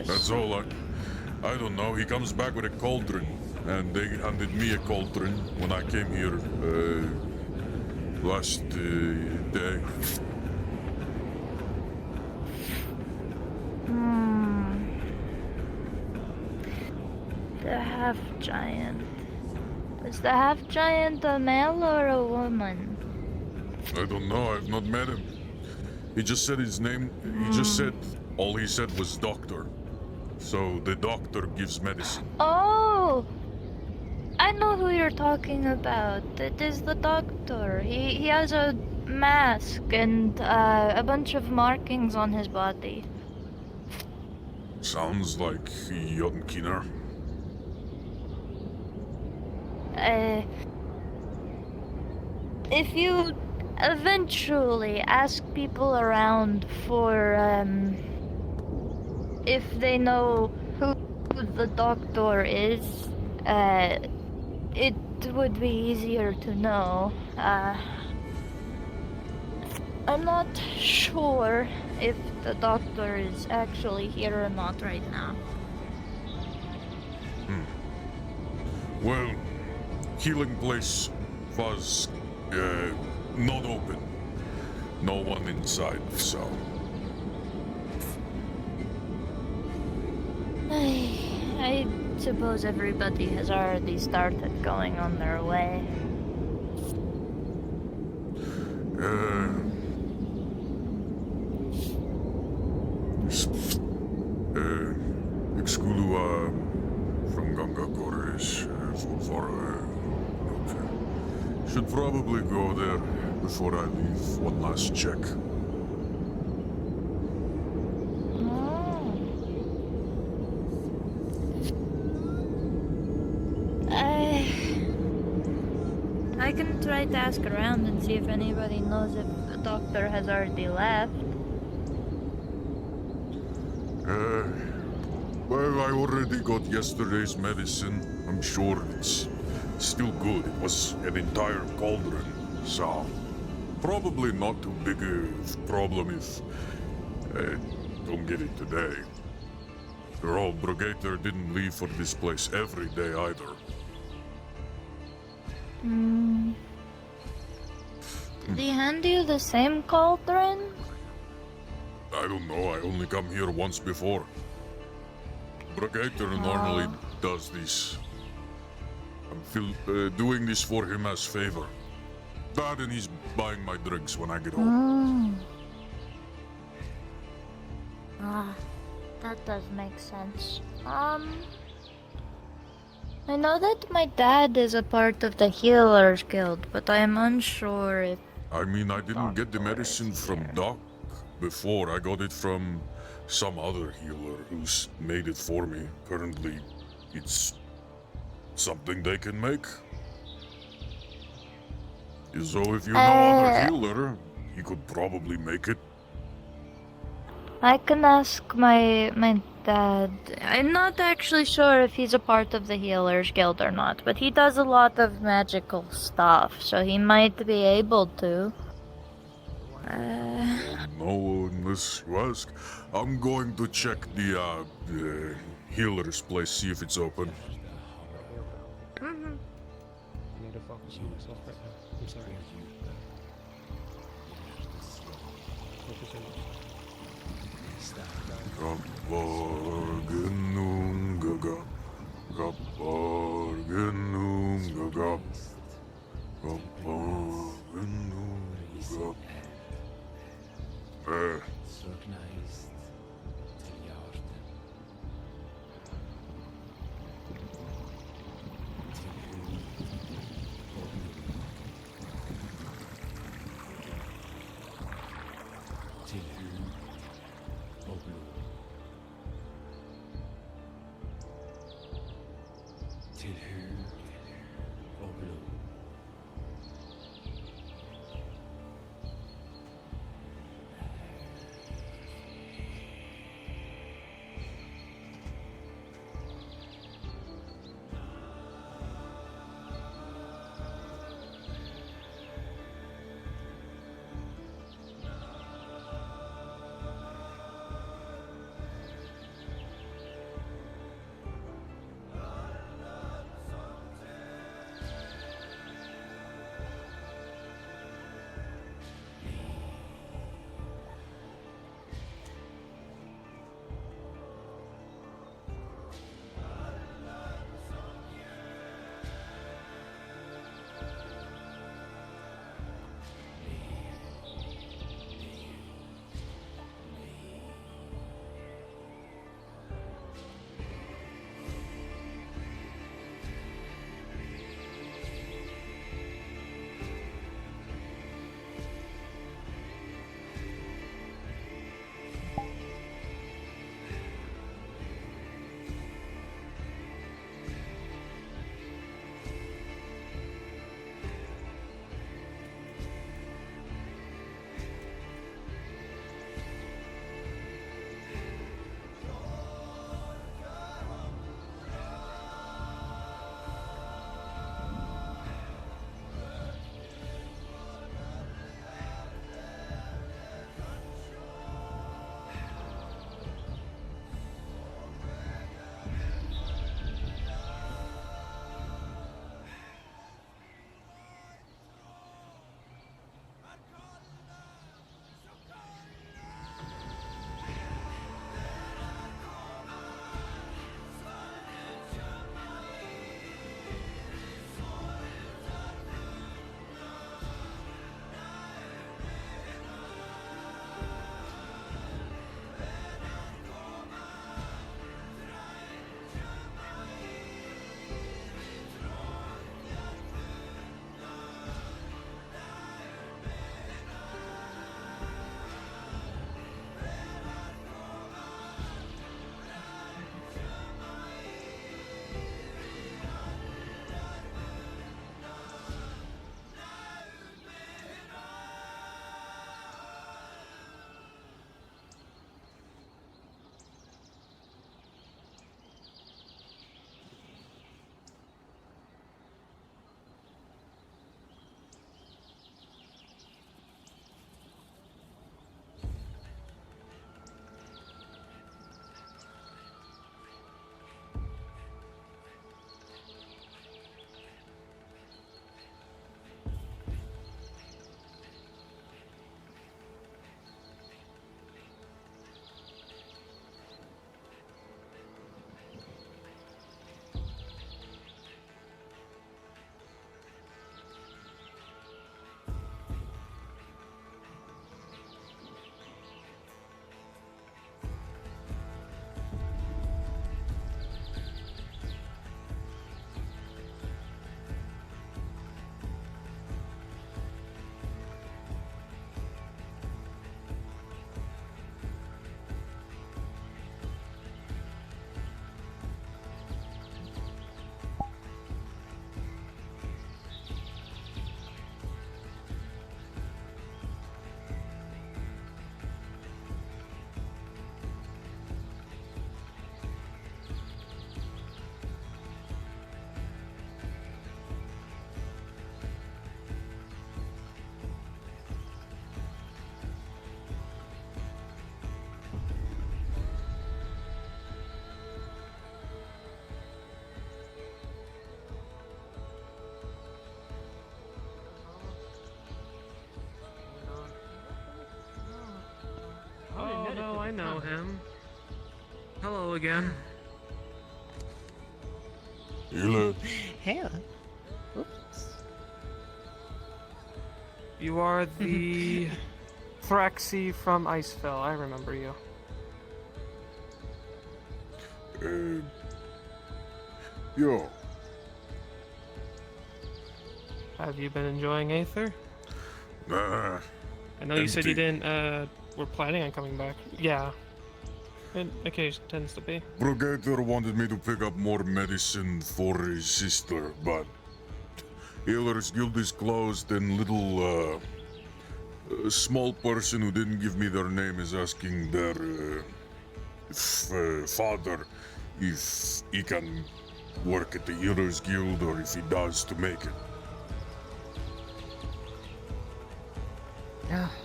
That's all I don't know. He comes back with a cauldron, and they handed me a cauldron when I came here last day. The half-giant. Is the half-giant a male or a woman? I don't know. I've not met him. He just said his name. He just said all he said was doctor. So the doctor gives medicine. Oh! I know who you're talking about. It is the doctor. He has a mask and a bunch of markings on his body. Sounds like Jotnkiner. If you eventually ask people around for, if they know who the doctor is, it would be easier to know. I'm not sure if the doctor is actually here or not right now. Well, healing place was not open. No one inside, so. I suppose everybody has already started going on their way. Exclua from Ganga Gores for okay. Should probably go there before I leave. One last check. I can try to ask around and see if anybody knows if the doctor has already left. Well, I already got yesterday's medicine. I'm sure it's still good. It was an entire cauldron, so probably not too big a problem if I don't get it today. After all, Brigator didn't leave for this place every day either. Did he hand you the same cauldron? I don't know, I only come here once before. Brigator normally does this. I'm doing this for him as favor. That and he's buying my drinks when I get home. That does make sense. I know that my dad is a part of the Healers Guild, but I'm unsure if... I mean, I didn't get the medicine from Doc before. I got it from some other healer who's made it for me. Currently, it's something they can make. So if you know other healer, he could probably make it. I can ask my dad. I'm not actually sure if he's a part of the Healers Guild or not, but he does a lot of magical stuff, so he might be able to. No, unless you ask. I'm going to check the healer's place, see if it's open. I need to focus on myself right now. I'm sorry. Focus on yourself. Gabargenungaga. Gabargenungaga. Gabargenungaga. Oh, I know him. Hello again. Hello. Hello. Oops. You are the Thraxi from Icefell. I remember you. Yo. Have you been enjoying Aether? Nah. I know you said you empty. didn't, were planning on coming back. Yeah. It occasionally tends to be. Brigadier wanted me to pick up more medicine for his sister, but Healer's Guild is closed and little, small person who didn't give me their name is asking their, father if he can work at the Healer's Guild or if he does to make it.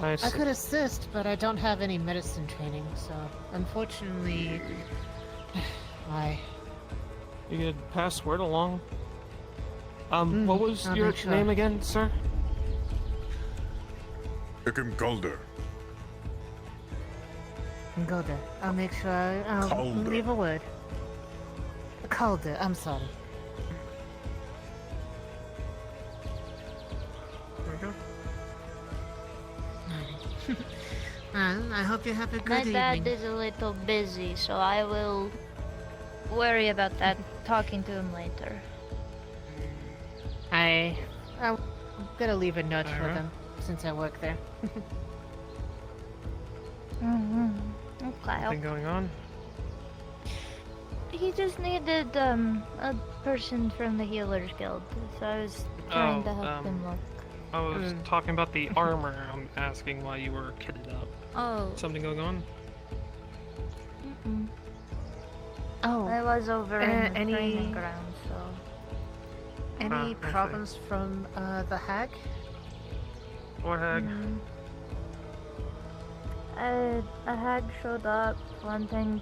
I could assist, but I don't have any medicine training, so unfortunately, You could pass word along. What was I'll your make sure. name again, sir? Ekim Calder. Go there. I'll make sure I'll Calder. leave a word. Calder, I'm sorry. There we go. I hope you have a good My evening. dad is a little busy, so I will worry about that, talking to him later. I'm gonna leave a note for Alright. them since I work there. Okay. Anything going on? He just needed a person from the Healers Guild, so I was trying to help him look. I was talking about the armor. I'm asking why you were kitted up. Oh. Something going on? Mm-mm. Oh. I was over in the any- training ground, so. Any I see. problems from the hag? Or hag? A hag showed up wanting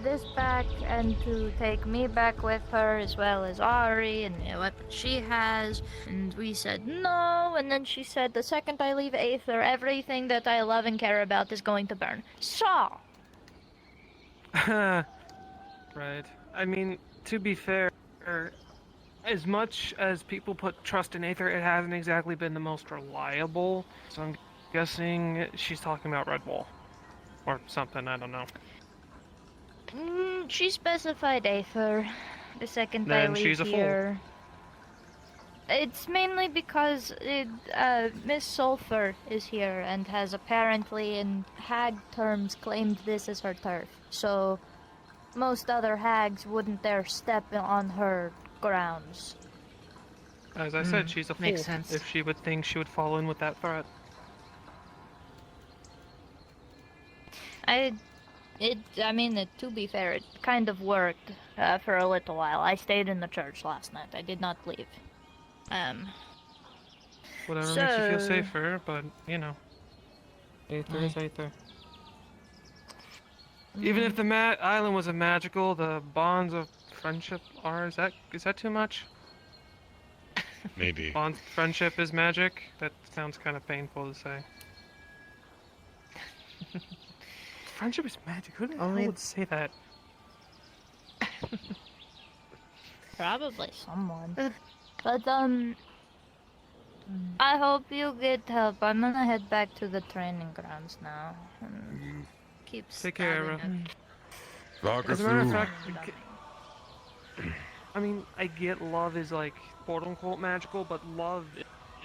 this back and to take me back with her as well as Ari and the weapon she has. And we said no, and then she said the second I leave Aether, everything that I love and care about is going to burn. So! Right. I mean, to be fair, as much as people put trust in Aether, it hasn't exactly been the most reliable. So I'm guessing she's talking about Redwall. Or something, I don't know. She specified Aether the second I Then leave she's a fool. here. It's mainly because Miss Sulphur is here and has apparently, in hag terms, claimed this as her turf. So most other hags wouldn't dare step on her grounds. As I said, she's a fool. makes sense. If she would think she would fall in with that threat. I mean, to be fair, it kind of worked for a little while. I stayed in the church last night. I did not leave. Whatever makes you feel So- safer, but, you know. Aether is Aether. Even if the island wasn't magical, the bonds of friendship are. Is that too much? Maybe. Bonds of friendship is magic? That sounds kind of painful to say. Friendship is magic? Who the hell would say that? Probably someone. But, I hope you get help. I'm gonna head back to the training grounds now. And keep Take care, stabbing As a matter of fact, I mean, I get love is like quote-unquote magical, but love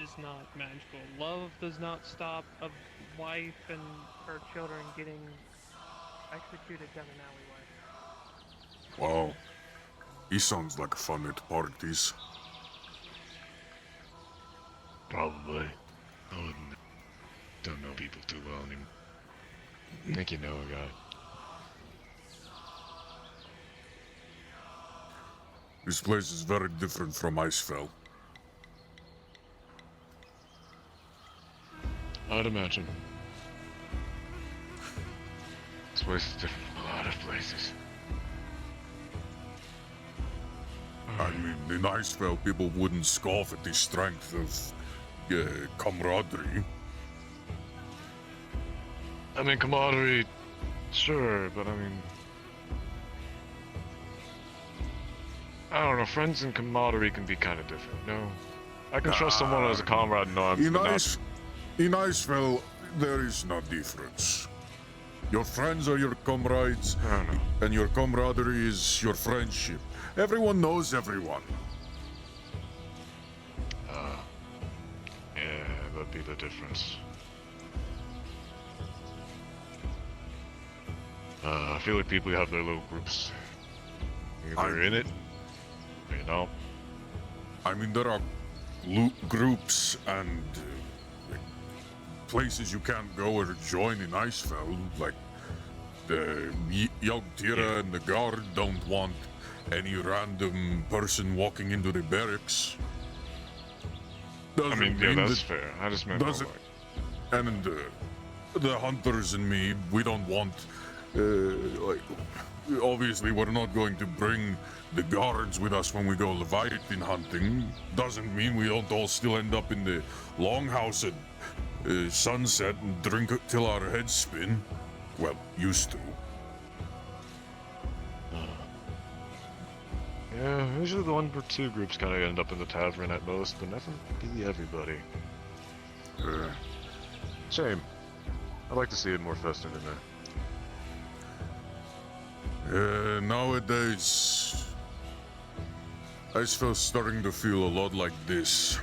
is not magical. Love does not stop a wife and her children getting executed down an alleyway. Wow. He sounds like fun at parties. Probably. I don't know people too well anymore. I think you know a guy. This place is very different from Icefell. I'd imagine. This place is different from a lot of places. I mean, in Icefell, people wouldn't scoff at the strength of camaraderie. I mean, camaraderie, sure, but I mean, I don't know. Friends and camaraderie can be kind of different. No, I can trust someone as a comrade in arms, In but not. Icefell, there is no difference. Your friends are your comrades, and your camaraderie is your friendship. Everyone knows everyone. Yeah, that'd be the difference. I feel like people have their little groups. Either in it, or you know. I mean, there are groups and places you can't go or join in Icefell, like the Yog Tira and the guard don't want any random person walking into the barracks. I mean, yeah, that's fair. I just meant doesn't, and the hunters and me, we don't want, like, obviously we're not going to bring the guards with us when we go Leviathan hunting. Doesn't mean we don't all still end up in the longhouse at sunset and drink till our heads spin. Well, used to. Yeah, usually the 1 or 2 groups kind of end up in the tavern at most, but never be everybody. Shame. I'd like to see it more festive in there. Nowadays, Icefell's starting to feel a lot like this.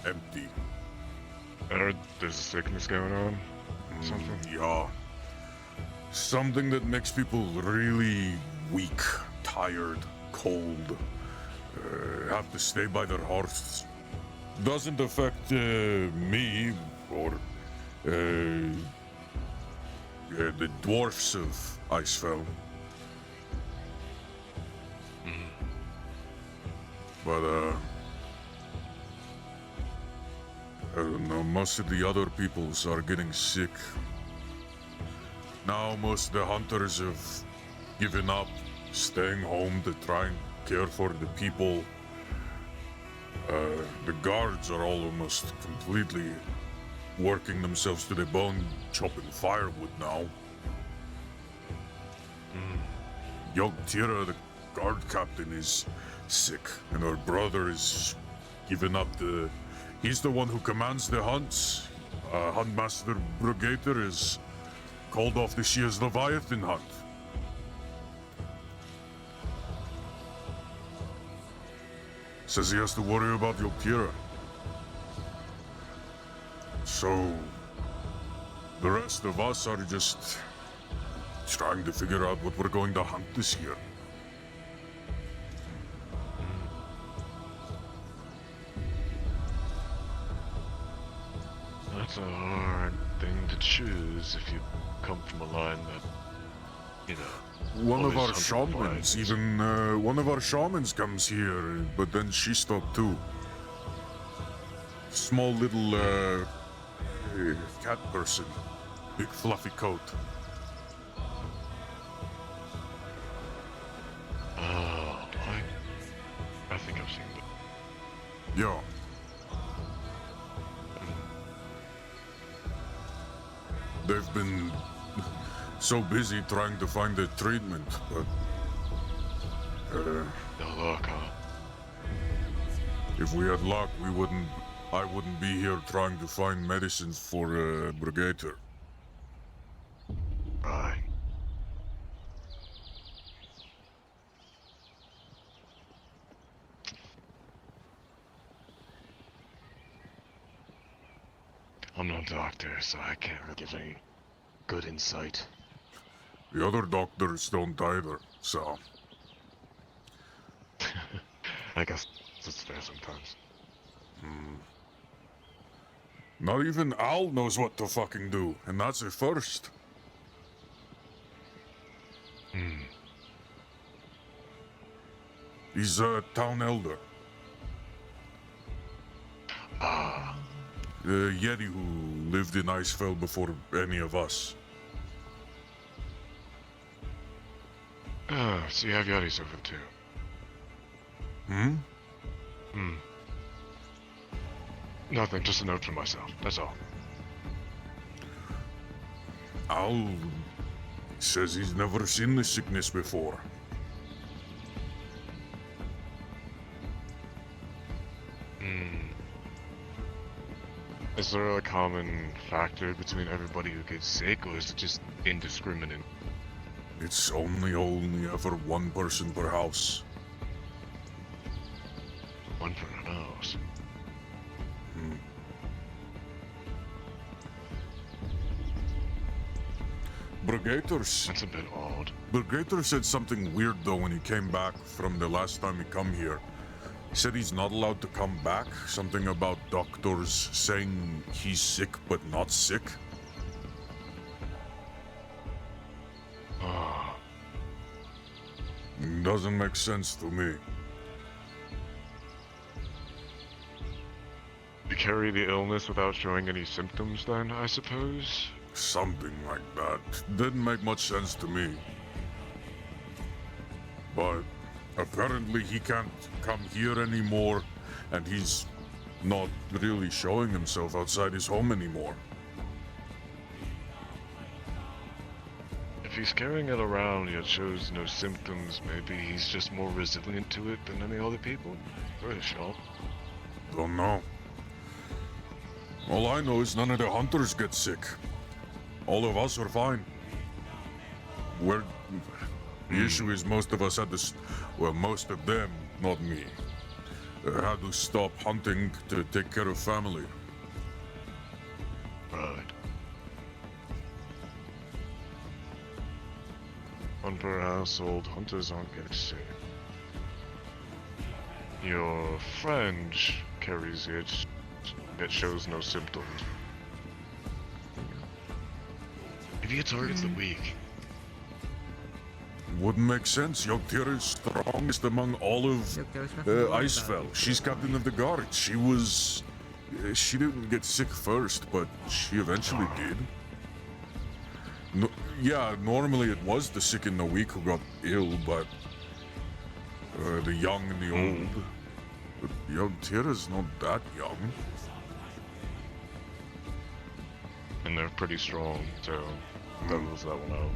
Empty. I heard there's a sickness going on. Something? Yeah. Something that makes people really weak, tired, cold, have to stay by their hearths. Doesn't affect me or the dwarfs of Icefell. But I don't know, most of the other peoples are getting sick. Now most of the hunters have given up, staying home to try and care for the people. The guards are all almost completely working themselves to the bone, chopping firewood now. Yog Tira, the guard captain, is sick, and her brother is giving up the... He's the one who commands the hunts. Huntmaster Brigator is called off this year's Leviathan hunt. Says he has to worry about Yog Tira. So, the rest of us are just trying to figure out what we're going to hunt this year. That's a hard thing to choose if you come from a line that, you know... One of our always shamans, even one of our shamans comes here, but then she stopped too. Small little cat person, big fluffy coat. Oh, I think I've seen that. Yeah. They've been so busy trying to find a treatment, but... no luck, huh? If we had luck, I wouldn't be here trying to find medicines for Brigator. Right. I'm no doctor, so I can't really give any good insight. The other doctors don't either, so... I guess it's fair sometimes. Not even Al knows what to fucking do, and that's a first. He's a town elder. The Yeti who lived in Icefell before any of us. So you have Yetis over too. Hmm? Nothing, just a note for myself, that's all. Al says he's never seen this sickness before. Is there a common factor between everybody who gets sick, or is it just indiscriminate? It's only ever one person per house. One per house? Brigators. That's a bit odd. Brigator said something weird though when he came back from the last time he come here. He said he's not allowed to come back. Something about doctors saying he's sick but not sick. Doesn't make sense to me. You carry the illness without showing any symptoms then, I suppose? Something like that. Didn't make much sense to me. But apparently he can't come here anymore, and he's not really showing himself outside his home anymore. If he's carrying it around yet shows no symptoms, maybe he's just more resilient to it than any other people? Very sure. Don't know. All I know is none of the hunters get sick. All of us are fine. The issue is most of us had to, well, most of them, not me, had to stop hunting to take care of family. Right. One per household, hunters aren't getting sick. Your friend carries it, yet shows no symptoms. Maybe it targets the weak. Wouldn't make sense. Yogtyr is strongest among all of Icefell. She's captain of the guard. She didn't get sick first, but she eventually did. No, yeah, normally it was the sick and the weak who got ill, but the young and the old. But Yogtyr is not that young. And they're pretty strong, so that rules that one out.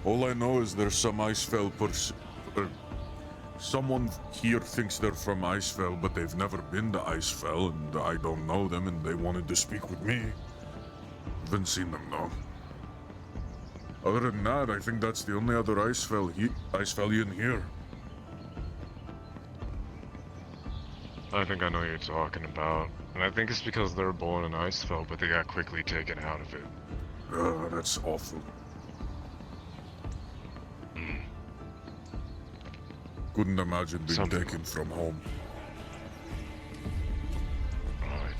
All I know is there's some Icefell someone here thinks they're from Icefell, but they've never been to Icefell, and I don't know them, and they wanted to speak with me. Haven't seen them, though. Other than that, I think that's the only other Icefellian here. I think I know what you're talking about. And I think it's because they were born in Icefell, but they got quickly taken out of it. That's awful. Couldn't imagine being taken from home. Right.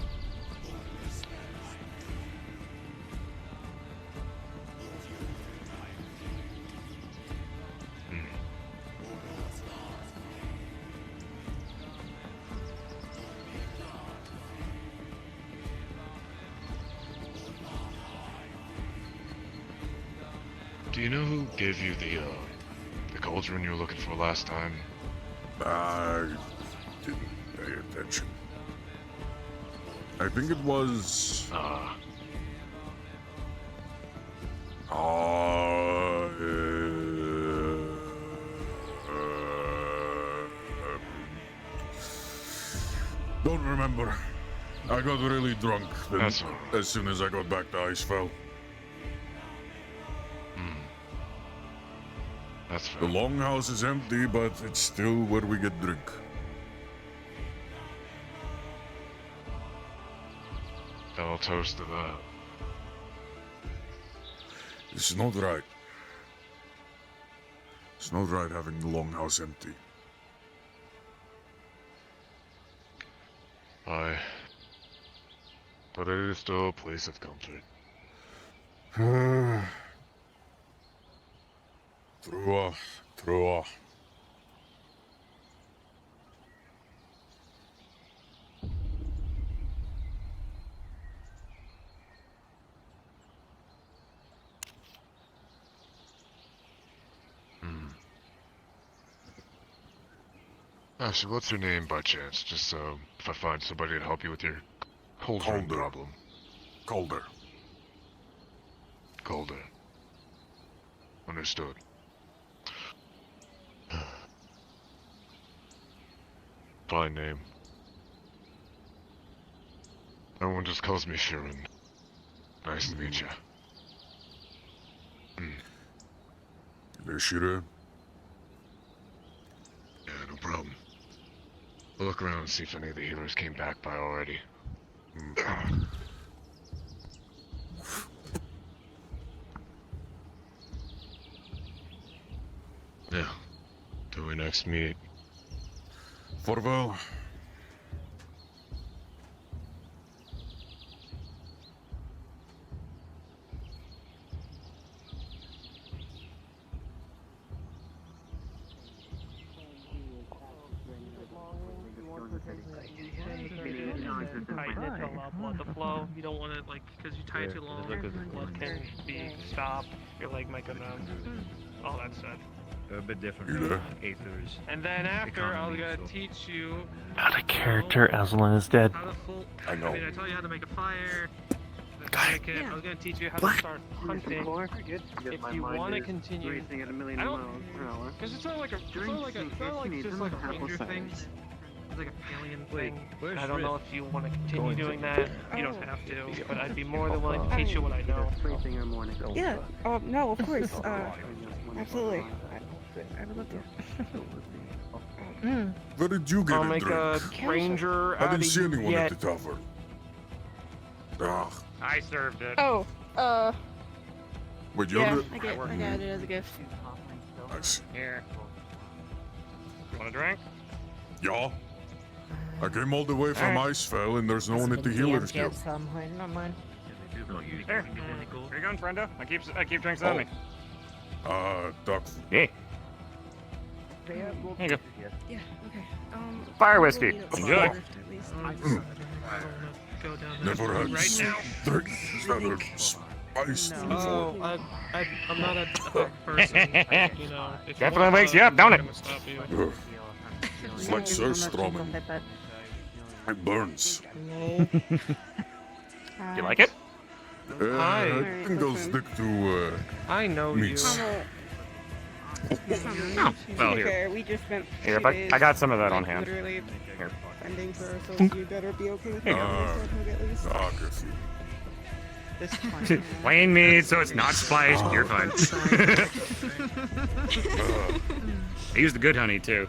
Do you know who gave you the cauldron you were looking for last time? I didn't pay attention. I think it was... don't remember. I got really drunk as soon as I got back to Icefell. That's fair. The longhouse is empty, but it's still where we get drink. I'll toast to that. It's not right. It's not right having the longhouse empty. Aye. But it is still a place of comfort. True. Actually, what's your name by chance? Just so if I find somebody to help you with your cauldron problem. Calder. Calder. Understood. Fine name. Everyone just calls me Sharon. Nice to meet you. Shira? Yeah, no problem. We'll look around and see if any of the healers came back by already. Yeah. Till we next meet. Farewell. Blood to flow. You don't want it like because you tie it too long, blood can be stopped. Your leg might go down. All that stuff. A bit different. Aethers. And then after, I'm gonna teach you Not a character, Aslan is dead. how to full. I know. I mean, I taught you how to make a fire. I was gonna teach you how to start hunting. If you want to continue, I don't. Because it's not like a, it's not like a, it's not like just like a ranger thing. It's like a alien thing. I don't know if you want to continue doing that. You don't have to, but I'd be more than willing to teach you what I know. Yeah. No, of course. Absolutely. I would love to. Where did you get I'll a make drink? a ranger I out didn't of see you anyone yet. at the tavern. Ugh. I served it. Oh, Wait, you yeah, did? I got it as a gift. Nice. Here. You want a drink? Yeah. I came all the way from Icefell and there's no one at the healer's guild. Not mine. There. Where you going, friendo? I keep drinks on me. Duck. Yeah. Here you go. Yeah. Okay. Fire whiskey. we'll Enjoy. at least. Never had Right now. drinks that are spiced before. Oh, I'm not a person. You know, if Definitely you wakes you up, don't it? I'm gonna stop you. Ugh. It's like surströmming. It burns. You like it? I think they'll stick to I know meats. Oh, well, here. Fair, we just spent Here, 3 days, I got some of that on like, hand. Literally Here. fending for ourselves. You better be okay with that. At least. Good. This is fine. Plain meat, so it's not spiced. You're fine. I use the good honey too.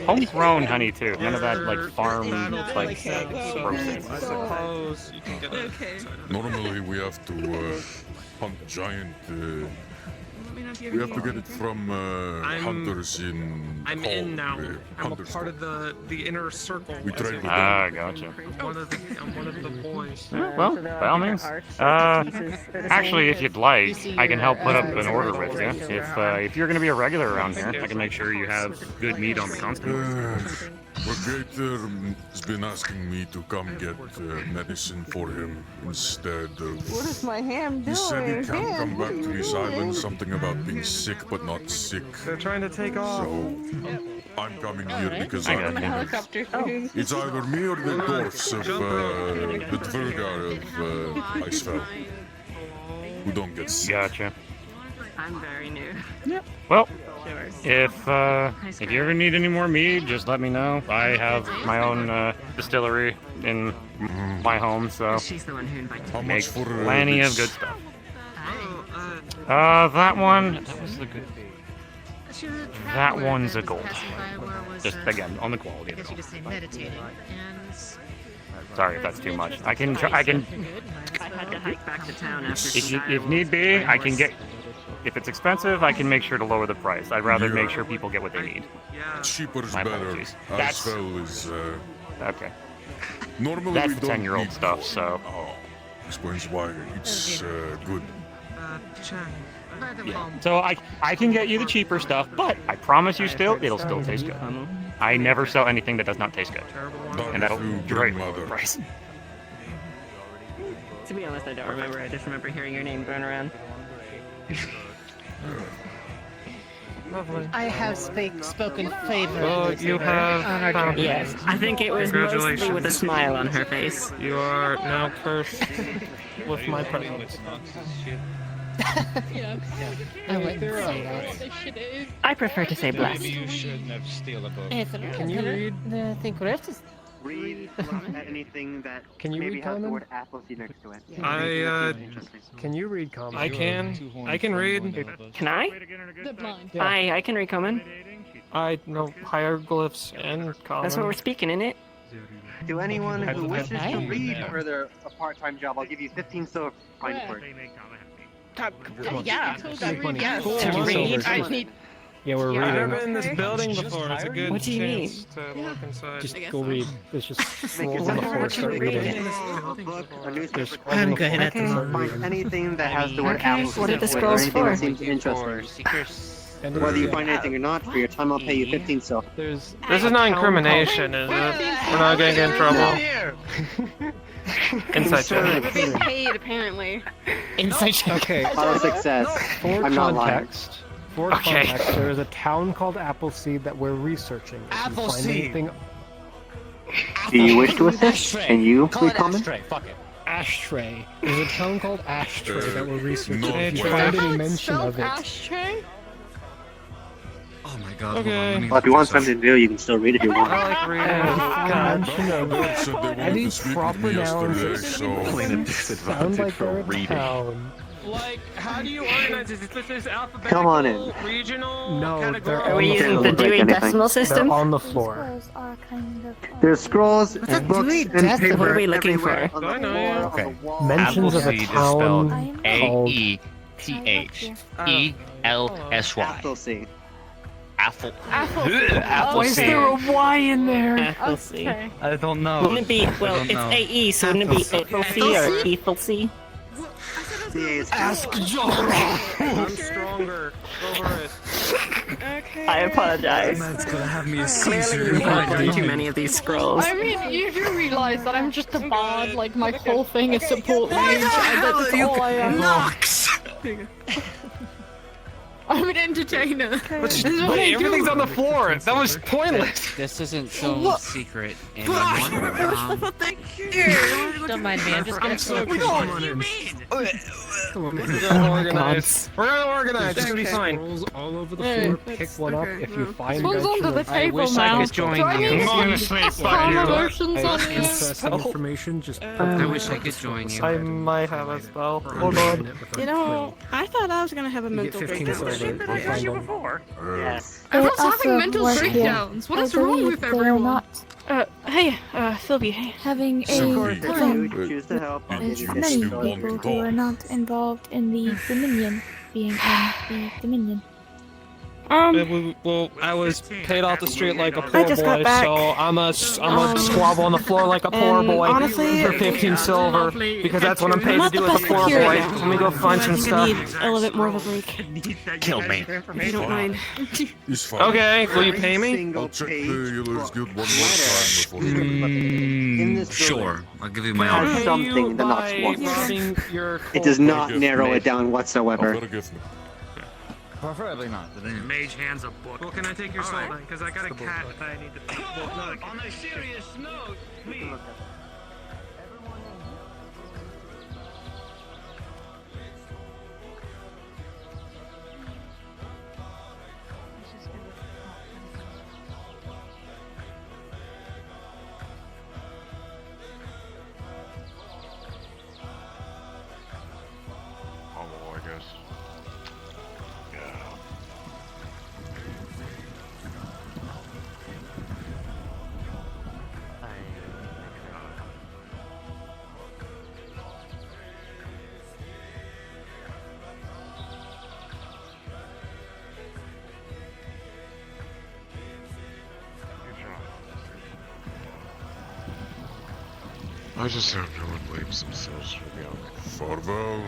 Homegrown honey too. None of that like farm like roasted. I suppose you can get a. Normally we have to hunt giant. We have to get it from hunters in. I'm in now. I'm a part of the inner circle. We trade with them. Gotcha. I'm one of the boys. Well, by all means. Actually, if you'd like, I can help put up an order with you. If you're going to be a regular around here, I can make sure you have good meat on the constant. Gator has been asking me to come get medicine for him instead of. What is my ham doing? He said he can't come back to his island. Something about being sick but not sick. They're trying to take off. So I'm coming here because I I got Helicopter. It's either me or the dwarfs of the Tvergar of Icefell who don't get sick. Gotcha. I'm very new. Well, if you ever need any more mead, just let me know. I have my own distillery in my home, so How make much for plenty of this? good stuff. That one, that was the good. That one's a gold. Just again on the quality of it. Sorry if that's too much. I can. I had to hike back to town after If need be, I can get. If it's expensive, I can make sure to lower the price. I'd rather make sure people get what they need. Cheaper is My better. apologies. That's Icefell is. okay. Normally That's we the don't 10-year-old need stuff, gold. so. Oh, explains why it's good. Yeah. So I can get you the cheaper stuff, but I promise you it'll still taste good. I never sell anything that does not taste good. And that'll drive the price. To be honest, I don't remember. I just remember hearing your name thrown around. Lovely. I have spoken favor. Well, you have found Yes, I think it was mostly with a smile on her face. You are now cursed with my presence. Yeah. I wouldn't say that. I prefer to say blessed. Maybe you shouldn't have steal a book. Can you read? I think rest is. Read at anything that Can you maybe read has the common? word Appleseed next to it. Can you read common? I can read. Can I? The blind. I can read common. I know hieroglyphs and common. That's what we're speaking, in it? To anyone who wishes to Hey. read for a part-time job, I'll give you 15 silver coins for it. Yeah. Yes. To read. I need. Yeah, we're Yeah. reading. I've been in this building before. It's a good What do you mean? chance to look inside. Just guess go so. read. There's just Make scrolls on the floor. Start reading. A book, a newspaper. I'm good at this. Find anything that has the word Okay, Appleseed. what are the next to it, or scrolls anything for? that seems interesting. Whether you find anything or not, for your time I'll pay you 15 silver. This is not incrimination, is it? We're not gonna get in trouble. Inside check. We're getting paid, apparently. Inside check. Okay. Auto success. For I'm not lying. context, there is a town called Appleseed that we're researching. If you find Appleseed. anything, Do you wish to assist? Can you Call it comment? ashtray. Fuck it. Ashtray. There's a town called Ashtray that we're researching. no If you way. find any mention of it, Ashtray? Oh my god. Okay. Well, if you want something to do, you can still read if you want. I like reading. Mention of They said they wanted any to speak proper with me nouns yesterday, that so... sound like they're a town. Like, how do you organize this? Is this alphabetical, Come on in. regional, No, they're categorical? Are we on the using floor. the Dewey Anything. Decimal They're System? on the floor. There's scrolls that and books Dewey and Decimal? paper What are we looking everywhere for? on the I know, floor, yeah. on Okay. the wall. Mentions of a Appleseed is spelled town called Aethhy. Appleseed. Apple. Apple. Is there a Y in there? Okay. I don't know. Wouldn't it be, well, I it's don't know. AE, so wouldn't it be Ethelsy or Ethelsy? Ask I'm stronger. Over it. Okay. I apologize. Man's gonna have me a Clearly seizure. you've not done too many of these scrolls. I mean, you do realize that I'm just a bard, like my whole thing is support mage, and that's all I am. I'm an entertainer. That's what I do. Everything's on the floor. That was pointless. This isn't so secret anymore. Thank you. Don't mind me. I'm just gonna sort of. We're gonna organize. We're gonna organize. It's gonna be fine. Scrolls all over the Hey, Floor, it's- pick one up okay, if you no. find This one's under the mention of table wish now. I could join Do I you. need Honestly, calm emotions on this? interesting information. Just I wish I could join you. I might have a spell. Hold on. You know, I thought I was gonna have a mental 15 breakdown. silver. I'll find them. Yes. Everyone's also having mental work here. breakdowns. What I is wrong believe with they are everyone? not Hey, Philby, hey. having a If thing. you choose to help, I'll give There's you many 15 silver. people who are not involved in the Dominion being in the Dominion. Well, I was paid off the street like a poor I just got boy, back. so I'm a squabble on the floor like a poor and boy honestly, for 15 silver because that's what I'm paid to not do the as a best poor boy. security now. Let me go find some I think stuff. I need a little bit more of a break. Kill me. If you don't mind. It's fine. Okay, will you pay me? I'll check the healer's guild one more time before Sure. I'll give you my Has order. something that knocks one. robbing your It does not Gift narrow me. it down whatsoever. Preferably not. Mage hands a book. Well, can I take your soul then? Because I got a cat that I need to. Well, no, on a serious note, please. Hollow, I guess. Yeah. I just hope no one blames themselves for the outcome. Farewell.